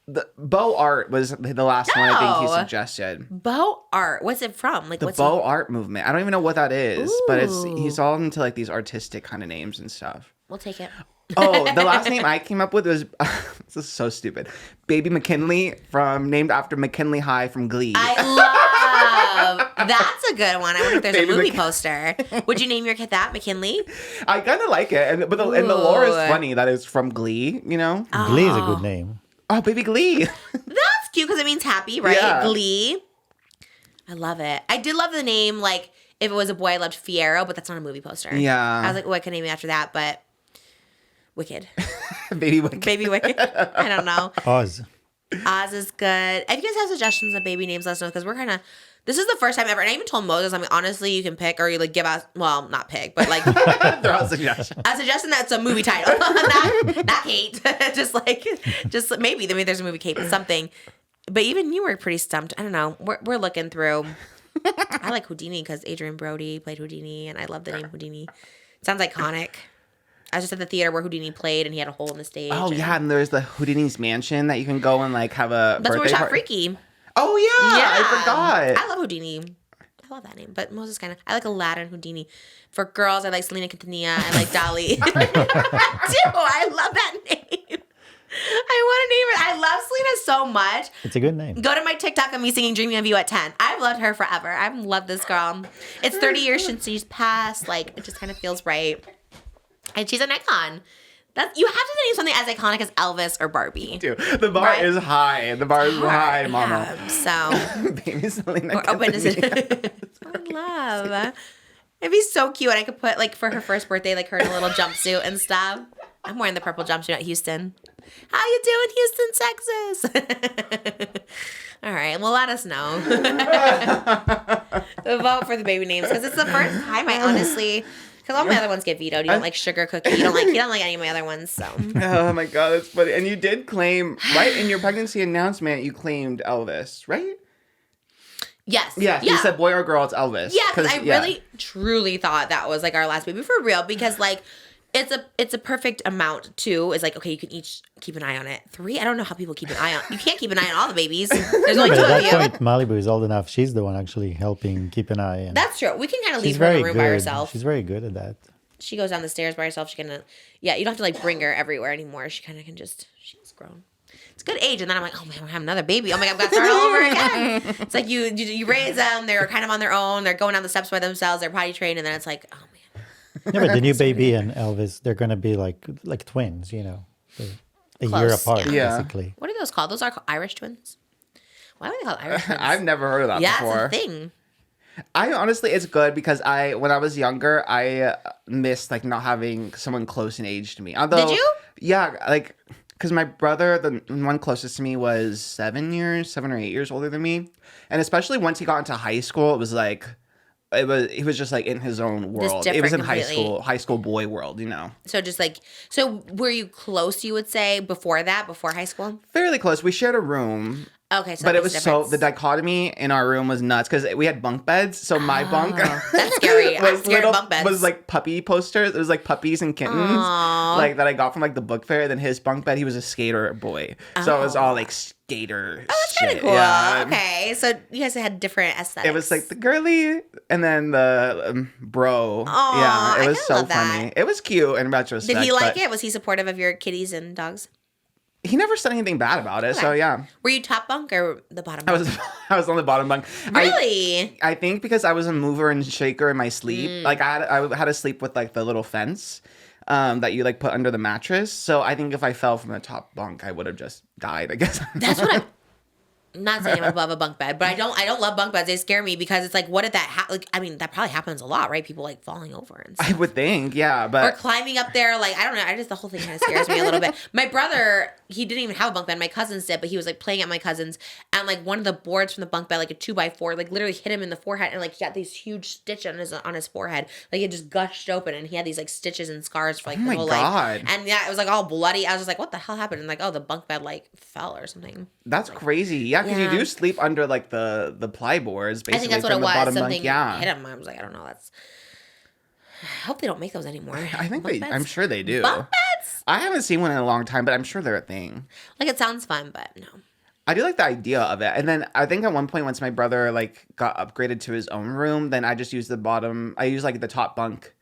The Beau Art was the last one I think he No. suggested. Beau Art. What's it from? Like The what's Beau Art movement. I don't even know what that is, but Ooh. he's all into like these artistic kind of names and stuff. We'll take it. Oh, the last name I came up with was this is so stupid. Baby McKinley named after McKinley High from Glee. I love. That's a good one. I wonder if there's Baby a movie Mc- poster. Would you name your kid that, McKinley? I kind of like it, and the lore is Ooh. funny. That is from Glee, you know. Glee is a good name. Oh, Baby Glee. That's cute because it means happy, right? Yeah. Glee. I love it. I did love the name. Like if it was a boy, I loved Fiero, but that's not a movie poster. Yeah. I was like, oh, I could name it after that, but Wicked. Baby Wicked. Baby Wicked. I don't know. Oz. Oz is good. If you guys have suggestions of baby names, let us know because we're kind of. This is the first time ever, and I even told Moses. I mean, honestly, you can pick or you like give us. Well, not pick, but like Throw out suggestions. a suggestion that's a movie title, not Kate. just maybe. I mean, there's a movie Kate, but something. But even you were pretty stumped. I don't know. We're looking through. I like Houdini because Adrian Brody played Houdini, and I love the name Houdini. It sounds iconic. I was just at the theater where Houdini played, and he had a hole in the stage. Oh and yeah, and there's the Houdini's mansion that you can go and like have a. That's where we birthday shot party. Freaky. Oh yeah, I forgot. I love Houdini. I love that name. But Moses kind of. I like Aladdin Houdini. For girls, I like Selena Quintanilla. I like Dolly. I love that name. I want to name it. I love Selena so much. It's a good name. Go to my TikTok of me singing Dreaming of You at 10. I've loved her forever. I've loved this girl. It's 30 years since she's passed. Like, it just kind of feels right. And she's an icon. You have to name something as iconic as Elvis or Barbie. Dude, the bar Right. is high. The bar is high, mama. Yeah, so, Baby Selena. or open to I love. It'd be so cute. And I could put, like, for her first birthday, like, her in a little jumpsuit and stuff. I'm wearing the purple jumpsuit at Houston. How you doing, Houston, Texas? All right. Well, let us know. Vote for the baby names because it's the first time I honestly. Because all my other ones get vetoed. You don't like Sugar Cookie. You don't like any of my other ones. So Oh my god, that's funny. And you did claim right in your pregnancy announcement. You claimed Elvis, right? yes, Yeah. You said boy or girl, it's Elvis. yeah. Because I really truly thought that was like our last baby for real. Because like. It's a perfect amount. 2 is like, okay, you can each keep an eye on it. 3, I don't know how people keep an eye on. You can't keep an eye on all the babies. There's only But 2 at of that you. point, Malibu is old enough. She's the one actually helping keep an eye. And That's true. We can kind of she's leave her in very the room good. by herself. She's very good at that. She goes down the stairs by herself. You don't have to like bring her everywhere anymore. She kind of can just, she's grown. it's a good age. And then I'm like, oh man, we're having another baby. Oh my God, I've got to start all over again. It's like you raise them, they're kind of on their own, they're going down the steps by themselves, they're potty trained, and then it's like, oh man. Yeah, but the new baby and Elvis, they're gonna be like twins, you know, they're a year Close, apart, yeah. basically. What are those called? Those are called Irish twins. Why are they called Irish twins? I've never heard of that yeah, before. it's a thing. I honestly, it's good because when I was younger, I missed like not having someone close in age to me. Although, Did you? Yeah, like because my brother, the one closest to me, was 7 or 8 years older than me, and especially once he got into high school, it was like. He was just like in his own world. It was in completely. high school boy world, you know. So were you close, you would say, before high school? Fairly close. We shared a room. Okay, so but that it makes was a difference. the dichotomy in our room was nuts because we had bunk beds. So my bunk That's scary. I'm scared of bunk beds. was like puppy posters. It was like puppies and kittens, like that I got from like the book fair. Then his bunk bed, he was a skater boy, so it was all like skater. Oh, that's kind of cool. Yeah. Okay, so you guys had different aesthetics. It was like the girly and then the bro. Aw, yeah, it I was kinda so love that. funny. It was cute in retrospect. Did he like but it? Was he supportive of your kitties and dogs? He never said anything bad about it. So Okay. yeah, Were you top bunk or the bottom I bunk? was I was on the bottom bunk. Really? I think because I was a mover and shaker in my sleep, like I had to sleep with like the little fence that you like put under the mattress. So I think if I fell from the top bunk, I would have just died. I guess. That's what I'm not saying I'm above a bunk bed, but I don't love bunk beds. They scare me because it's like, what did that like? I mean, that probably happens a lot, right? People like falling over and stuff. I would think, yeah, Or but climbing up there, like, I don't know. I just, the whole thing kind of scares me a little bit. My brother, he didn't even have a bunk bed. My cousins did, but he was like playing at my cousin's, and like one of the boards from the bunk bed, like a 2x4, like literally hit him in the forehead, and like he got these huge stitches on his forehead. Like it just gushed open, and he had these like stitches and scars for like my the whole God. life. And yeah, it was like all bloody. I was just like, what the hell happened? And like, oh, the bunk bed like fell or something. that's crazy. Yeah, because Yeah. you do sleep under like the ply boards, basically. I think that's what from it the was. bottom Something bunk. Yeah, hit him. I was like, I don't know. That's. I hope they don't make those anymore. I think Bunk I'm beds? sure they do. Bunk beds? I haven't seen one in a long time, but I'm sure they're a thing. Like it sounds fun, but no. I do like the idea of it. And then I think at one point, once my brother like got upgraded to his own room, then I just used the bottom. I used like the top bunk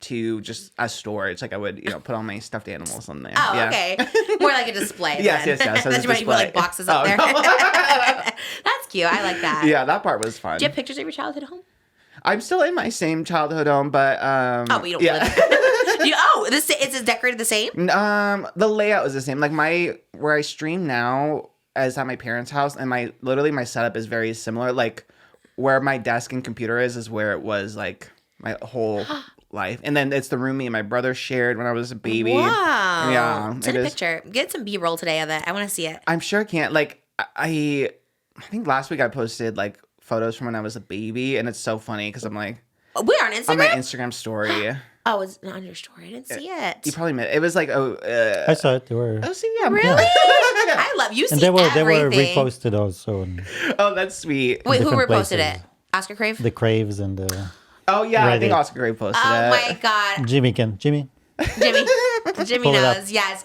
to just as storage. Like I would, put all my stuffed animals on there. Oh, Yeah. okay. More like a display. Yes, then. yes, yes, as a That's why you put like display. boxes up Oh, there. no. That's cute. I like that. Yeah, that part was fun. Do you have pictures of your childhood home? I'm still in my same childhood home, but Oh, but you don't yeah. live. Is it decorated the same? The layout is the same. Like where I stream now is at my parents' house, and my setup is very similar. Like where my desk and computer is where it was like my whole life, and then it's the room me and my brother shared when I was a baby. Wow. Yeah, Send it a is. picture. Get some B-roll today of it. I want to see it. I'm sure I can't. Like I think last week I posted like photos from when I was a baby, and it's so funny because I'm like We're on Instagram? on my Instagram story. Oh, it's not on your story. I didn't see it. You probably met. It was like I saw it. They were, see, yeah, Really? I love you. See and they were everything. reposted also. And Oh, that's sweet. Wait, who different reposted places. it? Oscar Crave? the Craves and the Oh yeah, I think Reddit. Oscar Gray posted Oh it. my God. Jimmy. Jimmy Pull it up. knows. Yes.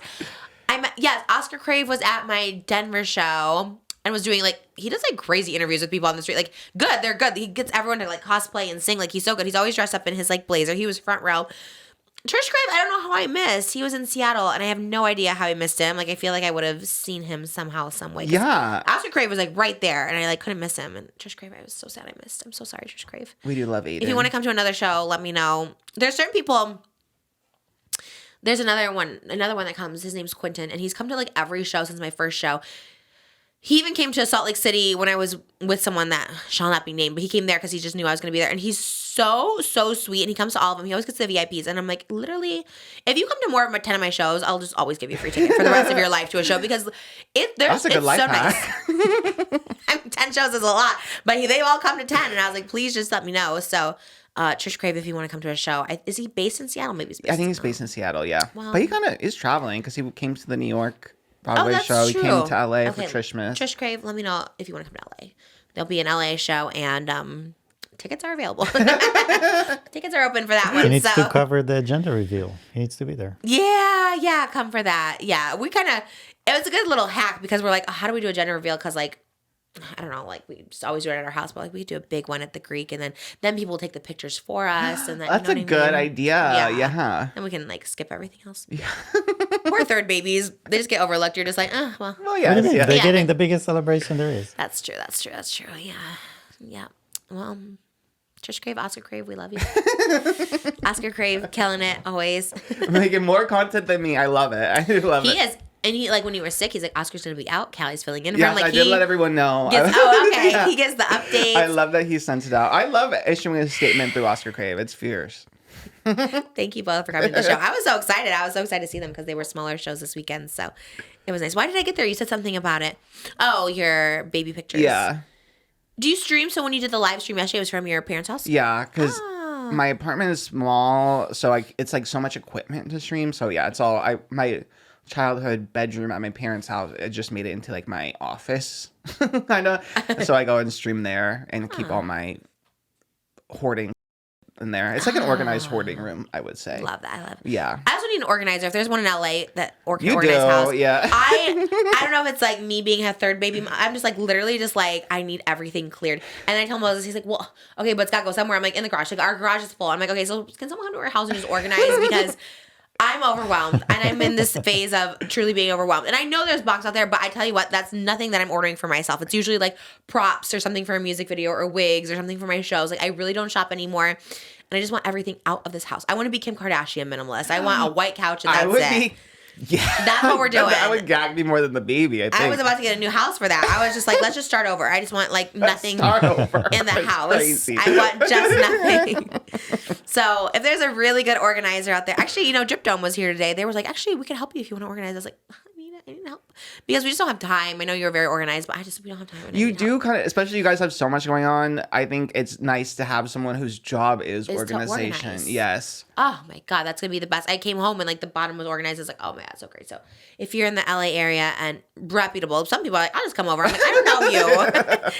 Yes, Oscar Crave was at my Denver show and was doing like, he does like crazy interviews with people on the street. Like good, they're good. He gets everyone to like cosplay and sing. Like he's so good. He's always dressed up in his like blazer. He was front row. Trish Crave, I don't know how I missed. He was in Seattle and I have no idea how I missed him. Like I feel like I would have seen him somehow, some way. 'Cause Yeah. Oscar Crave was like right there and I like couldn't miss him. And Trish Crave, I was so sad I missed. I'm so sorry, Trish Crave. We do love Aiden. If you want to come to another show, let me know. There's certain people. There's another one that comes. His name's Quentin, and he's come to like every show since my first show. He even came to Salt Lake City when I was with someone that shall not be named, but he came there because he just knew I was going to be there. And he's so sweet, and he comes to all of them. He always gets to the VIPs, and I'm like, literally, if you come to more of 10 of my shows, I'll just always give you a free ticket for the rest of your life to a show because That's a good it's life so hack. nice. I mean, 10 shows is a lot, but they all come to 10, and I was like, please just let me know. So, Trish Crave, if you want to come to a show, is he based in Seattle? Maybe he's based. I think in he's based in Seattle, yeah. Well- But he kind of is traveling because he came to the New York Broadway that's show. true. He came to LA for Okay, Trishmas. Trish Crave, let me know if you want to come to LA. There'll be an LA show, and tickets are available. Tickets are open for that one. He needs so to cover the gender reveal. He needs to be there. yeah, come for that. Yeah, we kind of. It was a good little hack because we're like, how do we do a gender reveal? Because like, I don't know, like we just always do it at our house, but like we do a big one at the Greek, and then people will take the pictures for us, and then That's a good idea. Yeah. And we can like skip everything else. Yeah. Poor third babies, they just get overlooked. You're just like, well. Well, What do you mean? yes. They're getting the biggest celebration there is. That's true. Yeah. Yeah. Well, Trish Crave, Oscar Crave, we love you. Oscar Crave, killing it always. Making more content than me. I love it. I do love it. He is. And he, like, when you were sick, he's like, Oscar's going to be out. Callie's filling in. Yes, like, I did let everyone know. Okay. Yeah. He gets the updates. I love that he sent it out. I love issuing a statement through Oscar Crave. It's fierce. Thank you both for coming to the show. I was so excited. To see them because they were smaller shows this weekend. So it was nice. Why did I get there? You said something about it. Oh, your baby pictures. Yeah. Do you stream? So when you did the live stream yesterday, it was from your parents' house? Yeah, because my apartment is small, so it's like so much equipment to stream. So yeah, it's all my childhood bedroom at my parents' house. It just made it into like my office, kind of. So I go and stream there and keep all my hoarding in there. It's like an organized hoarding room, I would say. Love that. I love it. Yeah. I also need an organizer. If there's one in LA that You organized do, house. yeah. I don't know if it's like me being a third baby. I'm just like literally just like I need everything cleared. And I tell Moses, he's like, well, okay, but it's got to go somewhere. I'm like, in the garage. Like our garage is full. I'm like, okay, so can someone come to our house and just organize because I'm overwhelmed and I'm in this phase of truly being overwhelmed. And I know there's box out there, but I tell you what, that's nothing that I'm ordering for myself. It's usually like props or something for a music video or wigs or something for my shows. Like I really don't shop anymore. And I just want everything out of this house. I want to be Kim Kardashian minimalist. I want a white couch and that's it. Yeah. That's what we're doing. That would gag me more than the baby, I think. I was about to get a new house for that. I was just like, let's just start over. I just want like nothing in the house. Crazy. I want just nothing. So if there's a really good organizer out there, actually, Drip Dome was here today. They were like, actually, we can help you if you want to organize. I was like, I need help because we just don't have time. I know you're very organized, but we don't have time. You do kind of, especially you guys have so much going on. I think it's nice to have someone whose job is organization. Yes. Oh my God, that's gonna be the best. I came home and like the bottom was organized. I was like, oh my God, so great. So if you're in the LA area and reputable, some people are like, I'll just come over. I'm like, I don't know you.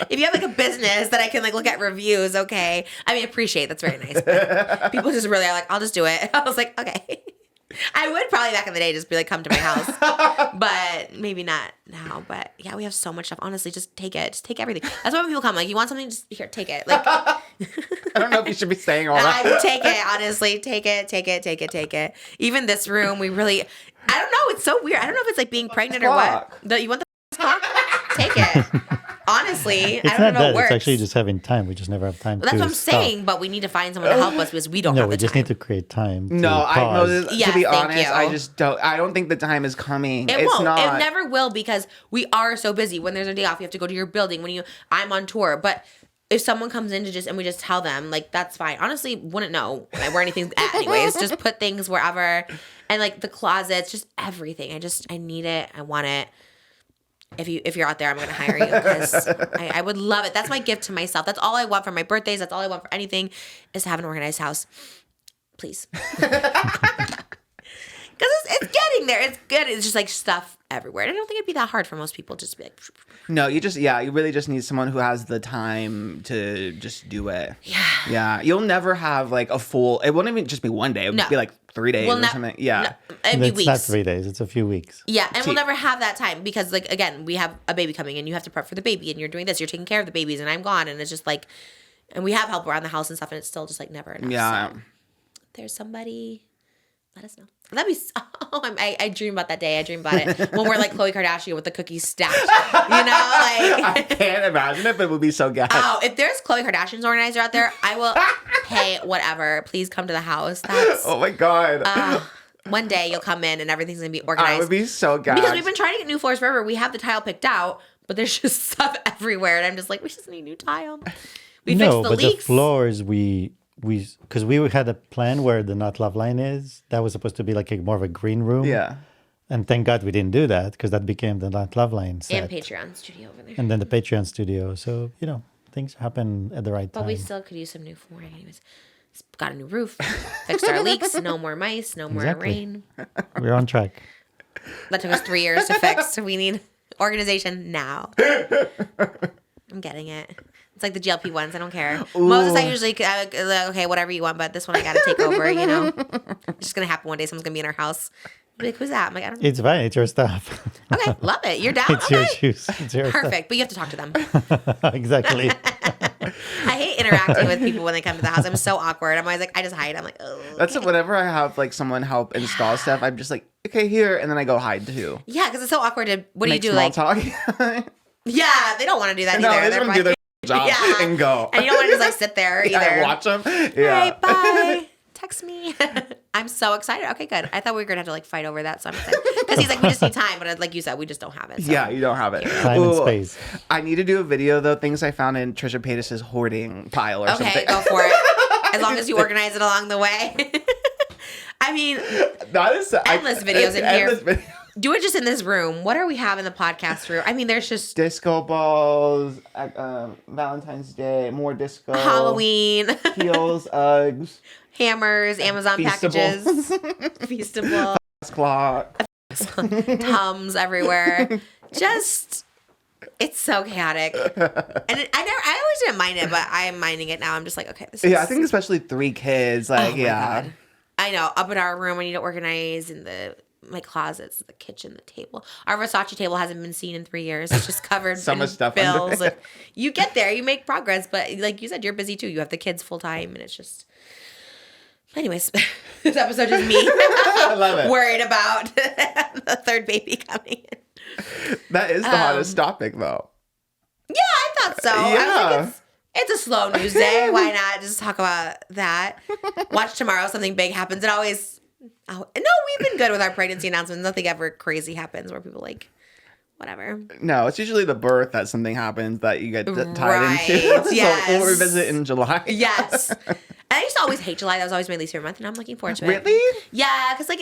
If you have like a business that I can like look at reviews, okay. I mean, appreciate that's very nice. But people just really are like, I'll just do it. I was like, okay. I would probably back in the day just be like, come to my house, but maybe not now. But yeah, we have so much stuff. Honestly, just take it. Just take everything. That's why when people come, like, you want something, just here, take it. Like, I don't know if you should be saying all that. I take it, honestly. Take it. Even this room, we really, I don't know. It's so weird. I don't know if it's like being pregnant or what. You want the clock? Take it. Honestly, It's I don't not know that. if it works. It's actually just having time. We just never have time. That's to what I'm stop. saying, but we need to find someone to help us because we don't No, have the we just time. need to create time. No, I know pause. this, Yes, to be thank honest, you. I just don't. I don't think the time is coming. It It's won't. not. It never will because we are so busy. When there's a day off, you have to go to your building. I'm on tour, but if someone comes in and we just tell them, like, that's fine. Honestly, wouldn't know where anything's at anyways. Just put things wherever, and like the closets, just everything. I need it. I want it. If you're out there, I'm going to hire you because I would love it. That's my gift to myself. That's all I want for my birthdays. That's all I want for anything is to have an organized house. Please. Because it's getting there. It's good. It's just like stuff everywhere. And I don't think it'd be that hard for most people just to be like. No, you really just need someone who has the time to just do it. Yeah. Yeah. You'll never have like a full, it wouldn't even just be one day. It would be like 3 days or something. Yeah. It'd be It's weeks. not 3 days. It's a few weeks. Yeah, and we'll never have that time because, like, again, we have a baby coming and you have to prep for the baby and you're doing this. You're taking care of the babies and I'm gone. And it's just like, and we have help around the house and stuff and it's still just like never enough. Yeah. So if there's somebody, let us know. That'd be I dream about that day. I dream about it when we're like Khloe Kardashian with the cookies stacked. I can't imagine it, but it would be so gas. Oh, if there's Khloe Kardashian's organizer out there, I will pay whatever. Please come to the house. Oh my God. One day you'll come in and everything's gonna be organized. I would be so gas. Because we've been trying to get new floors forever. We have the tile picked out, but there's just stuff everywhere, and I'm just like, we just need new tile. We fixed the leaks. The floors because we had a plan where the Not Love line is. That was supposed to be like more of a green room. Yeah. And thank God we didn't do that because that became the Not Love line set. And Patreon studio over there. And then the Patreon studio. So, things happen at the right time. But we still could use some new flooring anyways. Got a new roof. Fixed our leaks. No more mice. No more rain. We're on track. That took us 3 years to fix. So we need organization now. I'm getting it. It's like the GLP ones. I don't care. Moses, I usually, okay, whatever you want, but this one I got to take over, It's just going to happen one day. Someone's going to be in our house. Like, who's that? I'm like, I don't know. It's fine. It's your stuff. Okay, love it. You're down. It's Okay. your shoes. It's your Perfect, but you have to talk to them. stuff. Exactly. I hate interacting with people when they come to the house. I'm so awkward. I'm always like, I just hide. I'm like, oh. That's whenever I have like someone help install stuff, I'm just like, okay, here, and then I go hide too. Yeah, because it's so awkward to. What Make do you do? small Like, talk. yeah, they don't want to do that No, either. they just They're want to do their job Yeah. and go. And you don't want to just like sit there either. Yeah, watch them. All Yeah. right, bye. Text me. I'm so excited. Okay, good. I thought we were gonna have to like fight over that, so I'm excited. Because he's like, we just need time, but like you said, we just don't have it. So. Yeah, you don't have it. Time and Ooh, space. I need to do a video though. Things I found in Trisha Paytas' hoarding pile or Okay, something. go for it. As long as you organize it along the way. I mean, That is endless videos in endless here. video- do it just in this room. What are we having the podcast room? I mean, there's just Disco balls, Valentine's Day, more disco, Halloween, heels, Uggs, hammers, Amazon Feastable. packages, Feastable, clock. Tums everywhere. Just, it's so chaotic. And I always didn't mind it, but I'm minding it now. I'm just like, okay, this is. Yeah, I think especially 3 kids. Like, Oh my yeah. God. I know. Up in our room, I need to organize in my closets, the kitchen, the table. Our Versace table hasn't been seen in 3 years. It's just covered So in much stuff under bills. it. And you get there, you make progress, but like you said, you're busy too. You have the kids full time, and it's just. Anyways, this episode is me I love it. worried about the third baby coming in. That is the hottest topic, though. Yeah, I thought so. I was Yeah. like, it's a slow news day. Why not just talk about that? Watch tomorrow something big happens. It always. Oh, no, we've been good with our pregnancy announcements. Nothing ever crazy happens where people like, whatever. No, it's usually the birth that something happens that you get tied Right, into. yes. So we'll revisit in July. Yes. And I used to always hate July. That was always my least favorite month, and I'm looking forward to it. Really? Yeah, because like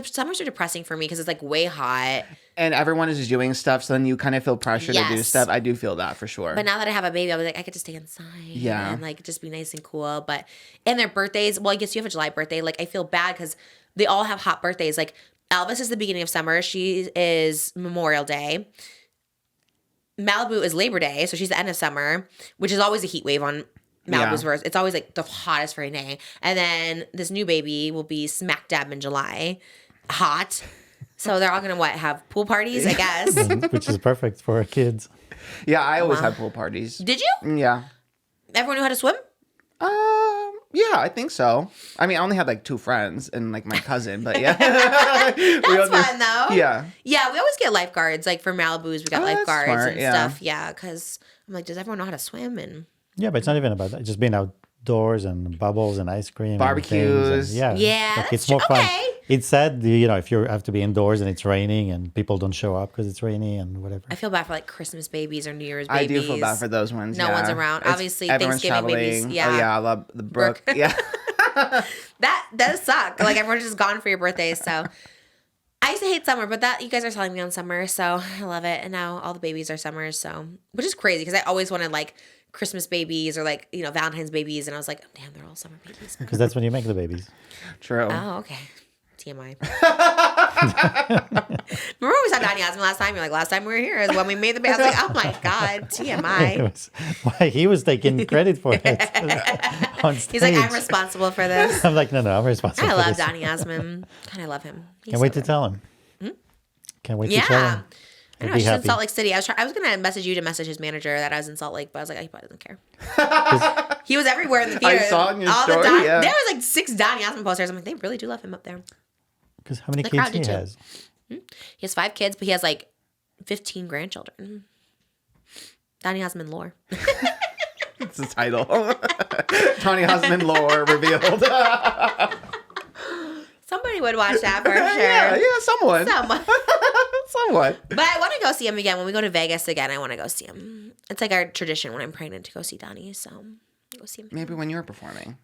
summers are depressing for me because it's like way hot. And everyone is doing stuff, so then you kind of feel pressure to do Yes. stuff. I do feel that for sure. But now that I have a baby, I'll be like, I get to stay inside. Yeah. And like just be nice and cool. But and their birthdays, well, I guess you have a July birthday. Like I feel bad because they all have hot birthdays. Like Elvis is the beginning of summer. She is Memorial Day. Malibu is Labor Day, so she's the end of summer, which is always a heat wave on Malibu's verse. It's always like the hottest for a day. And then this new baby will be smack dab in July. Hot. So they're all gonna have pool parties, I guess. Which is perfect for our kids. Yeah, I always had pool parties. Did you? Yeah. Everyone knew how to swim? Yeah, I think so. I mean, I only had like 2 friends and like my cousin, but yeah. That's fun though. Yeah. Yeah, we always get lifeguards. Like for Malibu's, we got Oh, that's lifeguards smart, and yeah. stuff. Yeah, because I'm like, does everyone know how to swim? And Yeah, but it's not even about that. Just being outdoors and bubbles and ice cream. Barbecues. And things. Yeah, like, that's it's more true. fun. Okay. It's sad, if you have to be indoors and it's raining and people don't show up because it's rainy and whatever. I feel bad for like Christmas babies or New Year's I babies. do feel bad for those ones. No yeah. one's around. Obviously, everyone's Thanksgiving babies, traveling. yeah. Oh, yeah, I love the Brook. Brook. Yeah. That does suck. Like everyone's just gone for your birthdays. So I used to hate summer, but that you guys are selling me on summer, so I love it. And now all the babies are summers, so which is crazy because I always wanted like Christmas babies or like Valentine's babies, and I was like, oh, damn, they're all summer babies. Because that's when you make the babies. True. Oh, okay. TMI. Remember when we saw Donny Osmond last time? You're like, last time we were here is when we made the baby. I was like, oh my God, TMI. Why he was taking credit for it on stage. He's like, I'm responsible for this. I'm like, no, I'm responsible I for love this. Donny Osmond. Kind of love him. He's Can't wait so to tell him. Can't wait to tell Yeah. him. I know, He'll be she's in happy. Salt Lake City. I was gonna message you to message his manager that I was in Salt Lake, but I was like, he probably doesn't care. He was everywhere in the theater. saw it in your All story, yeah. There was like 6 Donny Osmond posters. I'm like, they really do love him up there. Because how many The kids crowd he did too. has? He has 5 kids, but he has like 15 grandchildren. Donny Osmond lore. It's the title. Tony Osmond lore revealed. Somebody would watch that for sure. yeah, someone. Someone. Somewhat. But I want to go see him again. When we go to Vegas again, I want to go see him. It's like our tradition when I'm pregnant to go see Donnie. So I'll go see him. Maybe when you're performing.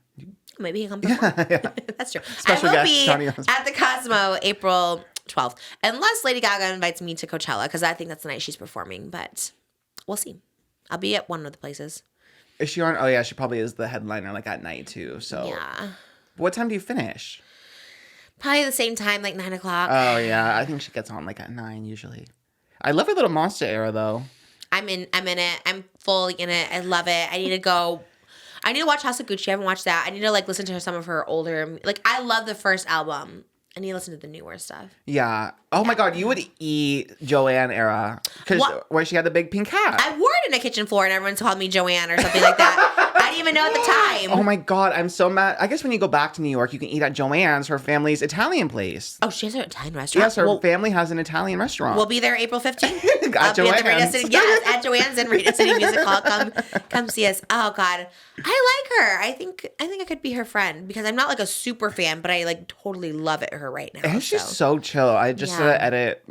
Maybe he can come perform. That's true. Special I will guest, be Donny Osmond. at the Cosmo April 12th. Unless Lady Gaga invites me to Coachella, because I think that's the night she's performing. But we'll see. I'll be at one of the places. Is she on? Oh, yeah, she probably is the headliner like at night too. So, Yeah. what time do you finish? Probably the same time, like 9 o'clock. Oh, yeah, I think she gets on like at 9 usually. I love her little monster era though. I'm in it. I'm fully in it. I love it. I need to go. I need to watch House of Gucci. I haven't watched that. I need to like listen to some of her older. Like I love the first album, I need to listen to the newer stuff. Yeah. Oh my God, you would eat Joanne era because where she had the big pink hat. I wore it in a kitchen floor, and everyone's called me Joanne or something like that. I didn't even know at the time. Oh my God, I'm so mad. I guess when you go back to New York, you can eat at Joanne's, her family's Italian place. Oh, she has an Italian restaurant. Yes, her family has an Italian restaurant. We'll be there April 15th. At Joanne's. Yes, at Joanne's in Radio City Music Hall. Come see us. Oh God, I like her. I think I could be her friend because I'm not like a super fan, but I like totally love it her right now. And she's so chill. I just edit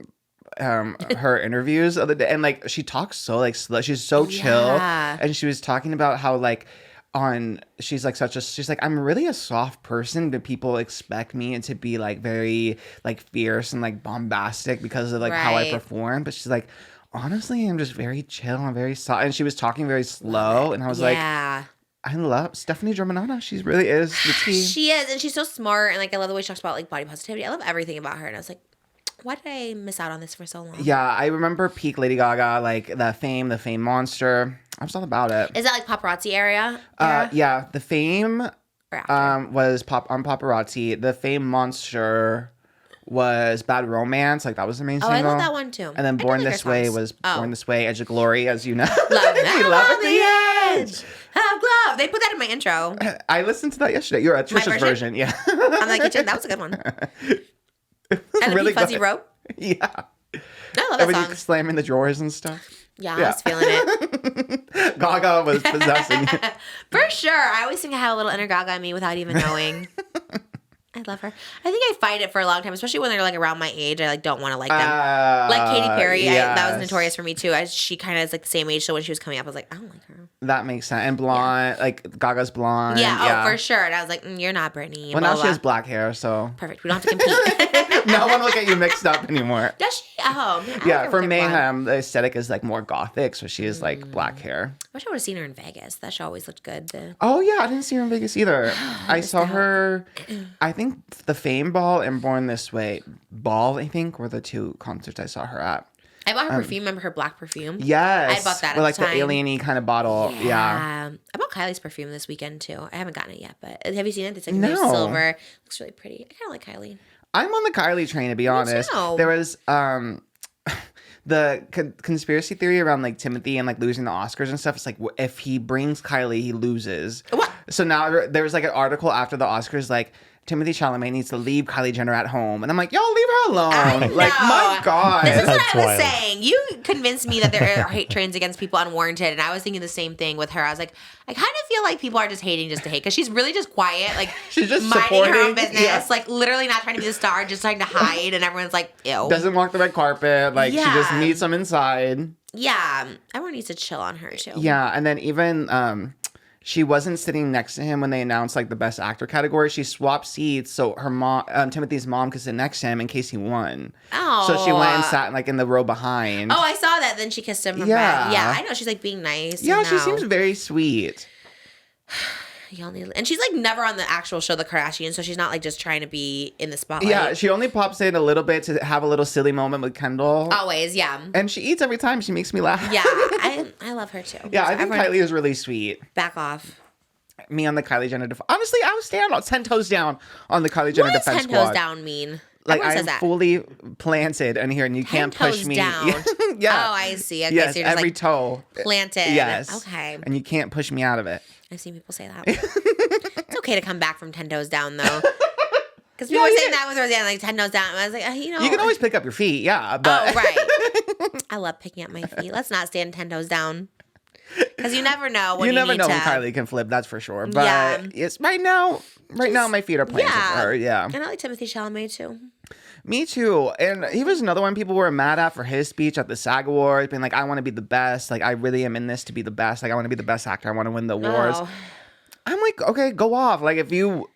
her interviews the other day, and like she talks so like slow. She's so chill, and she was talking about how like she's like I'm really a soft person, but people expect me to be like very like fierce and like bombastic because of like how I perform. But she's like, honestly, I'm just very chill. I'm very soft, and she was talking very slow, and I was like, I love Stephanie Germanata. She really is the tea. She is, and she's so smart, and like I love the way she talks about like body positivity. I love everything about her, and I was like, why did I miss out on this for so long? Yeah, I remember peak Lady Gaga, like the Fame monster. I was all about it. Is that like paparazzi era? Yeah, the Fame was on paparazzi. The Fame monster was Bad Romance. Like that was the main single. I love that one too. And then Born This Way was Born This Way, Edge of Glory, as you know. Love the edge. Have glove. They put that in my intro. I listened to that yesterday. You're a Trisha's version. Yeah. I'm like, that was a good one. And really the fuzzy rope. Yeah. I love that song. You slamming the drawers and stuff. Yeah, I was feeling it. Gaga was possessing you. For sure. I always think I have a little inner Gaga in me without even knowing. I love her. I think I fight it for a long time, especially when they're like around my age. I like don't want to like them. Like Katy Perry, that was notorious for me too. She kind of is like the same age, so when she was coming up, I was like, I don't like her. That makes sense. And blonde, like Gaga's blonde. Yeah, for sure. And I was like, you're not Britney. Well, now she has black hair, so perfect. We don't have to compete. No one will get you mixed up anymore. Does she? Oh, man, yeah. For Mayhem, the aesthetic is like more gothic, so she has like black hair. I wish I would have seen her in Vegas. That show always looked good. Oh yeah, I didn't see her in Vegas either. I saw her. I think the Fame Ball and Born This Way Ball, I think, were the two concerts I saw her at. I bought her perfume. Remember her black perfume? Yes. I bought that at like the time. The alien-y kind of bottle. Yeah. I bought Kylie's perfume this weekend too. I haven't gotten it yet, but have you seen it? It's like silver. Looks really pretty. I kind of like Kylie. I'm on the Kylie train, to be honest. There was the conspiracy theory around like Timothy and like losing the Oscars and stuff. It's like if he brings Kylie, he loses. What? So now there was like an article after the Oscars like, Timothee Chalamet needs to leave Kylie Jenner at home. And I'm like, y'all leave her alone. Like, my God. This is what I was saying. You convinced me that there are hate trains against people unwarranted. And I was thinking the same thing with her. I was like, I kind of feel like people are just hating just to hate. Because she's really just quiet. Like, she's just minding supporting. her own business. Yeah. Like, literally not trying to be the star, just trying to hide. And everyone's like, ew. Doesn't walk the red carpet. Like, she just meets them inside. Yeah. Everyone needs to chill on her, too. Yeah. And then even... she wasn't sitting next to him when they announced like the best actor category. She swapped seats so her mom, Timothy's mom, could sit next to him in case he won. Oh, so she went and sat like in the row behind. Oh, I saw that. Then she kissed him from back. Yeah, I know. She's like being nice. Yeah, she seems very sweet. Y'all need, and she's like never on the actual show, The Kardashians, so she's not like just trying to be in the spotlight. Yeah, she only pops in a little bit to have a little silly moment with Kendall. Always, yeah. And she eats every time. She makes me laugh. Yeah, I love her too. Yeah, I think Kylie is really sweet. Back off. Me on the Kylie Jenner defense. Honestly, I was standing 10 toes down on the Kylie Jenner defense squad. What does 10 toes down mean? Like, I'm fully planted in here and you can't push me. Down. Yeah. Oh, I see. Okay, yes, so you're just every like toe. Planted. Yes. Okay. And you can't push me out of it. I've seen people say that. It's okay to come back from 10 toes down, though. Because people were saying that with Roseanne, like 10 toes down. And I was like, you know. You can always pick up your feet, yeah. But... Oh, right. I love picking up my feet. Let's not stand 10 toes down. Because you never know when you never know when Kylie can flip, that's for sure. But it's right now my feet are planted for her. Yeah. And I like Timothee Chalamet too. Me too. And he was another one people were mad at for his speech at the SAG Awards, being like, I want to be the best. Like, I really am in this to be the best. Like, I want to be the best actor. I want to win the awards. Oh. I'm like, okay, go off. Like,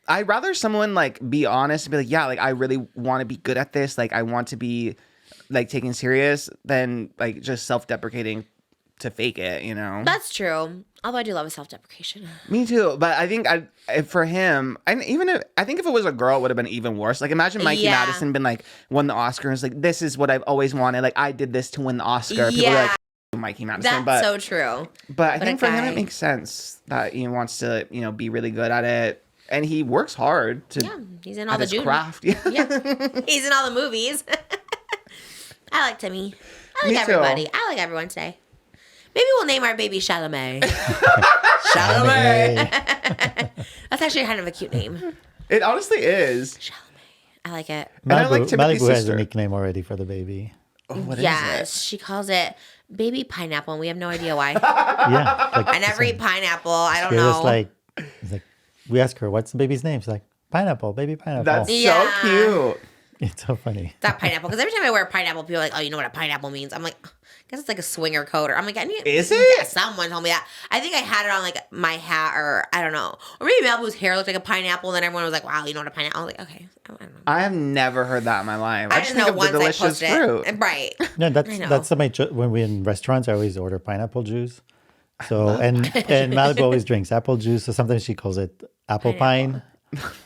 I'd rather someone like be honest and be like, yeah, like I really want to be good at this. Like, I want to be like taken serious than like just self-deprecating to fake it, you know? That's true. Although I do love a self-deprecation. Me too. But I think for him, and even I think if it was a girl, it would have been even worse. Like, imagine Mikey Madison been like, won the Oscar and was like, this is what I've always wanted. Like, I did this to win the Oscar. People are like, Mikey Madison. That's so true. But I think for him, it makes sense that he wants to, be really good at it. and he works hard to he's in all at the his Dune. craft. Yeah, he's in all the movies. I like Timmy. I like Me too. everybody. I like everyone today. Maybe we'll name our baby Chalamet. Chalamet. That's actually kind of a cute name. It honestly is. Chalamet. I like it. And I like Timothy's Malibu has sister. a nickname already for the baby. Oh, what is Yes, she calls it baby pineapple, and we have no idea why. Yeah. Like, I never eat pineapple. I don't it know. was like, it's like, we ask her, what's the baby's name? She's like, pineapple, baby pineapple. That's Yeah. so cute. It's so funny. That pineapple, because every time I wear a pineapple, people are like, "Oh, you know what a pineapple means?" I'm like, I guess it's like a swinger coat, or I'm like, Is it? Yeah, someone told me that. I think I had it on like my hat, or I don't know, or maybe Malibu's hair looked like a pineapple, and then everyone was like, "Wow, you know what a pineapple?" I was like, "Okay, I don't know." I have never heard that in my life. I just just know think of the once I delicious posted fruit. it, right? No, I know. that's when we're in restaurants, I always order pineapple juice. So and Malibu always drinks apple juice. So sometimes she calls it apple pine.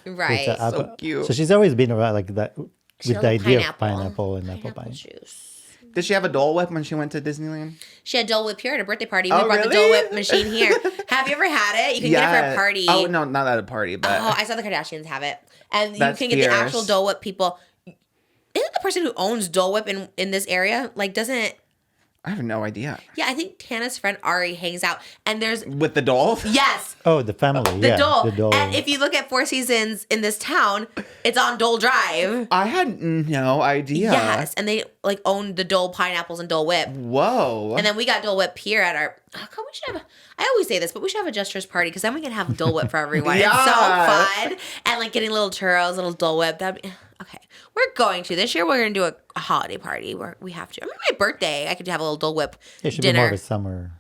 Right. It's a So cute. So she's always been around like that She with the loves idea of pineapple and apple pine. juice. Did she have a Dole Whip when she went to Disneyland? She had Dole Whip here at a birthday party. We Oh, brought the really? Dole Whip machine here. Have you ever had it? You can get it for a party. Oh no, not at a party, but Oh, I saw the Kardashians have it. And you That's can get the fierce. actual Dole Whip people. Isn't the person who owns Dole Whip in this area, like, doesn't... I have no idea. Yeah, I think Tana's friend Ari hangs out. And there's... With the Dole? Yes! Oh, the family. The yeah, Dole. the Dole. And if you look at Four Seasons in this town, it's on Dole Drive. I had no idea. Yes. And they, like, own the Dole pineapples and Dole Whip. Whoa. And then we got Dole Whip here at our... Oh, God, we should have... I always say this, but we should have a Jester's party, because then we can have Dole Whip for everyone. Yeah. It's so fun. And, like, getting little churros, little Dole Whip. That'd be... Okay. We're going to. This year, we're going to do a holiday party where we have to. I mean, my birthday, I could have a little Dole Whip it should dinner. be more of a summer.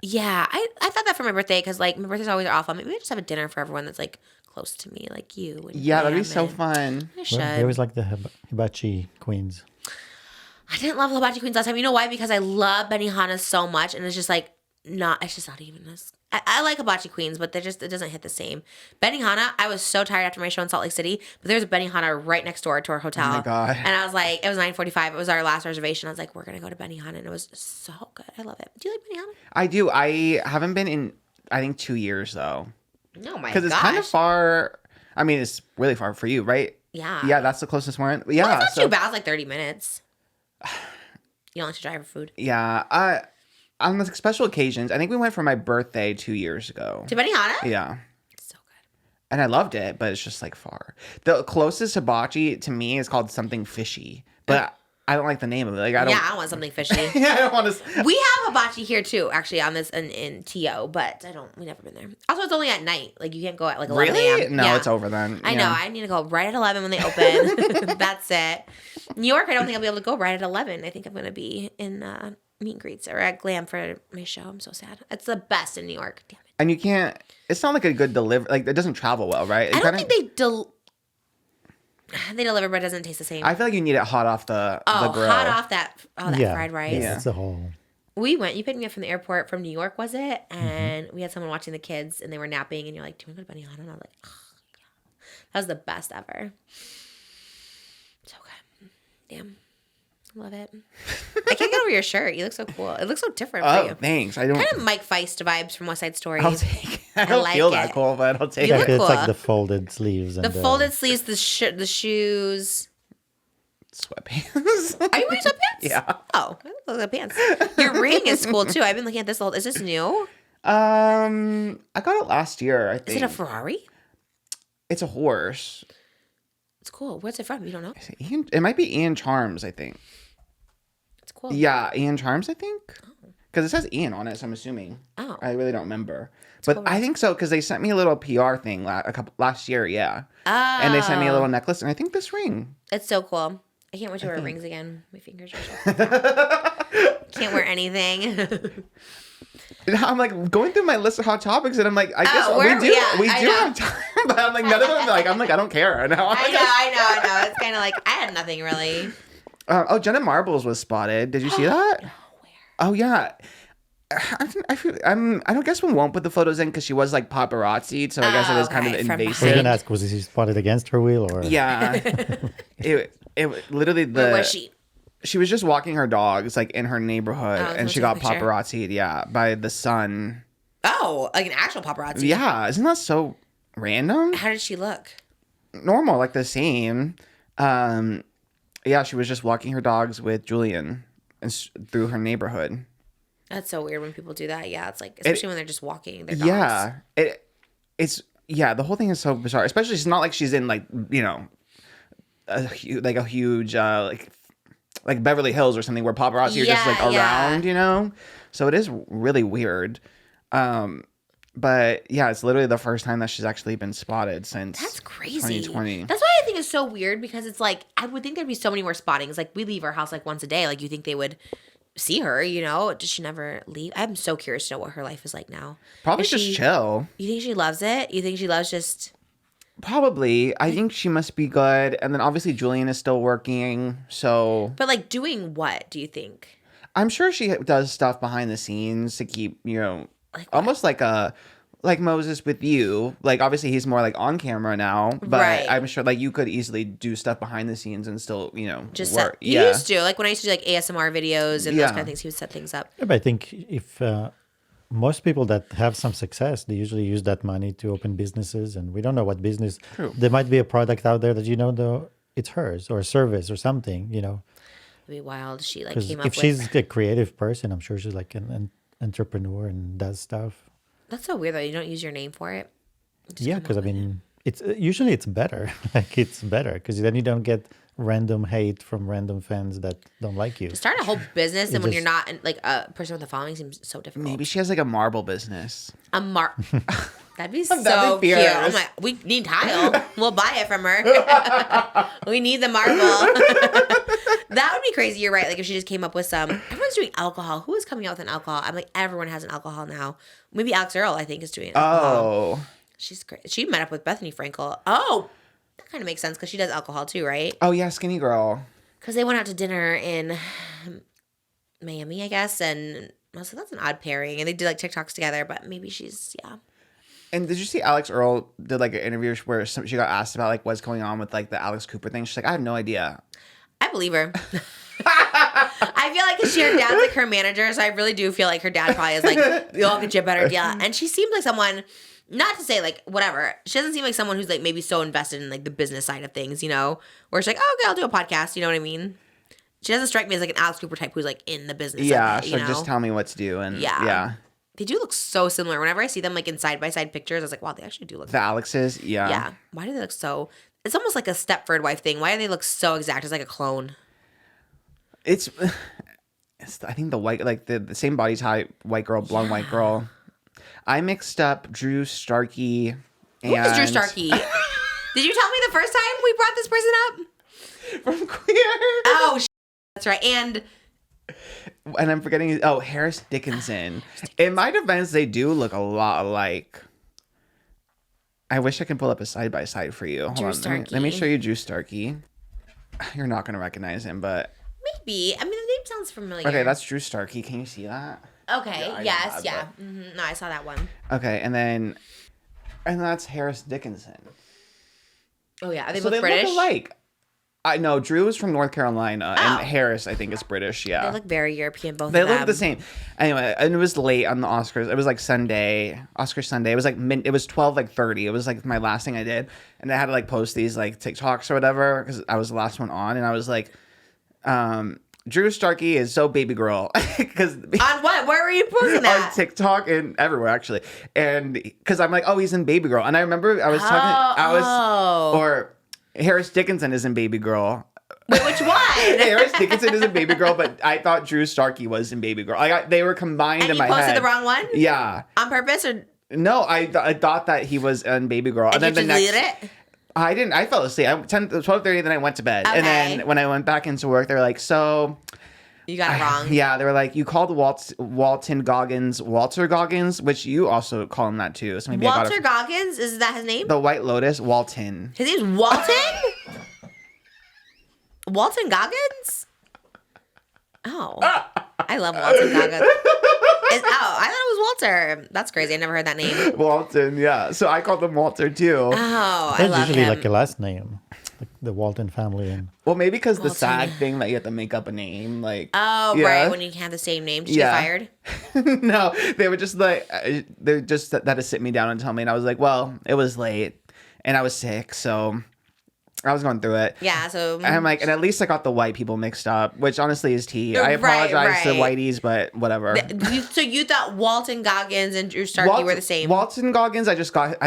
Yeah. I thought that for my birthday, because, like, my birthdays always are off. Maybe we just have a dinner for everyone that's, like, close to me, like you. And Yeah, that'd be Pam so and- fun. I should. They always like the hibachi queens. I didn't love Hibachi Queens last time. You know why? Because I love Benihana so much, and it's just like it's just not even as. I like Hibachi Queens, but it doesn't hit the same. Benihana, I was so tired after my show in Salt Lake City, but there's a Benihana right next door to our hotel. Oh my God. And I was like, it was 9:45. It was our last reservation. I was like, we're gonna go to Benihana, and it was so good. I love it. Do you like Benihana? I do. I haven't been in, I think, 2 years though. No, my gosh. Because it's kind of far. I mean, it's really far for you, right? Yeah. Yeah, that's the closest one. Yeah. Well, it's not so, too bad. It's like 30 minutes. You don't like to drive for food. Yeah. On the special occasions, I think we went for my birthday 2 years ago. To Benihana? Yeah. So good. And I loved it, but it's just like far. The closest hibachi to me is called something fishy, but I don't like the name of it. Like I don't. Yeah, I want something fishy. Yeah, I don't want to. We have hibachi here too, actually, on this in TO, but we've never been there. Also, it's only at night. Like, you can't go at like 11 Really? a.m. No, Yeah. it's over then. I know. Yeah. I need to go right at 11 when they open. That's it. New York, I don't think I'll be able to go right at 11. I think I'm going to be in meet and greets or at Glam for my show. I'm so sad. It's the best in New York. Damn it. And you can't. It's not like a good delivery. Like it doesn't travel well, right? I don't think they deliver, but it doesn't taste the same. I feel like you need it hot off the grill. hot off that yeah, fried rice. Yeah, it's a whole. We went. You picked me up from the airport from New York, was it? And we had someone watching the kids, and they were napping. And you're like, "Do you want to go to Benihana?" And I was like, "Oh, yeah." That was the best ever. So good. Damn, love it. I can't get over your shirt. You look so cool. It looks so different for Oh, you. thanks. I don't. Kind of Mike Feist vibes from West Side Story. I'll take it. I don't like feel that it. cool, but I'll take You it. look It's cool. like the folded sleeves. And The folded sleeves, the shoes. Sweatpants. Are you wearing sweatpants? Yeah. Oh, I look like pants. Your ring is cool too. I've been looking at this. Is this new? I got it last year. I Is think it a Ferrari? It's a horse. It's cool. Where's it from? You don't know? It might be Ian Charms. I think. It's cool. Yeah, Ian Charms. I think because it says Ian on it, so I'm assuming. Oh. I really don't remember, but cool. I think so because they sent me a little PR thing last year. Yeah. Oh. And they sent me a little necklace, and I think this ring. It's so cool. I can't wait to wear rings again. My fingers are so can't wear anything. And I'm like going through my list of hot topics, and I'm like, I guess we do have time, but I'm like none of them. I don't care. No, I know. It's kind of like I had nothing really. Jenna Marbles was spotted. Did you see that? No, where? Oh yeah. I don't guess we won't put the photos in because she was like paparazzi, so I guess it is kind of okay, from I was invasive. gonna ask, was he spotted against her wheel or? Yeah. it literally Where was she? She was just walking her dogs like in her neighborhood, Oh, and so she it's got a picture? paparazzi'd. Yeah, by the sun. Oh, like an actual paparazzi. Yeah, isn't that so random. How did she look? Normal, like the same. Yeah, she was just walking her dogs with Julian through her neighborhood. That's so weird when people do that. Yeah, it's like, especially when they're just walking their dogs. Yeah, it's the whole thing is so bizarre. Especially, it's not like she's in like, you know, a huge like Beverly Hills or something where paparazzi are just like around, you know. So it is really weird. But yeah, it's literally the first time that she's actually been spotted since That's crazy. 2020. That's why I think it's so weird because it's like, I would think there'd be so many more spottings. Like, we leave our house like once a day. Like, you think they would see her, you know? Does she never leave? I'm so curious to know what her life is like now. Probably just chill. You think she loves it? You think she loves just... Probably. I think she must be good. And then obviously Julian is still working, so... But like, doing what, do you think? I'm sure she does stuff behind the scenes to keep, you know... Like almost like Moses with you. Like, obviously he's more like on camera now, but right. I'm sure like you could easily do stuff behind the scenes and still, you know, Just work. you used to, like when I used to do like ASMR videos and those kind of things, he would set things up. Yeah, but I think if most people that have some success, they usually use that money to open businesses, and we don't know what business. True. There might be a product out there that you know though it's hers, or a service or something, you know. It'd be wild. She like 'Cause came up if with... she's a creative person, I'm sure she's like an entrepreneur and does stuff. That's so weird though. You don't use your name for it. Yeah, because I mean, it's usually it's better. Like it's better because then you don't get random hate from random fans that don't like you. To start a whole business and when you're just- not like a person with a following seems so difficult. Maybe she has like a marble business. That'd be so That'd be cute. fierce. I'm like, we need tile. We'll buy it from her. We need the marble. That would be crazy. You're right. Like if she just came up with some. Everyone's doing alcohol. Who is coming out with an alcohol? I'm like, everyone has an alcohol now. Maybe Alex Earl, I think, is doing alcohol. Oh. She's great. She met up with Bethany Frankel. Oh, that kind of makes sense because she does alcohol too, right? Oh yeah, skinny girl. Because they went out to dinner in Miami, I guess, and I was like, that's an odd pairing. And they did like TikToks together, but maybe she's, yeah. And did you see Alex Earl did like an interview where she got asked about like what's going on with like the Alex Cooper thing? She's like, I have no idea. I believe her. I feel like her dad's like her manager, so I really do feel like her dad probably is like, you'll get you a better deal. And she seems like someone, not to say like whatever, she doesn't seem like someone who's like maybe so invested in like the business side of things, you know, where she's like, oh, okay, I'll do a podcast, you know what I mean? She doesn't strike me as like an Alex Cooper type who's like in the business. Yeah, of it, so you know? just tell me what to do. And Yeah. They do look so similar. Whenever I see them like in side by side pictures, I was like, wow, they actually do look. The Alexes, yeah. Yeah. Why do they look so? It's almost like a Stepford wife thing. Why do they look so exact? It's like a clone. It's I think the white, like the same body type, white girl, blonde white girl. I mixed up Drew Starkey and... Who is Drew Starkey? Did you tell me the first time we brought this person up? From Queer. Oh, that's right. And I'm forgetting, Harris Dickinson. In my defense, they do look a lot alike. I wish I could pull up a side-by-side for you. Hold Drew on. Starkey. Let me show you Drew Starkey. You're not going to recognize him, but... maybe. I mean, the name sounds familiar. Okay, that's Drew Starkey. Can you see that? Okay, I yes, know that, yeah. No, I saw that one. Okay, and that's Harris Dickinson. Oh, yeah. Are they So both they British? look alike. I know Drew is from North Carolina, and Harris, I think, is British. Yeah, They look very European, both they of them. look the same. Anyway, and it was late on the Oscars. It was like Sunday, Oscar Sunday. It was like it was 12:30. It was like my last thing I did, and I had to like post these like TikToks or whatever because I was the last one on, and I was like, Drew Starkey is so baby girl because On what? Where were you posting that? on TikTok and everywhere actually, and because I'm like, oh, he's in Baby Girl, and I remember I was talking, or Harris Dickinson is in Baby Girl. Wait, which one? Harris Dickinson is in Baby Girl, but I thought Drew Starkey was in Baby Girl. They were combined And in you my posted head. the wrong one? Yeah. On purpose or? No, I thought that he was in Baby Girl, And then you the just next. deleted it? I didn't. I fell asleep. 12:30, then I went to bed, and Okay. then when I went back into work, they were like, "So." You got it wrong. Yeah, they were like, you called Walton Goggins Walter Goggins, which you also call him that too. So maybe Walter Goggins? Is that his name? the White Lotus, Walton. His name's Walton? Walton Goggins? Oh. I love Walton Goggins. I thought it was Walter. That's crazy. I never heard that name. Walton, yeah. So I called him Walter too. Oh, I That's love usually him. like a last name. the Walton family. And Well, maybe because the Walton. SAG thing that you have to make up a name, like. Oh, yeah. right. When you have the same name. Did you get fired? No, they were just like, they just had to sit me down and tell me, and I was like, well, it was late, and I was sick, so I was going through it. Yeah, so. And I'm like, and at least I got the white people mixed up, which honestly is tea. I Right, apologize to right. whiteys, but whatever. So you thought Walton Goggins and Drew Starkey were the same? Walton Goggins, I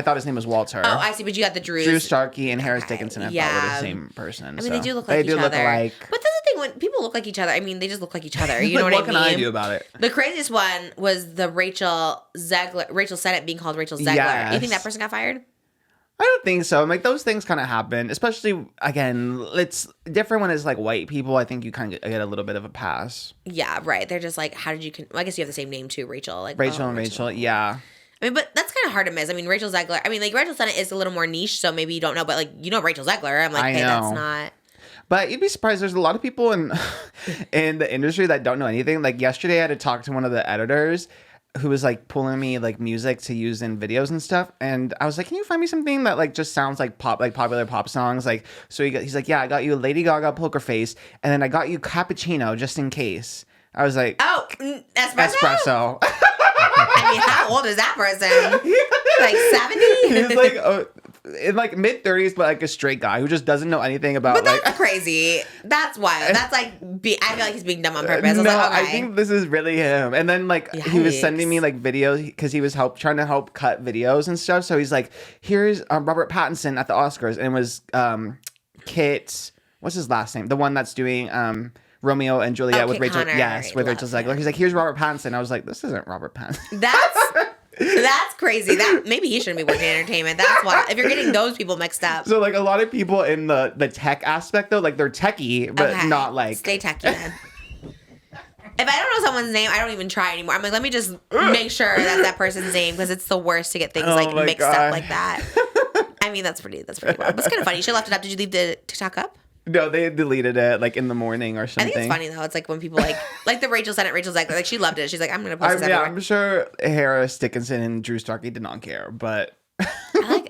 thought his name was Walter. Oh, I see, but you got the Drews. Drew Starkey and Harris Dickinson, I thought were Yeah. the same person. I mean, they do look like they each do other. look alike. But that's the thing, when people look like each other, I mean, they just look like each other. You know Like, what I mean? What can I do about it? The craziest one was the Rachel Sennett being called Rachel Zegler. Yes. You think that person got fired? I don't think so. I'm like, those things kind of happen, especially, again, it's different when it's like white people. I think you kind of get a little bit of a pass. Yeah, right. They're just like, how did you? Well, I guess you have the same name too, Rachel. Like Rachel oh, and Rachel, yeah. I mean, but that's kind of hard to miss. I mean, Rachel Zegler. I mean, like Rachel Sennett is a little more niche, so maybe you don't know, but like you know Rachel Zegler. I'm like, I hey, that's know. not. But you'd be surprised. There's a lot of people in in the industry that don't know anything. Like yesterday, I had to talk to one of the editors who was like pulling me like music to use in videos and stuff. And I was like, can you find me something that like just sounds like pop, like popular pop songs? Like, so he's like, yeah, I got you a Lady Gaga Poker Face, and then I got you Cappuccino just in case. I was like, Oh, espresso. espresso. I mean, how old is that person? Like 70? He's like in like mid 30s, but like a straight guy who just doesn't know anything about But like. that's crazy. That's wild. That's like, I feel like he's being dumb on purpose. I was No, like, okay. I think this is really him. And then like he was sending me Yikes. like videos because he was trying to help cut videos and stuff. So he's like, here's Robert Pattinson at the Oscars, and it was Kit. What's his last name? The one that's doing Romeo and Juliet with Kit Rachel. Connor. Yes, with Love Rachel Zegler. He's like, here's Robert Pattinson. I was like, this isn't Robert Pattinson. That's crazy. That maybe he shouldn't be working in entertainment. That's why if you're getting those people mixed up. So like a lot of people in the tech aspect though, like they're techie, but Okay. not like. Stay techie then. If I don't know someone's name, I don't even try anymore. I'm like, let me just make sure that's that person's name because it's the worst to get things like my mixed God. up like that. I mean, that's pretty wild. But it's kind of funny. You should have left it up. Did you leave the TikTok up? No, they deleted it like in the morning or I something. think it's funny though. It's like when people like the Rachel Sennett, Rachel Zegler, like she loved it. She's like, I'm gonna post this everywhere. I'm sure Harris Dickinson and Drew Starkey did not care, but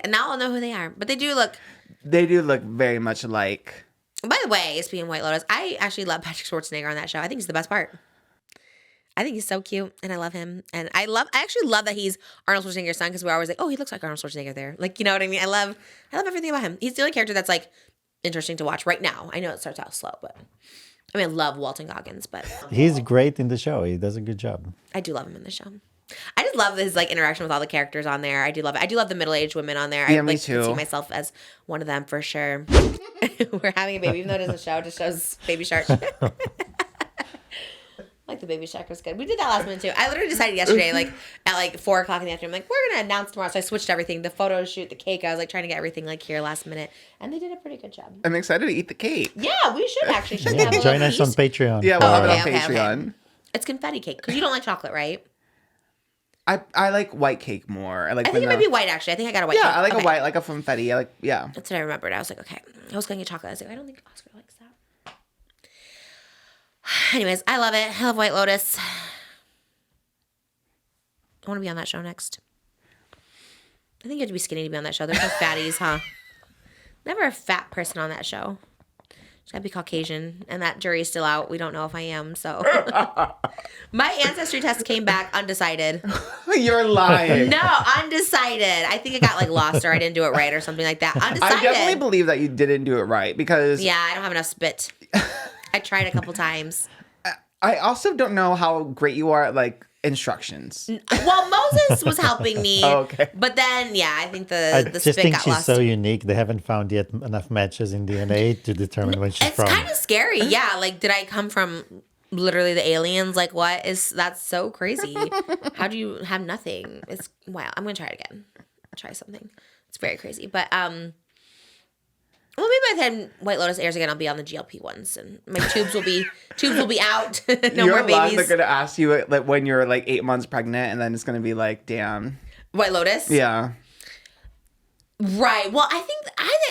Now I'll know who they are. But they do look. they do look very much alike. By the way, speaking of White Lotus, I actually love Patrick Schwarzenegger on that show. I think he's the best part. I think he's so cute, and I love him. And I actually love that he's Arnold Schwarzenegger's son because we're always like, oh, he looks like Arnold Schwarzenegger there. Like, you know what I mean? I love everything about him. He's the only character that's like interesting to watch right now. I know it starts out slow, but I mean, I love Walton Goggins, but he's great in the show. He does a good job. I do love him in the show. I just love his like interaction with all the characters on there. I do love it. I do love the middleged women on there. Yeah, I me like too. see myself as one of them for sure. We're having a baby, even though it isn't a show, it just shows Baby Shark. Like the Baby Shark was good. We did that last minute too. I literally decided yesterday, like at like 4:00 in the afternoon, I'm like, we're gonna announce tomorrow. So I switched everything, the photo shoot, the cake. I was like trying to get everything like here last minute, and they did a pretty good job. I'm excited to eat the cake. Yeah, we should actually. Should we Yeah, have a join little us on piece? Patreon. Yeah, we'll have it on Okay, okay. Patreon. It's confetti cake because you don't like chocolate, right? I like white cake more. I like I think it might vanilla. be white actually. I think I got a white. Yeah, cake. I like Okay. a white, like a confetti. I like, yeah. That's what I remembered. I was like, okay, I was gonna get chocolate. I was like, I don't think Oscar likes that. Anyways, I love it. I love White Lotus. I want to be on that show next. I think you have to be skinny to be on that show. There's no fatties, huh? Never a fat person on that show. Just gotta be Caucasian, and that jury is still out. We don't know if I am, so. My ancestry test came back undecided. You're lying. No, undecided. I think I got like lost or I didn't do it right or something like that. Undecided. I definitely believe that you didn't do it right because Yeah, I don't have enough spit. I tried a couple times. I also don't know how great you are at like instructions. Well, Moses was helping me. Oh, okay. But then, yeah, I think I the just spit think got she's lost. so unique. They haven't found yet enough matches in DNA to determine when she's It's from. kind of scary. Yeah, like did I come from literally the aliens? Like what is that's so crazy. How do you have nothing? It's wow. I'm going to try it again. Try something. It's very crazy. But well, maybe by the time White Lotus airs again, I'll be on the GLP ones, and my tubes will be out. No You're more lying. babies. They're gonna ask you like when you're like 8 months pregnant, and then it's gonna be like, damn. White Lotus. Yeah. Right. Well, I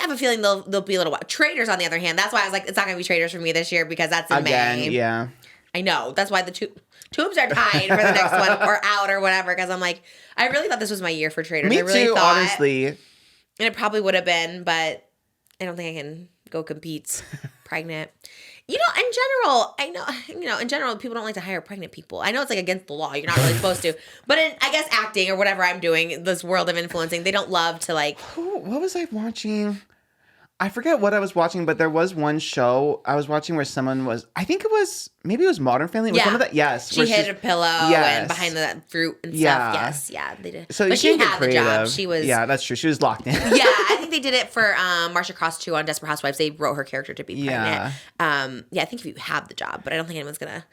have a feeling they'll be a little while. Traders, on the other hand, that's why I was like, it's not gonna be Traders for me this year because that's in Again, May. yeah. I know. That's why the tubes are tied for the next one or out or whatever. Because I'm like, I really thought this was my year for Traders. Me I really too, thought, honestly. and it probably would have been, but I don't think I can go compete pregnant. In general, I know, in general, people don't like to hire pregnant people. I know it's like against the law. You're not really supposed to. But in, I guess, acting or whatever I'm doing, this world of influencing, they don't love to like. What was I watching? I forget what I was watching, but there was one show I was watching where someone was, I think maybe it was Modern Family. It was one of the, yes. She hid a pillow and behind the fruit and stuff. Yes, yeah, they did. So but she had the job. She was. Yeah, that's true. She was locked in. Yeah, I think they did it for Marsha Cross too on Desperate Housewives. They wrote her character to be pregnant. Yeah, I think if you have the job, but I don't think anyone's gonna.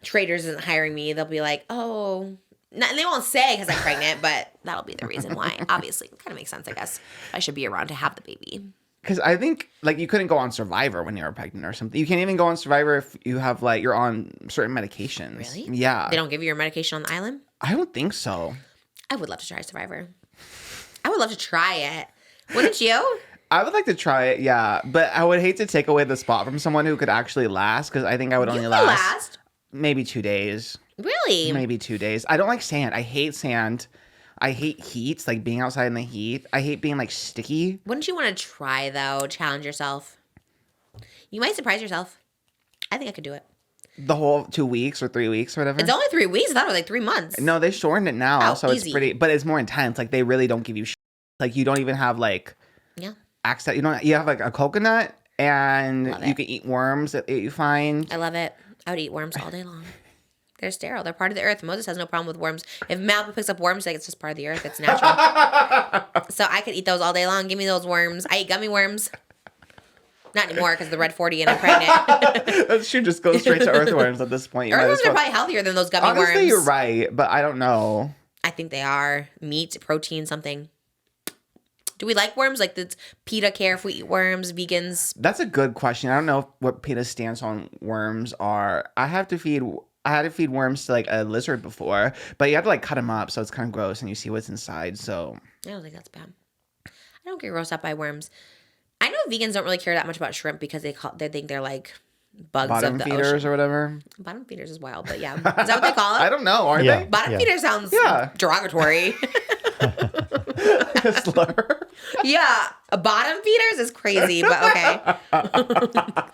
Traders isn't hiring me. They'll be like, oh. And they won't say because I'm pregnant, but that'll be the reason why. Obviously, it kind of makes sense, I guess. I should be around to have the baby. Because I think, like, you couldn't go on Survivor when you were pregnant or something. You can't even go on Survivor if you have, like, you're on certain medications. Really? Yeah. They don't give you your medication on the island? I don't think so. I would love to try Survivor. I would love to try it. Wouldn't you? I would like to try it, yeah. But I would hate to take away the spot from someone who could actually last, because I think I would only last maybe 2 days. Really? Maybe 2 days. I don't like sand. I hate sand. I hate heat, like being outside in the heat. I hate being like sticky. Wouldn't you want to try though? Challenge yourself. You might surprise yourself. I think I could do it. The whole 2 weeks or 3 weeks or whatever. It's only 3 weeks. I thought it was like 3 months. No, they shortened it now, so easy. It's pretty. But it's more intense. Like they really don't give you. Like you don't even have like. Yeah. Access. You have like a coconut, and you can eat worms that you find. I love it. I would eat worms all day long. They're sterile. They're part of the earth. Moses has no problem with worms. If Malibu picks up worms, like it's just part of the earth. It's natural. So I could eat those all day long. Give me those worms. I eat gummy worms. Not anymore because the red 40 and I'm pregnant. That should just go straight to earthworms at this point. Earthworms are probably healthier than those gummy worms. Honestly, you're right, but I don't know. I think they are. Meat, protein, something. Do we like worms? Like, does PETA care if we eat worms? Vegans? That's a good question. I don't know what PETA's stance on worms are. I had to feed worms to like a lizard before, but you have to like cut them up, so it's kind of gross, and you see what's inside. So I don't think that's bad. I don't get grossed up by worms. I know vegans don't really care that much about shrimp because they think they're like bugs bottom of the feeders ocean. Or whatever. Bottom feeders is wild, but yeah, is that what they call it? I don't know. Are they? Bottom feeder sounds derogatory. A slur. Yeah, bottom feeders is crazy, but okay.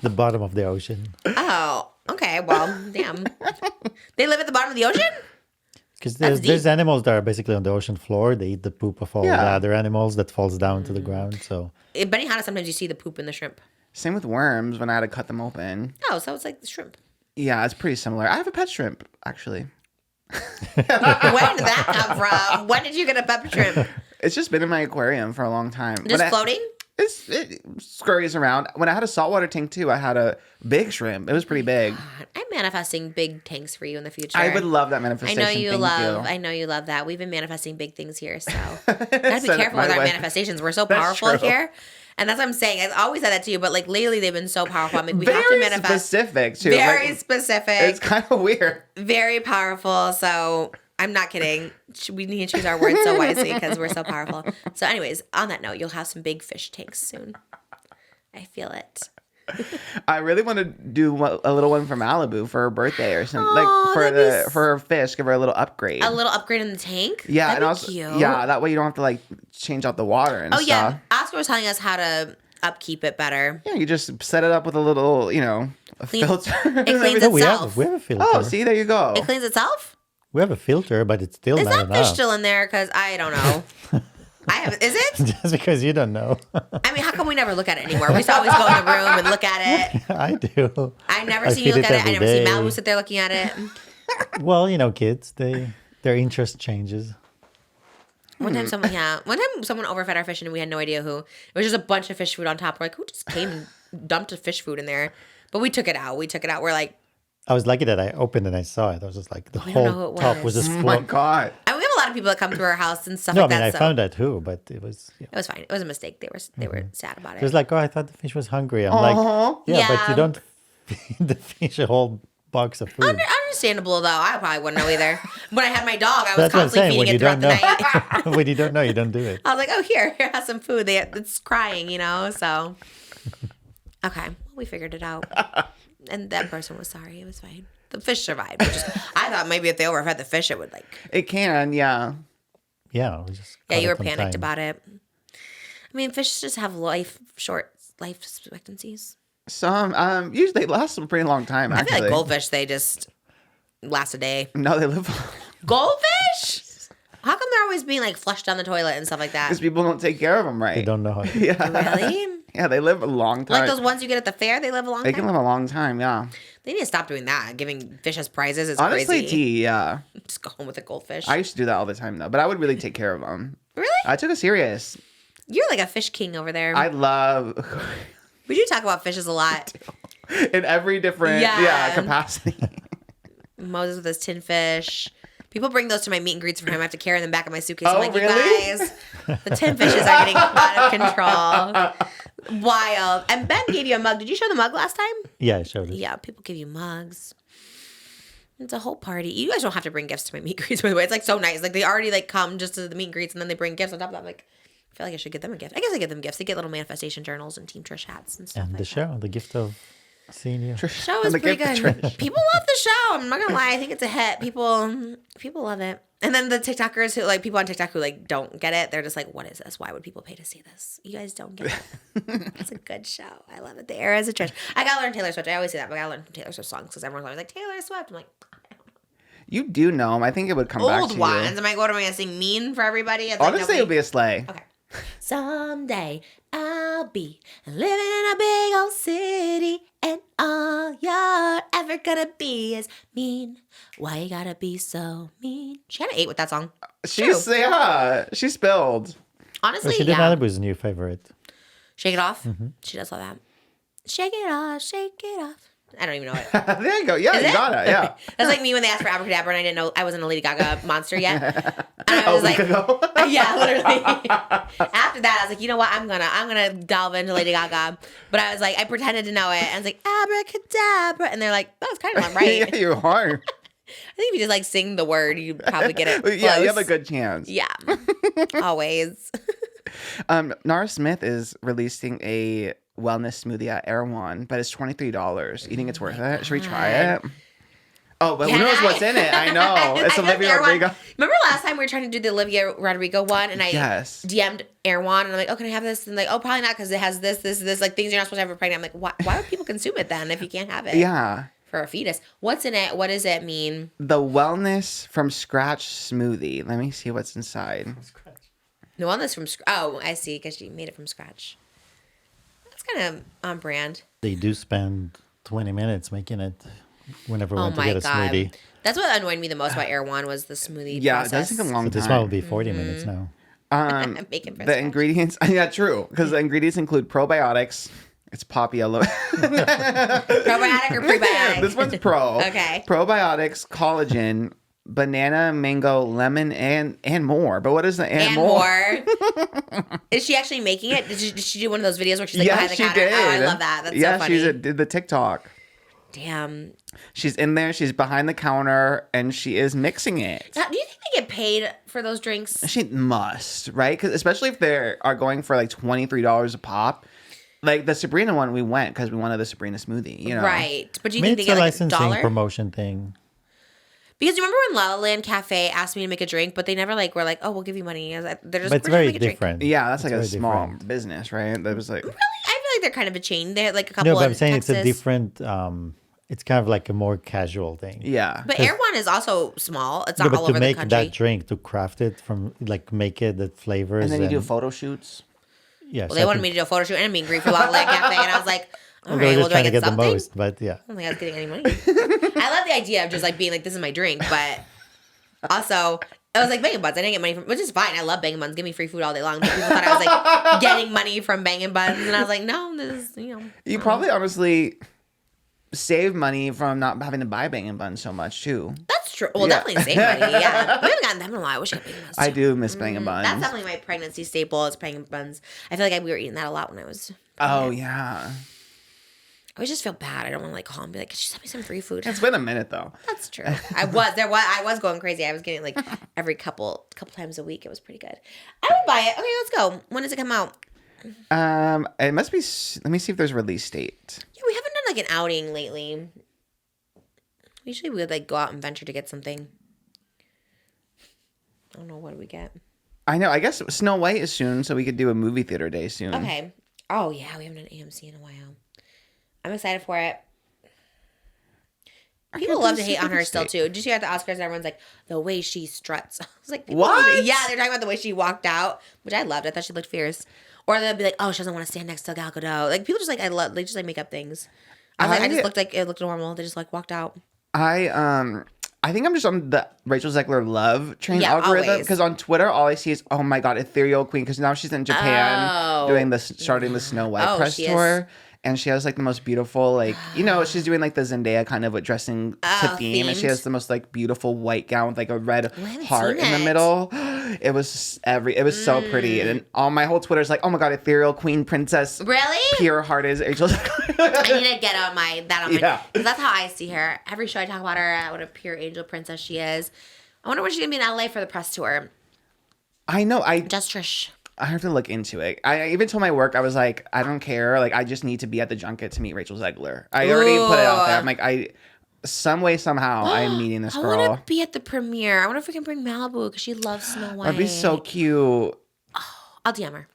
The bottom of the ocean. Oh, okay. Well, damn. They live at the bottom of the ocean? Because there's animals that are basically on the ocean floor. They eat the poop of all the other animals that falls down to the ground. So in Benihana, sometimes you see the poop in the shrimp. Same with worms when I had to cut them open. Oh, so it's like the shrimp. Yeah, it's pretty similar. I have a pet shrimp, actually. When did that come from? When did you get a pepper shrimp? It's just been in my aquarium for a long time. Just floating? It scurries around. When I had a saltwater tank too, I had a big shrimp. It was pretty big. God, I'm manifesting big tanks for you in the future. I would love that manifestation. I know you love that. We've been manifesting big things here, so gotta be careful with our manifestations. We're so powerful here. And that's what I'm saying. I always said that to you, but like lately they've been so powerful. I mean, we have to manifest. Very specific too. Very specific. It's kind of weird. Very powerful. So I'm not kidding. We need to choose our words so wisely because we're so powerful. So anyways, on that note, you'll have some big fish tanks soon. I feel it. I really want to do a little one for Malibu for her birthday or something. Oh, like for her fish, give her a little upgrade. A little upgrade in the tank? Yeah, That'd and be also cute. yeah, that way you don't have to like change out the water and stuff. Yeah, Oscar was telling us how to upkeep it better. Yeah, you just set it up with a little, a filter. It cleans we itself. have a filter. Oh, see, there you go. It cleans itself? We have a filter, but it's still Is not that enough. fish still in there? Because I don't know. Is it? Just because you don't know. I mean, how come we never look at it anymore? We used to always go in the room and look at it. I do. I've never seen you look at it. I never seen Malibu sit there looking at it. Well, kids, their interest changes. One time someone overfed our fish and we had no idea who. It was just a bunch of fish food on top. We're like, who just came and dumped a fish food in there? But we took it out. We're like, I was lucky that I opened and I saw it. I was just like, the whole top was just Oh my full. God. and we have a lot of people that come to our house and stuff No, like I mean, that. I found that too, but it was... It was fine. It was a mistake. They were sad about It was it. like, I thought the fish was hungry. I'm like, yeah, but Yeah. you don't feed the fish a whole box of food. Understandable though. I probably wouldn't know either. When I had my dog, I was That's what I'm constantly saying. When feeding you it throughout don't the night. when you don't know, you don't do it. I was like, oh, here has some food. It's crying, so. Okay, we figured it out. And that person was sorry. It was fine. The fish survived. I thought maybe if they overfed the fish, it would It can, yeah. Yeah, we just Yeah, you were caught it on panicked time. about it. I mean, fish just have short life expectancies? Some usually they last a pretty long time. I feel Actually, like goldfish, they just last a day. No, they live Goldfish? How come they're always being like flushed down the toilet and stuff like that? because people don't take care of them right. They don't know how to. Yeah. Really? Yeah, they live a long time. Like those ones you get at the fair, they live a long They time? can live a long time. Yeah. They need to stop doing that. Giving fish as prizes is Honestly, crazy. tea. Yeah. Just go home with a goldfish. I used to do that all the time though, but I would really take care of them. Really? I took it serious. You're like a fish king over there. I love We do talk about fishes a lot. in every different capacity. Moses with his tin fish. People bring those to my meet and greets for him. I have to carry them back in my suitcase. Oh, I'm like, really? you guys, the tin fishes are getting out of control. Wild. And Ben gave you a mug. Did you show the mug last time? Yeah, I showed it. Yeah, people give you mugs. It's a whole party. You guys don't have to bring gifts to my meet and greets, by the way. It's like so nice. Like they already like come just to the meet and greets and then they bring gifts on top of that. I'm like, I feel like I should get them a gift. I guess I get them gifts. They get little manifestation journals and Team Trish hats and stuff And like the that. show, the gift of seeing you. The show is The pretty gift good. of Trish. People love the show. I'm not gonna lie. I think it's a hit. People love it. And then the TikTokers who like people on TikTok who like don't get it, they're just like, "What is this? Why would people pay to see this? You guys don't get it. It's a good show. I love it. The era is a Trish. I gotta learn Taylor Swift. I always say that, but I gotta learn Taylor Swift songs because everyone's always like Taylor Swift. I'm like You do know them. I think it would come back old to ones. you. Am I going to sing mean for everybody? It's Honestly, it like would be a sleigh. okay. Someday I'll be living in a big old city, and all you're ever gonna be is mean. Why you gotta be so mean? She kind of ate with that song. She spilled. Honestly, Well, she did yeah. Malibu's new favorite. Shake it off. She does love that. Shake it off, shake it off. I don't even know it. There you go. Yeah, Is you it? got it. Yeah. That's like me when they asked for Abracadabra and I didn't know I wasn't a Lady Gaga monster yet. And I A was week like, ago. yeah, literally. After that, I was like, you know what? I'm gonna delve into Lady Gaga. But I was like, I pretended to know it. And I was like, Abracadabra. And they're like, that was kind of right. Yeah, you are. I think if you just like sing the word, you probably get it. Yeah, you have close. a good chance. Yeah. Always. Nara Smith is releasing a wellness smoothie at Erewhon, but it's $23. You think it's worth it? Should we try it? Oh, but who Can knows I? what's in it? I know. It's I feel Olivia like Erewhon- Rodrigo. Remember last time we were trying to do the Olivia Rodrigo one, and I Yes. DM'd Erewhon, and I'm like, "Oh, can I have this?" And like, "Oh, probably not because it has this, like things you're not supposed to have for pregnant." I'm like, why would people consume it then if you can't have it? Yeah. For a fetus. What's in it? What does it mean? The Wellness from Scratch smoothie. Let me see what's inside. The one that's from oh, I see, because she made it from scratch. That's kind of on brand. They do spend 20 minutes making it whenever we Oh want to my get a god. smoothie. That's what annoyed me the most about Erewhon was the smoothie Yeah, process. it does take a long So this time. one will be 40 minutes now. Make it from The scratch. ingredients, yeah, true, because the ingredients include probiotics. It's pop yellow. Probiotic or prebiotic? This one's pro. Okay. Probiotics, collagen, banana, mango, lemon, and more. But what is the and, And more. Is she actually making it? Did she do one of those videos where she's like Yeah, behind the she counter? did. Oh, I love that. That's yeah, so funny. she did the TikTok. Damn. She's in there. She's behind the counter, and she is mixing it. Now, do you think they get paid for those drinks? She must, right? Because especially if they are going for like $23 a pop. Like the Sabrina one, we went because we wanted the Sabrina smoothie. You know, Right. But do you I mean, think they it's get a like a licensing dollar? promotion thing. Because you remember when La La Land Cafe asked me to make a drink, but they never like were like, oh, we'll give you money. I was like, they're just But it's we're gonna very make a drink. different. Yeah, that's like It's a very small different. business, right? That was like, Really? I feel like they're kind of a chain. They're like a couple No, but in I'm saying Texas. it's a different, it's kind of like a more casual thing. yeah. But Erewhon is also small. It's Yeah, not but all to over the make country. that drink, to craft it from, like, make it, the flavors. And then you do photo shoots. Yeah, Well, they wanted me to do a photo shoot and a meet and greet for La La Land Cafe, and I was like, all They right, were well, just do I trying to get get something? the most, but yeah. I don't think I was getting any money. I love the idea of just like being like, this is my drink, but also I was like Bangin' Buns. I didn't get money from, which is fine. I love Bangin' Buns. Give me free food all day long. But people thought I was like getting money from Bangin' Buns, and I was like, no, this is, you know. You probably honestly save money from not having to buy Bangin' Buns so much too. That's true. Well, Yeah. definitely save money. Yeah, we haven't gotten them in a while. I wish I got Bangin' Buns. I too. do miss Bangin' Buns. That's definitely my pregnancy staple is Bangin' Buns. I feel like we were eating that a lot when I was. Oh yeah. I always just feel bad. I don't want to like call and be like, could you send me some free food? It's been a minute though. That's true. I was going crazy. I was getting like every couple times a week. It was pretty good. I would buy it. Okay, let's go. When does it come out? It must be. Let me see if there's a release date. Yeah, we haven't done like an outing lately. Usually we would like go out and venture to get something. I don't know, what do we get? I know. I guess Snow White is soon, so we could do a movie theater day soon. Okay. Oh, yeah. We haven't done AMC in a while. I'm excited for it. People love to hate on her still, too. Did you see at the Oscars, everyone's like, the way she struts. I was like, what? Yeah, they're talking about the way she walked out, which I loved. I thought she looked fierce. Or they'll be like, oh, she doesn't want to stand next to Gal Gadot. Like, people just like, they just like make up things. I was like, I just looked like, it looked normal. They just like walked out. I think I'm just on the Rachel Zegler love train algorithm because on Twitter all I see is, oh my god, Ethereal Queen, because now she's in Japan starting the Snow White press tour. And she has like the most beautiful, like, you know, she's doing like the Zendaya kind of dressing to theme. And she has the most like beautiful white gown with like a red heart in the middle. It was so pretty. And all my whole Twitter is like, oh my god, Ethereal Queen Princess. Really? Pure heart is Rachel Zegler. I need to get on my, because that's how I see her. Every show I talk about her, what a pure angel princess she is. I wonder when she's going to be in LA for the press tour. I know. Just Trish. I have to look into it. I even told my work, I was like, I don't care. Like, I just need to be at the junket to meet Rachel Zegler. I already put it out there. I'm like, some way, somehow, I'm meeting this girl. I want to be at the premiere. I wonder if we can bring Malibu because she loves Snow White. That'd be so cute. Oh, I'll DM her.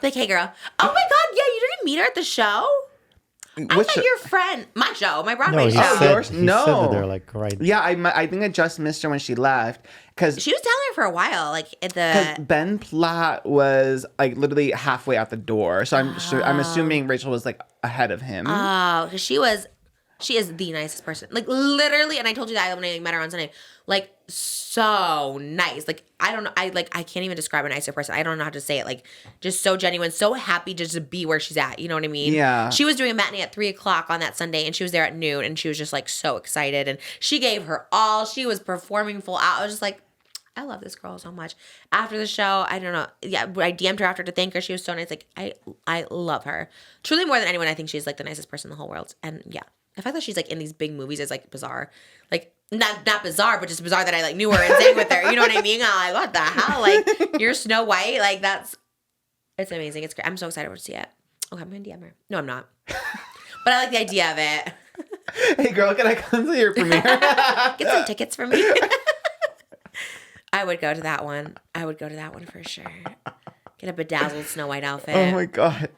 Like, hey, girl. Oh, my God. Yeah, you didn't meet her at the show? I thought your friend, my Broadway show. He said that they're like right. Yeah, I think I just missed her when she left because she was down there for a while, like at the. Because Ben Platt was like literally halfway out the door, so I'm assuming Rachel was like ahead of him. Oh, because she is the nicest person, like literally. And I told you that when I met her on Sunday, like so nice. Like I don't know, I can't even describe a nicer person. I don't know how to say it. Like just so genuine, so happy just to be where she's at. You know what I mean? Yeah. She was doing a matinee at 3:00 on that Sunday, and she was there at noon, and she was just like so excited, and she gave her all. She was performing full out. I was just like, I love this girl so much. After the show, I don't know. Yeah, I DM'd her after to thank her. She was so nice. Like I love her truly more than anyone. I think she's like the nicest person in the whole world. And yeah, the fact that she's like in these big movies is like bizarre. Like not bizarre, but just bizarre that I like knew her and sang with her. You know what I mean? I'm like, what the hell? Like you're Snow White. Like it's amazing. It's great. I'm so excited to see it. Okay, I'm gonna DM her. No, I'm not. But I like the idea of it. Hey girl, can I come to your premiere? Get some tickets for me. I would go to that one. For sure. Get a bedazzled Snow White outfit. Oh my god.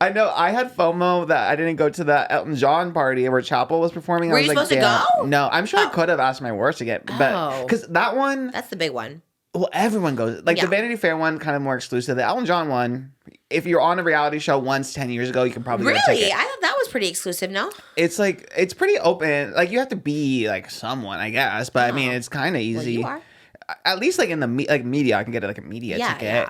I know. I had FOMO that I didn't go to that Elton John party where Chappell was performing. Were you supposed to go? No, I'm sure I could have asked my worst to get, but because that one, that's the big one. Well, everyone goes. Like the Vanity Fair one, kind of more exclusive. The Elton John one, if you're on a reality show once 10 years ago, you can probably get a ticket. I thought that was pretty exclusive. No, it's like it's pretty open. Like you have to be like someone, I guess. But I mean, it's kind of easy. Well, you are. At least like in the media, I can get like a media ticket. Yeah.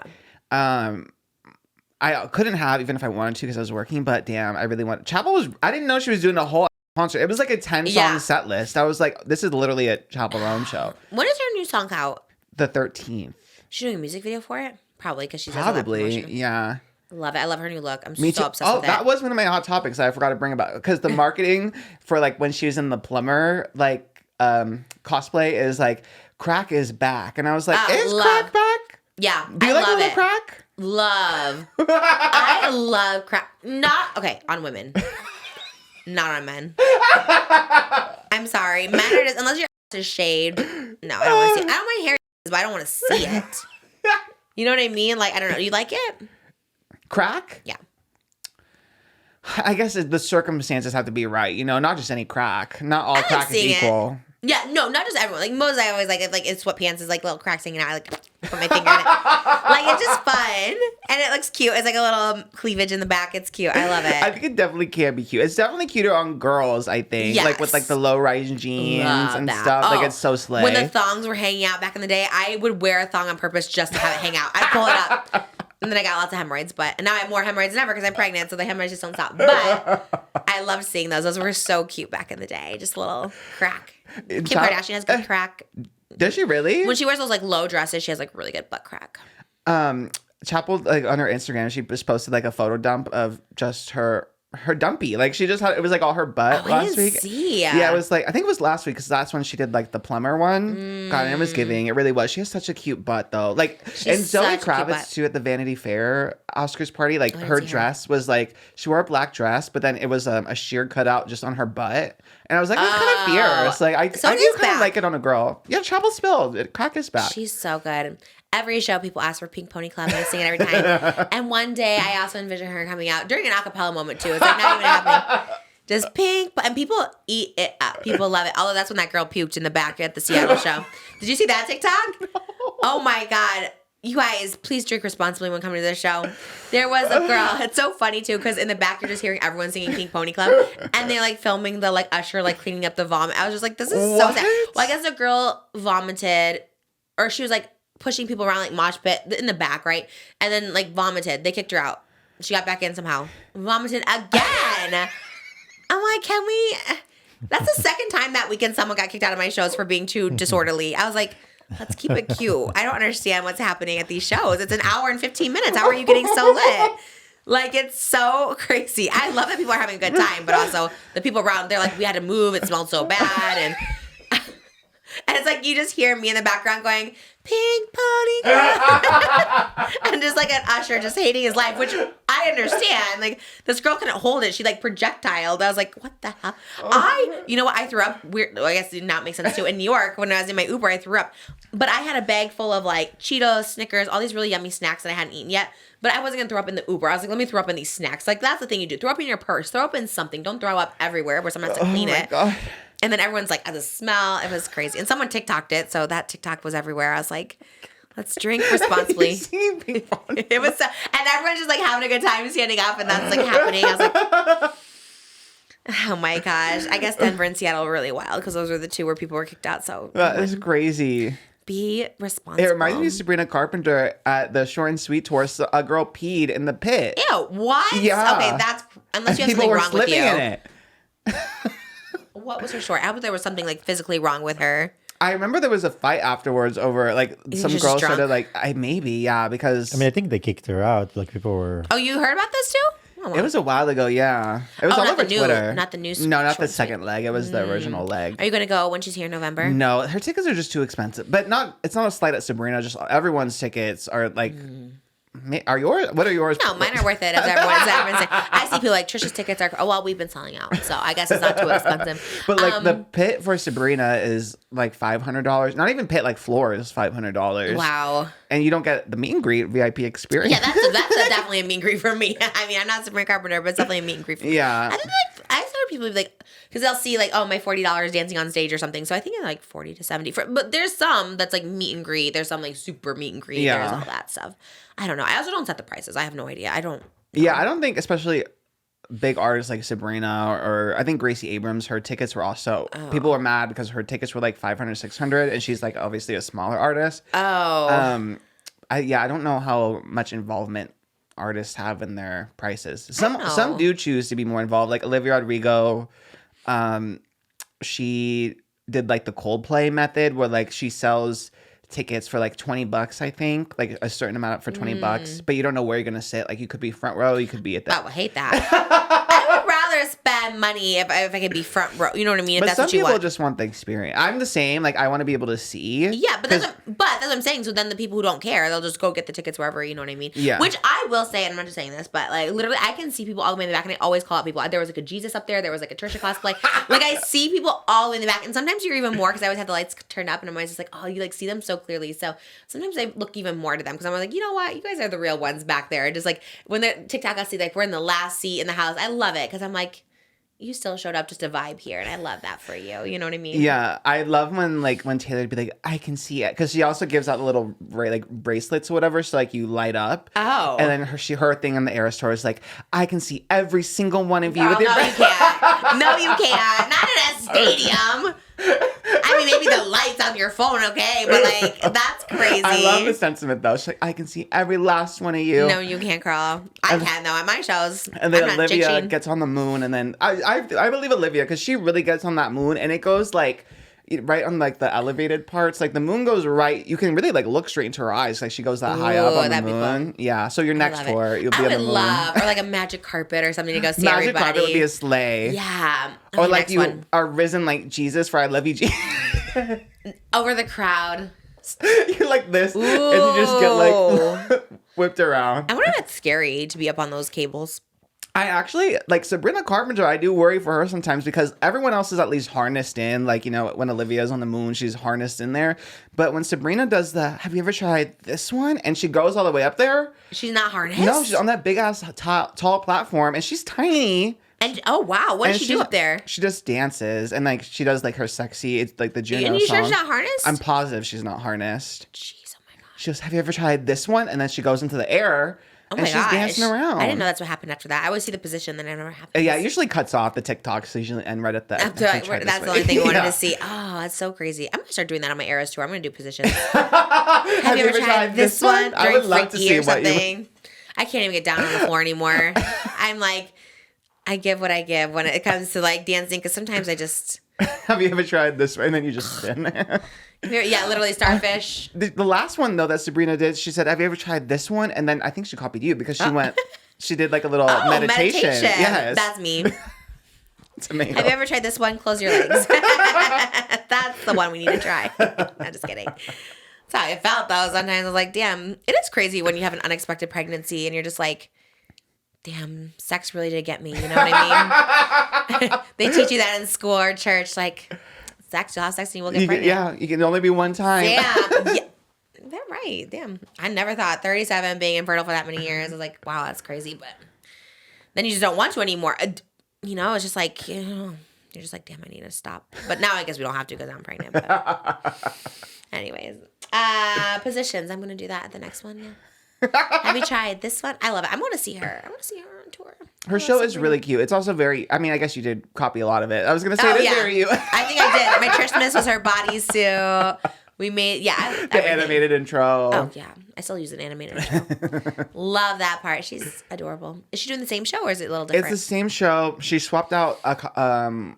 I couldn't have even if I wanted to because I was working. But damn, I really wanted. Chappell was. I didn't know she was doing a whole concert. It was like a 10-song set list. I was like, this is literally a Chappell Rome show. When is her new song out? The 13th. She's doing a music video for it? Probably because she's probably, yeah. Love it. I love her new look. I'm Me so too. obsessed with it. That was one of my hot topics I forgot to bring about because the marketing for like when she was in the plumber like cosplay is like crack is back, and I was like, is crack back? Yeah, do you like a little crack? Love. I love crack. Not okay on women, not on men. I'm sorry, men are just unless your ass is shaved. No, I don't want to see it. I don't mind hair, but I don't want to see it. You know what I mean? Like I don't know. You like it? Crack? Yeah. I guess the circumstances have to be right. You know, not just any crack. Not all crack is equal. Yeah, no, not just everyone. Like Moses, I always like it. Like in sweatpants is like little cracks hanging out. I like put my finger in it. Like it's just fun and it looks cute. It's like a little cleavage in the back. It's cute. I love it. I think it definitely can be cute. It's definitely cuter on girls. I think, like with like the low rise jeans and stuff. Like it's so slay. When the thongs were hanging out back in the day, I would wear a thong on purpose just to have it hang out. I pull it up. And then I got lots of hemorrhoids, and now I have more hemorrhoids than ever because I'm pregnant, so the hemorrhoids just don't stop. But I loved seeing those. Those were so cute back in the day. Just a little crack. Kim Kardashian has good crack. Does she really? When she wears those like low dresses, she has like really good butt crack. Chappell, like on her Instagram, she just posted like a photo dump of just her dumpy. Like she just had, it was like all her butt last week. Yeah, it was like, I think it was last week because that's when she did like the plumber one. God, and it was giving. It really was. She has such a cute butt though. Like, and Zoe Kravitz too at the Vanity Fair. Oscars party, like her dress was like, she wore a black dress, but then it was a sheer cutout just on her butt. And I was like, that's kind of fierce. Like, I do kind of like it on a girl. Yeah, Chapel spilled. Crack is back. She's so good. Every show, people ask for Pink Pony Club, and I sing it every time. And one day, I also envision her coming out during an acapella moment, too. It's like not even happening. Just pink, and people eat it up. People love it. Although that's when that girl puked in the back at the Seattle show. Did you see that TikTok? No. Oh my God. You guys, please drink responsibly when coming to the show. There was a girl. It's so funny too, because in the back you're just hearing everyone singing Pink Pony Club, and they like filming the like usher like cleaning up the vomit. I was just like, this is so sad. Well, I guess the girl vomited, or she was like pushing people around like mosh pit in the back, right? And then like vomited. They kicked her out. She got back in somehow. Vomited again. I'm like, can we? That's the second time that weekend someone got kicked out of my shows for being too disorderly. I was like, let's keep it cute. I don't understand what's happening at these shows. It's an hour and 15 minutes. How are you getting so lit? Like, it's so crazy. I love that people are having a good time, but also the people around, they're like, we had to move. It smelled so bad. And it's like you just hear me in the background going, Pink Pony Club. And just like an usher just hating his life, which I understand. Like, this girl couldn't hold it. She like projectiled. I was like, what the hell? You know what? I threw up. Weird. I guess it did not make sense too. In New York, when I was in my Uber, I threw up. But I had a bag full of like Cheetos, Snickers, all these really yummy snacks that I hadn't eaten yet. But I wasn't going to throw up in the Uber. I was like, let me throw up in these snacks. Like, that's the thing you do. Throw up in your purse. Throw up in something. Don't throw up everywhere where someone has to clean it. God. And then everyone's like, the smell, it was crazy. And someone TikToked it, so that TikTok was everywhere. I was like, let's drink responsibly. It was, and everyone's just like having a good time standing up, and that's like happening. I was like, oh my gosh. I guess Denver and Seattle were really wild because those were the two where people were kicked out. So that is crazy. Be responsible. It reminds me of Sabrina Carpenter at the Short and Sweet tour. So a girl peed in the pit. Ew, what? Yeah. Okay, that's, unless you have People something were wrong with slipping you. in it. What was her short? I hope there was something like physically wrong with her. I remember there was a fight afterwards over like some just girls drunk? started like because I mean, I think they kicked her out. Like people were. Oh, you heard about this too? Oh, it was a while ago. Yeah, it was all over Twitter. Not the new. No, not the short second leg. It was the original leg. Are you gonna go when she's here in November? No, her tickets are just too expensive. But it's not a slight at Sabrina. Just everyone's tickets are like. Are yours? What are yours? No, mine are worth it. As everyone's saying. I see people like Trisha's tickets are. Oh well, we've been selling out, so I guess it's not too expensive. But like the pit for Sabrina is like $500. Not even pit, like floor is $500. Wow. And you don't get the meet and greet VIP experience. Yeah, that's definitely a meet and greet for me. I mean, I'm not Sabrina Carpenter, but it's definitely a meet and greet for me. Yeah. I think like I've heard people be like, because they'll see like, oh, my $40 dancing on stage or something. So I think it's like 40 to 70. But there's some that's like meet and greet. There's some like super meet and greet. Yeah. There's all that stuff. I don't know. I also don't set the prices. I have no idea. I don't. Yeah, I don't think, especially big artists like Sabrina or I think Gracie Abrams, her tickets were also, people were mad because her tickets were like $500, $600, and she's like obviously a smaller artist. Oh. I don't know how much involvement artists have in their prices. Some do choose to be more involved, like Olivia Rodrigo. She did like the Coldplay method where like she sells tickets for like $20, I think, like a certain amount for $20, but you don't know where you're gonna sit. Like you could be front row, you could be at that. I would hate that. I would rather spend money if I could be front row. You know what I mean? If But that's some what you people want. just want the experience. I'm the same. Like I want to be able to see. Yeah, but that's what I'm saying. So then the people who don't care, they'll just go get the tickets wherever. You know what I mean? Yeah. Which I will say, and I'm not just saying this, but like literally, I can see people all the way in the back, and I always call out people. There was like a Jesus up there. There was like a Trisha cosplay. Like I see people all the way in the back, and sometimes you're even more because I always have the lights turned up, and I'm always just like, oh, you like see them so clearly. So sometimes I look even more to them because I'm like, you know what? You guys are the real ones back there. Just like when the TikTok, I see like we're in the last seat in the house. I love it because I'm like, you still showed up just to vibe here, and I love that for you. You know what I mean? Yeah, I love when Taylor'd be like, I can see it, because she also gives out the little like bracelets or whatever, so like you light up. Oh. And then her thing on the Eras Tour is like, I can see every single one of you. Girl, with your no, you can't. No, you can't. Not in a stadium. I mean, maybe the lights on your phone, okay, but like that's crazy. I love the sentiment though. She's like, I can see every last one of you. No, you can't, Carl. I can though at my shows. And then I'm not Olivia judging. gets on the moon, and then I believe Olivia because she really gets on that moon, and it goes like right on like the elevated parts. Like the moon goes right. You can really like look straight into her eyes. Like she goes that high up on the that'd be moon. fun. Yeah. So your next tour, you'll be I on the would moon. love, or like a magic carpet or something to go see Magic everybody. carpet would be a sleigh. Yeah. Or Okay, like next you one. are risen like Jesus for I love you, Jesus. Over the crowd. this. You're like this, and you just get like whipped around. I wonder if that's scary to be up on those cables. I actually, like Sabrina Carpenter, I do worry for her sometimes because everyone else is at least harnessed in. Like, you know, when Olivia's on the moon, she's harnessed in there. But when Sabrina does have you ever tried this one? And she goes all the way up there. She's not harnessed? No, she's on that big ass tall platform and she's tiny. And oh, wow. What does she do up there? She just dances and like she does like her sexy, it's like the Juno And you song. sure she's not harnessed? I'm positive she's not harnessed. Jeez, oh my God. She goes, have you ever tried this one? And then she goes into the air. Oh and my she's gosh. dancing around. I didn't know that's what happened after that. I always see the position, then it never happens. Yeah, it usually cuts off the TikToks. So usually end right at that. That's the only thing I wanted to see. Oh, that's so crazy. I'm going to start doing that on my Eras tour. I'm going to do positions. Have you ever tried this one? I would love to see or something? I can't even get down on the floor anymore. I'm like, I give what I give when it comes to like dancing because sometimes I just... Have you ever tried this one? And then you just stand there. Yeah, literally starfish. The last one, though, that Sabrina did, she said, have you ever tried this one? And then I think she copied you because she did like a little meditation. Yes. That's me. It's amazing. Have you ever tried this one? Close your legs. That's the one we need to try. I'm just kidding. That's how I felt, though. Sometimes I was like, damn, it is crazy when you have an unexpected pregnancy and you're just like, damn, sex really did get me. You know what I mean? They teach you that in school or church, like, sex, you'll have sex and you will get pregnant. Yeah, you can only be one time. Yeah. That's right. Damn. I never thought 37 being infertile for that many years. I was like, wow, that's crazy. But then you just don't want to anymore. You know, it's just like, you know, you're just like, damn, I need to stop. But now I guess we don't have to because I'm pregnant. But anyways, positions. I'm going to do that at the next one. Yeah. Have you tried this one? I love it. I want to see her. I want to see her on tour. Her show is really cute. It's also very, I mean, I guess you did copy a lot of it. I was going to say, it is very you. I think I did. My Christmas was her bodysuit. We made, yeah. The animated intro. Oh, yeah. I still use an animated intro. Love that part. She's adorable. Is she doing the same show or is it a little different? It's the same show. She swapped out, I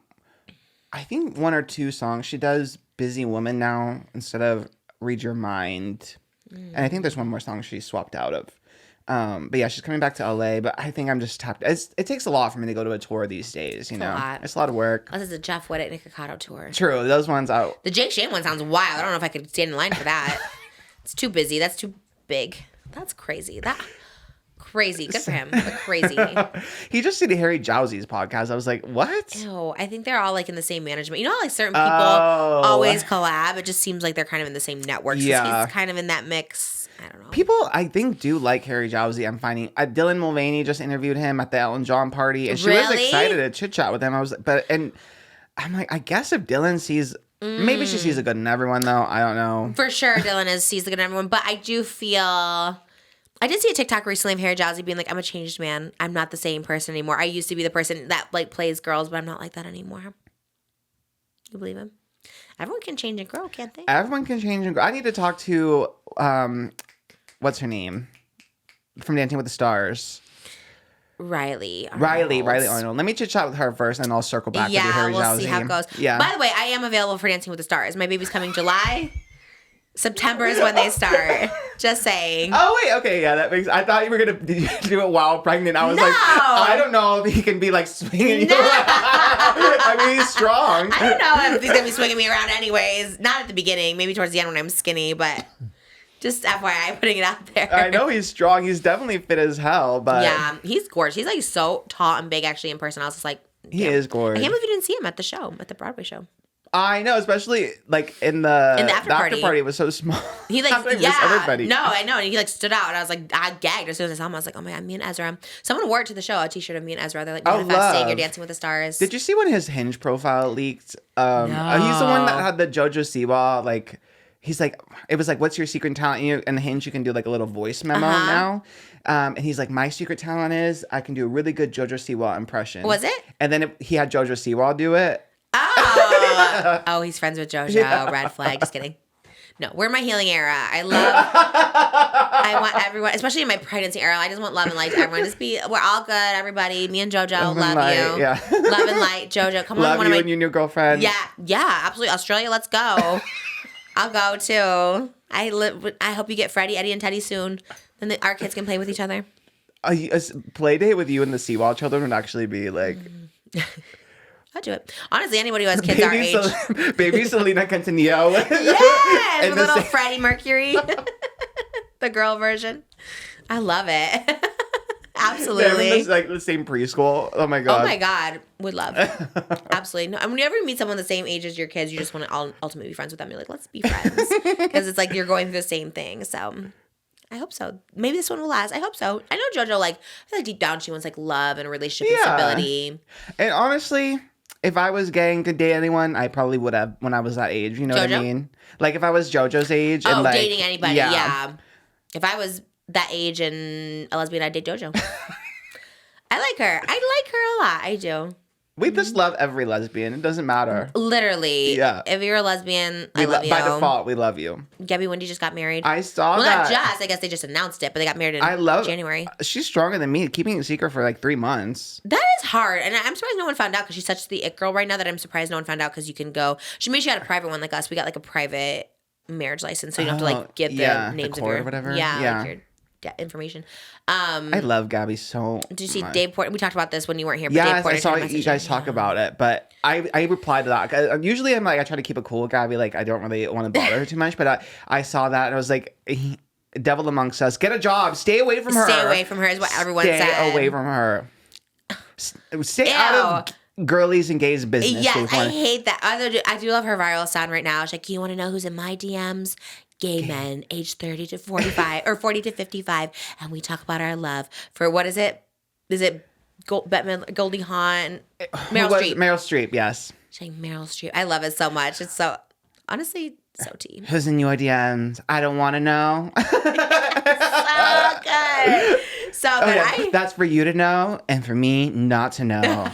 think 1 or 2 songs. She does Busy Woman now instead of Read Your Mind. And I think there's one more song she swapped out of. But yeah, she's coming back to LA. But I think I'm just tapped. It takes a lot for me to go to a tour these days. You know, it's a lot of work. This is a Jeff Whittick Nikocado tour. True, those ones out. The Jake Shane one sounds wild. I don't know if I could stand in line for that. It's too busy. That's too big. That's crazy. Crazy. Good for him. But crazy. He just did Harry Jowsey's podcast. I was like, what? Ew. I think they're all like in the same management. You know how like certain people always collab? It just seems like they're kind of in the same network. Yeah. He's kind of in that mix. I don't know. People, I think, do like Harry Jowsey. I'm finding. Dylan Mulvaney just interviewed him at the Elton John party, and she was excited to chit chat with him. I was, and I'm like, I guess if Dylan sees, maybe she sees the good in everyone, though. I don't know. For sure, Dylan sees the good in everyone, but I do feel. I did see a TikTok recently of Harry Jowsey being like, I'm a changed man. I'm not the same person anymore. I used to be the person that like plays girls, but I'm not like that anymore. You believe him? Everyone can change and grow, can't they? Everyone can change and grow. I need to talk to, what's her name? From Dancing with the Stars. Riley Arnold. Let me chit chat with her first, and I'll circle back with you, Harry Jowsey. Yeah, we'll see how it goes. Yeah. By the way, I am available for Dancing with the Stars. My baby's coming July. September is when they start. Just saying. Oh, wait. Okay. Yeah, that makes... I thought you were going to do it while pregnant. I was like, I don't know if he can be like swinging you. I mean, he's strong. I don't know if he's going to be swinging me around anyways. Not at the beginning. Maybe towards the end when I'm skinny, but just FYI, putting it out there. I know he's strong. He's definitely fit as hell, but... Yeah, he's gorgeous. He's like so tall and big actually in person. I was just like... He is gorgeous. I can't believe you didn't see him at the show, at the Broadway show. I know, especially like in the after party. It was so small. He like everybody. No, I know. And he like stood out, and I was like, I gagged as soon as I saw him. I was like, oh my god, me and Ezra. Someone wore it to the show, a T-shirt of me and Ezra. They're like, manifesting, you're Dancing with the Stars. Did you see when his Hinge profile leaked? No. He's the one that had the JoJo SIWA. Like, he's like, it was like, what's your secret talent? And Hinge, you can do like a little voice memo now. And he's like, my secret talent is I can do a really good JoJo SIWA impression. Was it? And then he had JoJo SIWA do it. Oh, he's friends with JoJo. Yeah. Red flag. Just kidding. No, we're in my healing era. I want everyone, especially in my pregnancy era, I just want love and light to everyone. We're all good, everybody. Me and JoJo, love you. Yeah. Love and light, JoJo. Come on. Love you and your new girlfriend. Yeah, absolutely. Australia, let's go. I'll go too. I hope you get Freddie, Eddie, and Teddy soon. Then our kids can play with each other. A play date with you and the SIWA children would actually be like... I'll do it. Honestly, anybody who has kids our age. Baby Selena Quintanilla. Yes, And the the little same- Freddie Mercury, the girl version. I love it. They're Absolutely. in like the same preschool. Oh my god. Oh my god, would love. Absolutely. No, and when you ever meet someone the same age as your kids, you just want to ultimately be friends with them. You're like, let's be friends, because it's like you're going through the same thing. So I hope so. Maybe this one will last. I hope so. I know JoJo, like, I feel like deep down she wants like love and a relationship and stability. And honestly, if I was getting to date anyone, I probably would have when I was that age. You know what I JoJo? mean? Like if I was JoJo's age and Oh, like dating anybody, yeah. If I was that age and a lesbian, I'd date JoJo. I like her. I like her a lot. I do. We just love every lesbian. It doesn't matter. Literally. Yeah. If you're a lesbian, I love you. By default, we love you. Gabbie Wendy just got married. I saw well, that. not just. I guess they just announced it, but they got married in January. She's stronger than me. Keeping it secret for like 3 months. That is hard. And I'm surprised no one found out, because she's such the it girl right now that I'm surprised no one found out, because you can go. Maybe she had a private one like us. We got like a private marriage license, so you don't have to like get the names the of your. or whatever. Yeah. Like your information. I love Gabbie so Did you see much. Dave Porter? We talked about this when you weren't here. But Yes, Dave Porter I saw messaged you guys talk about it, but I replied to that. Usually I'm like, I try to keep it cool with Gabbie. Like, I don't really want to bother her too much, but I saw that and I was like, devil amongst us. Get a job. Stay away from her. Stay away from her is what everyone said. Stay away from her. Stay out of girlies and gays business. Yes, I hate that. I do love her viral sound right now. She's like, you want to know who's in my DMs? Gay men, age 30 to 45 or 40 to 55, and we talk about our love for what is it? Is it Goldie Hawn, Meryl Streep? Meryl Streep, yes. She's like Meryl Streep. I love it so much. It's so honestly so tea. Who's in your DMs? I don't want to know. So good. So good. Yeah, that's for you to know and for me not to know.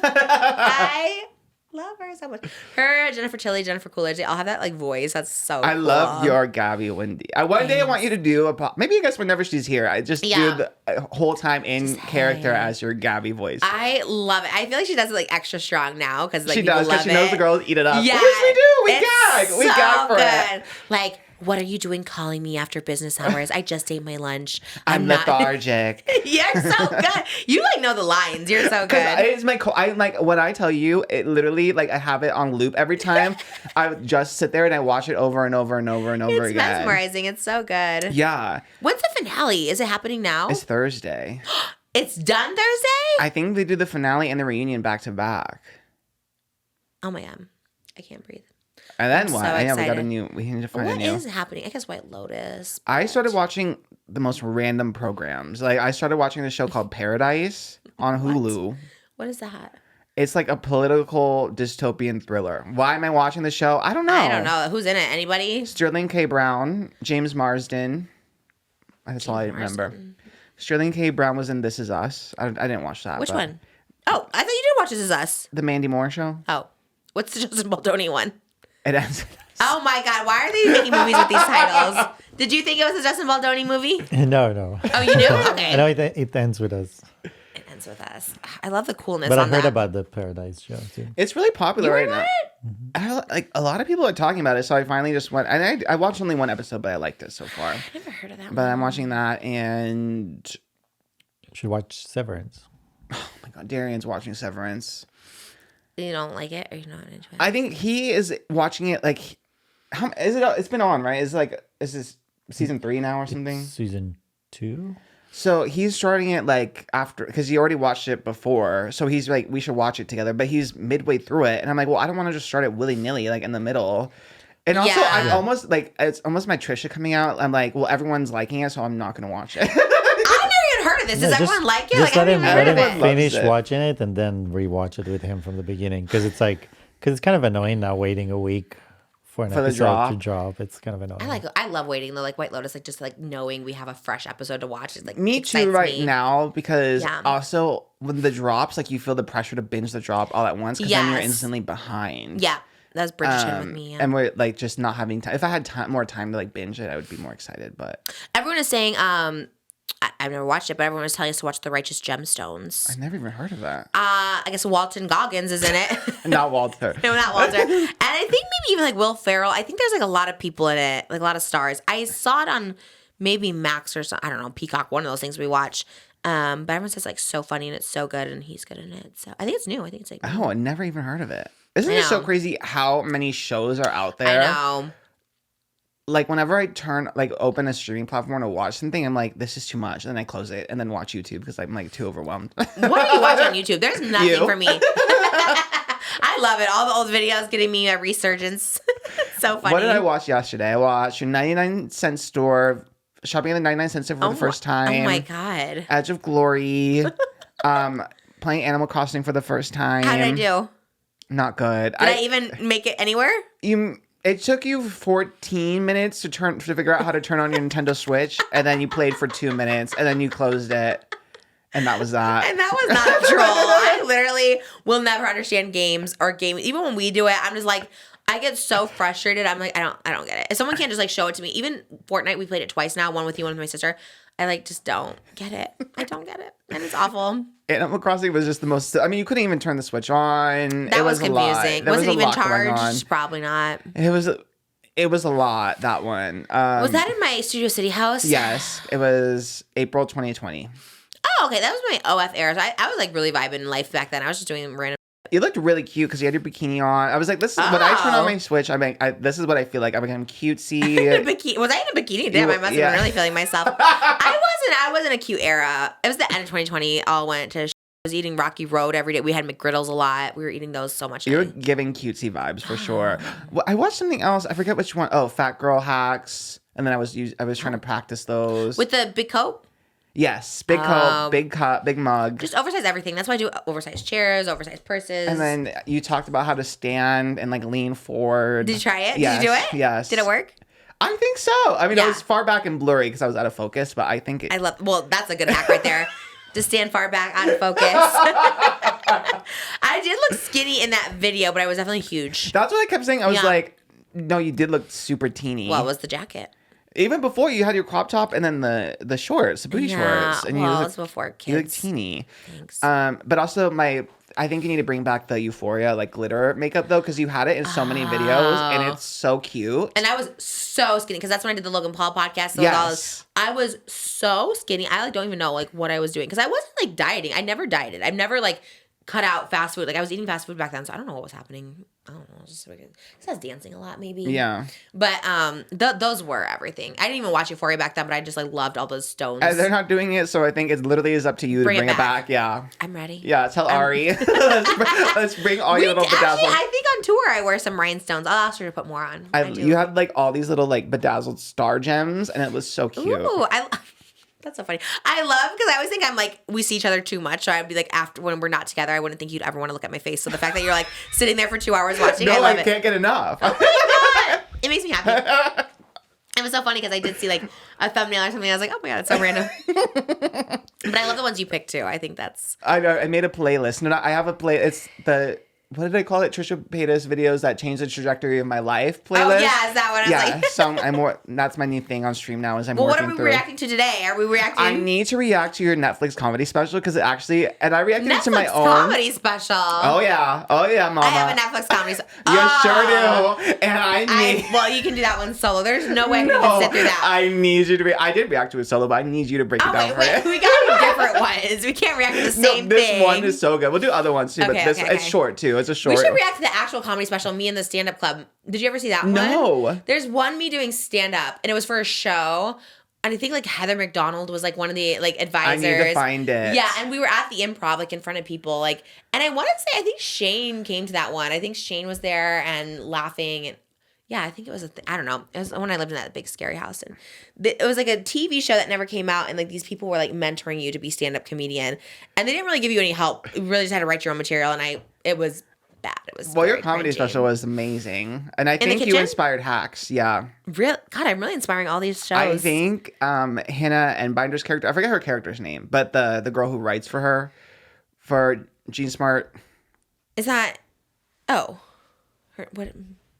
I love her so much. Her, Jennifer Tilly, Jennifer Coolidge, they all have that like voice. That's so I cool. love your Gabbie Wendy. One day I want you to do maybe I guess whenever she's here, I just do the whole time in character as your Gabbie voice. I love it. I feel like she does it like extra strong now, because like she people does love because she knows it. the girls eat it up. Yeah, Yes, we do. We it's gag. We gag for it. Like, what are you doing calling me after business hours? I just ate my lunch. I'm not lethargic. You're so good. You like know the lines. You're so good. It's I like when I tell you, it literally like I have it on loop every time. I just sit there and I watch it over and over and over and over It's again. mesmerizing. It's so good. Yeah. When's the finale? Is it happening now? It's Thursday. It's done Thursday? I think they do the finale and the reunion back to back. Oh my God. I can't breathe. And then I'm what? so Yeah, excited. we need to find What a new. is happening? I guess White Lotus. I started watching the most random programs. Like I started watching this show called Paradise on Hulu. What is that? It's like a political dystopian thriller. Why am I watching the show? I don't know. I don't know. Who's in it? Anybody? Sterling K. Brown, James Marsden. That's all I remember. Sterling K. Brown was in This Is Us. I didn't watch that. Which but one? Oh, I thought you did watch This Is Us. The Mandy Moore show. Oh. What's the Justin Baldoni one? It ends. Oh my God. Why are they making movies with these titles? Did you think it was a Justin Baldoni movie? No. Oh, you knew? Okay. I know it ends with us. It ends with us. I love the coolness But on I heard that. about the Paradise show too. It's really popular right now. What? Like a lot of people are talking about it, so I finally just went. And I watched only one episode, but I liked it so far. I've never heard of that But one. I'm watching that, and You should watch Severance. oh my god, Darian's watching Severance. You don't like it, or you're not into it? I think he is watching it like. How is it? It's been on, right? Is this season 3 now or something? Season 2. So he's starting it like after because he already watched it before. So he's like, we should watch it together. But he's midway through it, and I'm like, well, I don't want to just start it willy nilly like in the middle. And also, Yeah. I'm almost like it's almost my Trisha coming out. I'm like, well, everyone's liking it, so I'm not gonna watch it. I've never even heard of this. Does everyone like it? Just Like, let I've him, never heard of everyone it. loves finish it. watching it and then rewatch it with him from the beginning because it's kind of annoying now waiting a week for an For the episode drop. to drop. It's kind of annoying. I love waiting though, like White Lotus, like just like knowing we have a fresh episode to watch is like Me excites too, right me. now because Yeah. also when the drops, like you feel the pressure to binge the drop all at once because then you're Yes. instantly behind. Yeah, that's Bridgerton with me. Yeah. And we're like just not having time. If I had more time to like binge it, I would be more excited. But Everyone is saying, I've never watched it, but everyone was telling us to watch The Righteous Gemstones. I've never even heard of that. I guess Walton Goggins is in it. Not Walter. No, not Walter. And I think maybe even like Will Ferrell. I think there's like a lot of people in it, like a lot of stars. I saw it on maybe Max or something. I don't know, Peacock, one of those things we watch. But everyone says like so funny and it's so good and he's good in it. So I think it's new. I think it's like Oh, I never even heard of it. Isn't it so crazy how many shows are out there? I know. Like whenever I open a streaming platform to watch something, I'm like, this is too much. And then I close it and then watch YouTube because I'm like too overwhelmed. What do you watch on YouTube? There's nothing for me. I love it. All the old videos getting me a resurgence. So funny. What did I watch yesterday? I watched 99-cent store, shopping at the 99-cent store for the first time. Oh my God. Edge of Glory. Playing Animal Crossing for the first time. How did I do? Not good. Did I even make it anywhere? It took you 14 minutes to figure out how to turn on your Nintendo Switch, and then you played for 2 minutes, and then you closed it, and that was that. And that was not a troll. I literally will never understand games or gaming. Even when we do it, I'm just like, I get so frustrated. I'm like, I don't get it. If someone can't just like show it to me, even Fortnite, we played it twice now, one with you, one with my sister. I like just don't get it. I don't get it, and it's awful. Animal Crossing was just the most. I mean, you couldn't even turn the Switch on. That was confusing. Was it even charged? charged? Probably not. It was a lot. That one. Was that in my Studio City house? Yes, it was April 2020. Oh, okay. That was my OF era. So I was like really vibing life back then. I was just doing random. You looked really cute because you had your bikini on. I was like, this is when I turn on my Switch. This is what I feel like. I'm becoming cutesy. Was I in a bikini? Damn, I must have been really feeling myself. I wasn't a cute era. It was the end of 2020. All went to. I was eating Rocky Road every day. We had McGriddles a lot. We were eating those so much. You were giving cutesy vibes for sure. Well, I watched something else. I forget which one. Oh, Fat Girl Hacks. And then I was trying to practice those with the big coat. Yes, big coat, big cup, big mug. Just oversized everything. That's why I do oversized chairs, oversized purses. And then you talked about how to stand and like lean forward. Did you try it? Yes, Did you do it? Yes. Did it work? I think so. I mean, it was far back and blurry because I was out of focus, but I think it... Well, that's a good hack right there. To stand far back, out of focus. I did look skinny in that video, but I was definitely huge. That's what I kept saying. I was like, no, you did look super teeny. Well, it was the jacket. Even before you had your crop top and then the shorts, the booty shorts. And it was before kids. You look teeny. Thanks. But also I think you need to bring back the Euphoria like glitter makeup though, because you had it in so many videos and it's so cute. And I was so skinny because that's when I did the Logan Paul podcast. So yes. I was so skinny. I like don't even know like what I was doing because I wasn't like dieting. I never dieted. I've never like cut out fast food. Like I was eating fast food back then, so I don't know what was happening. I don't know. Just because I was dancing a lot, maybe. Yeah. But those were everything. I didn't even watch Euphoria back then, but I just like loved all those stones. And they're not doing it, so I think it literally is up to you to bring it back. Yeah. I'm ready. Yeah. Tell Ari. let's bring all your little bedazzled. Actually, I think on tour I wear some rhinestones. I'll ask her to put more on. You had like all these little like bedazzled star gems, and it was so cute. Ooh, that's so funny. I love because I always think I'm like we see each other too much. So I'd be like after when we're not together, I wouldn't think you'd ever want to look at my face. So the fact that you're like sitting there for 2 hours watching, no, I love I it. can't get enough. Oh my God. It makes me happy. It was so funny because I did see like a thumbnail or something. I was like, oh my God, it's so random. But I love the ones you picked too. I think that's. I know. I made a playlist. No, I have a play. It's the. What did I call it? Trisha Paytas videos that changed the trajectory of my life playlist. Oh yeah, is that what I was like? So I'm more. That's my new thing on stream now. Is I'm well, working what are we through. reacting to today? Are we reacting? I need to react to your Netflix comedy special because it actually, and I reacted Netflix to my own comedy special. Oh yeah, mama. I have a Netflix comedy special. You sure do, and I need. Well, you can do that one solo. There's no way I can even sit through that. I need you to. I did react to it solo, but I need you to break it down for it. We got different ones. We can't react to the same thing. This one is so good. We'll do other ones too, but this it's short too. It's a short. We should react to the actual comedy special, Me and the Stand Up Club. Did you ever see that one? No. There's one me doing stand up, and it was for a show. And I think like Heather McDonald was like one of the like advisors. I need to find it. Yeah, and we were at the Improv like in front of people like, and I want to say I think Shane came to that one. I think Shane was there and laughing and. Yeah, I think it was I don't know. It was when I lived in that big scary house, and it was like a TV show that never came out, and like these people were like mentoring you to be stand-up comedian, and they didn't really give you any help. You really just had to write your own material, and it was bad. It was well, your comedy special was amazing, and I think you inspired hacks. Yeah, real God, I'm really inspiring all these shows. I think Hannah and Binder's character. I forget her character's name, but the girl who writes for her for Jean Smart. Is that what?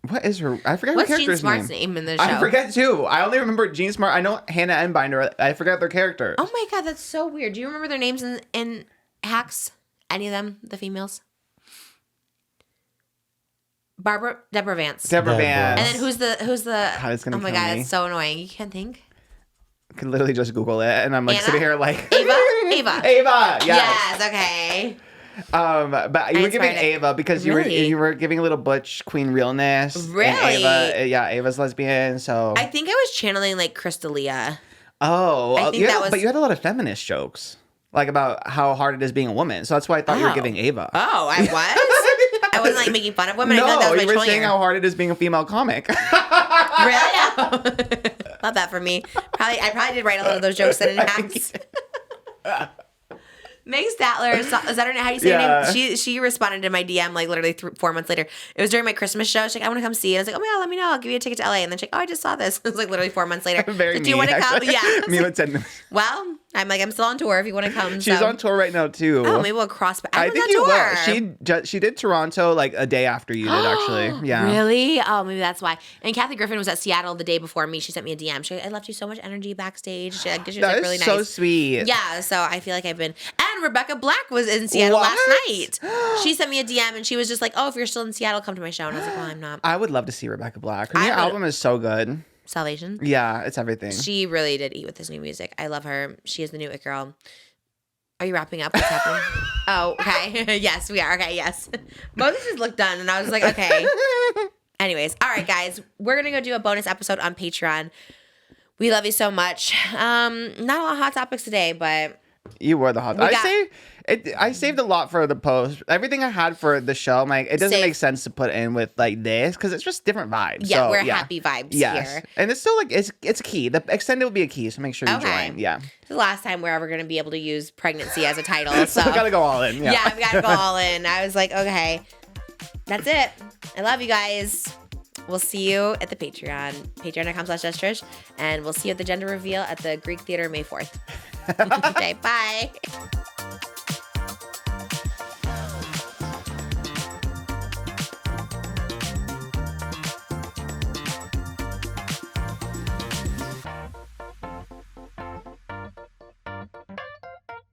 What is her? I forget What's her character's Jean Smart's name in the show? I forget too. I only remember Jean Smart. I know Hannah and Binder. I forgot their characters. Oh my God, that's so weird. Do you remember their names in Hacks? Any of them, the females? Deborah Vance. Deborah Vance. And then who's the? God, it's gonna God, it's so annoying. You can't think. I could literally just Google it, and I'm like Anna? sitting here like Ava. Ava. Ava. Yes. Yes. Okay. But you were giving inspired it. Ava because Really? you were giving a little butch queen realness. and Really? Ava's lesbian. So I think I was channeling like Crystalia. I think that was- but you had a lot of feminist jokes, like about how hard it is being a woman. So that's why I thought you were giving Ava. Oh, I was. I wasn't like making fun of women. I feel like that No, was you my were troll saying year. how hard it is being a female comic. Really? Love that for me. I probably did write a lot of those jokes that in hacks. Meg Statler, is that her name? How do you say Yeah. her name? She responded to my DM like literally 4 months later. It was during my Christmas show. She's like, I want to come see it. I was like, oh my God, let me know. I'll give you a ticket to LA. And then she's like, oh, I just saw this. It was like literally 4 months later. Very like, do you me, want to come? actually. Yeah. I was Me like, with 10 minutes. well, I'm like, I'm still on tour if you want to come. She's so. on tour right now too. Oh, maybe we'll cross. I think on you tour. will. She did Toronto like a day after you did, actually. Yeah. Really? Oh, maybe that's why. And Kathy Griffin was at Seattle the day before me. She sent me a DM. She, I left you so much energy backstage. She was That like is really nice. so sweet. Yeah, so I feel like I've been. And Rebecca Black was in Seattle What? last night. She sent me a DM and she was just like, "Oh, if you're still in Seattle, come to my show." And I was like, "Well, I'm not." I would love to see Rebecca Black. Her I new would- album is so good. Salvation. Yeah, it's everything. She really did eat with this new music. I love her. She is the new It Girl. Are you wrapping up? What's happening? Oh, okay. Yes, we are. Okay, yes. Moses just looked done, and I was like, okay. Anyways, all right, guys. We're going to go do a bonus episode on Patreon. We love you so much. Not a lot of hot topics today, but You were the hot. I saved a lot for the post. Everything I had for the show, I'm like, it doesn't Save. make sense to put in with like this because it's just different vibes. yeah, So, we're happy vibes here. And it's still like it's key. The extended will be a key, so make sure you Okay. join. Yeah, It's the last time we're ever going to be able to use pregnancy as a title. So we gotta go all in. Yeah, yeah, we got to go all in. I was like, okay, that's it. I love you guys. We'll see you at the Patreon, patreon.com/JustTrish, and we'll see you at the gender reveal at the Greek Theater May 4th. Okay, bye.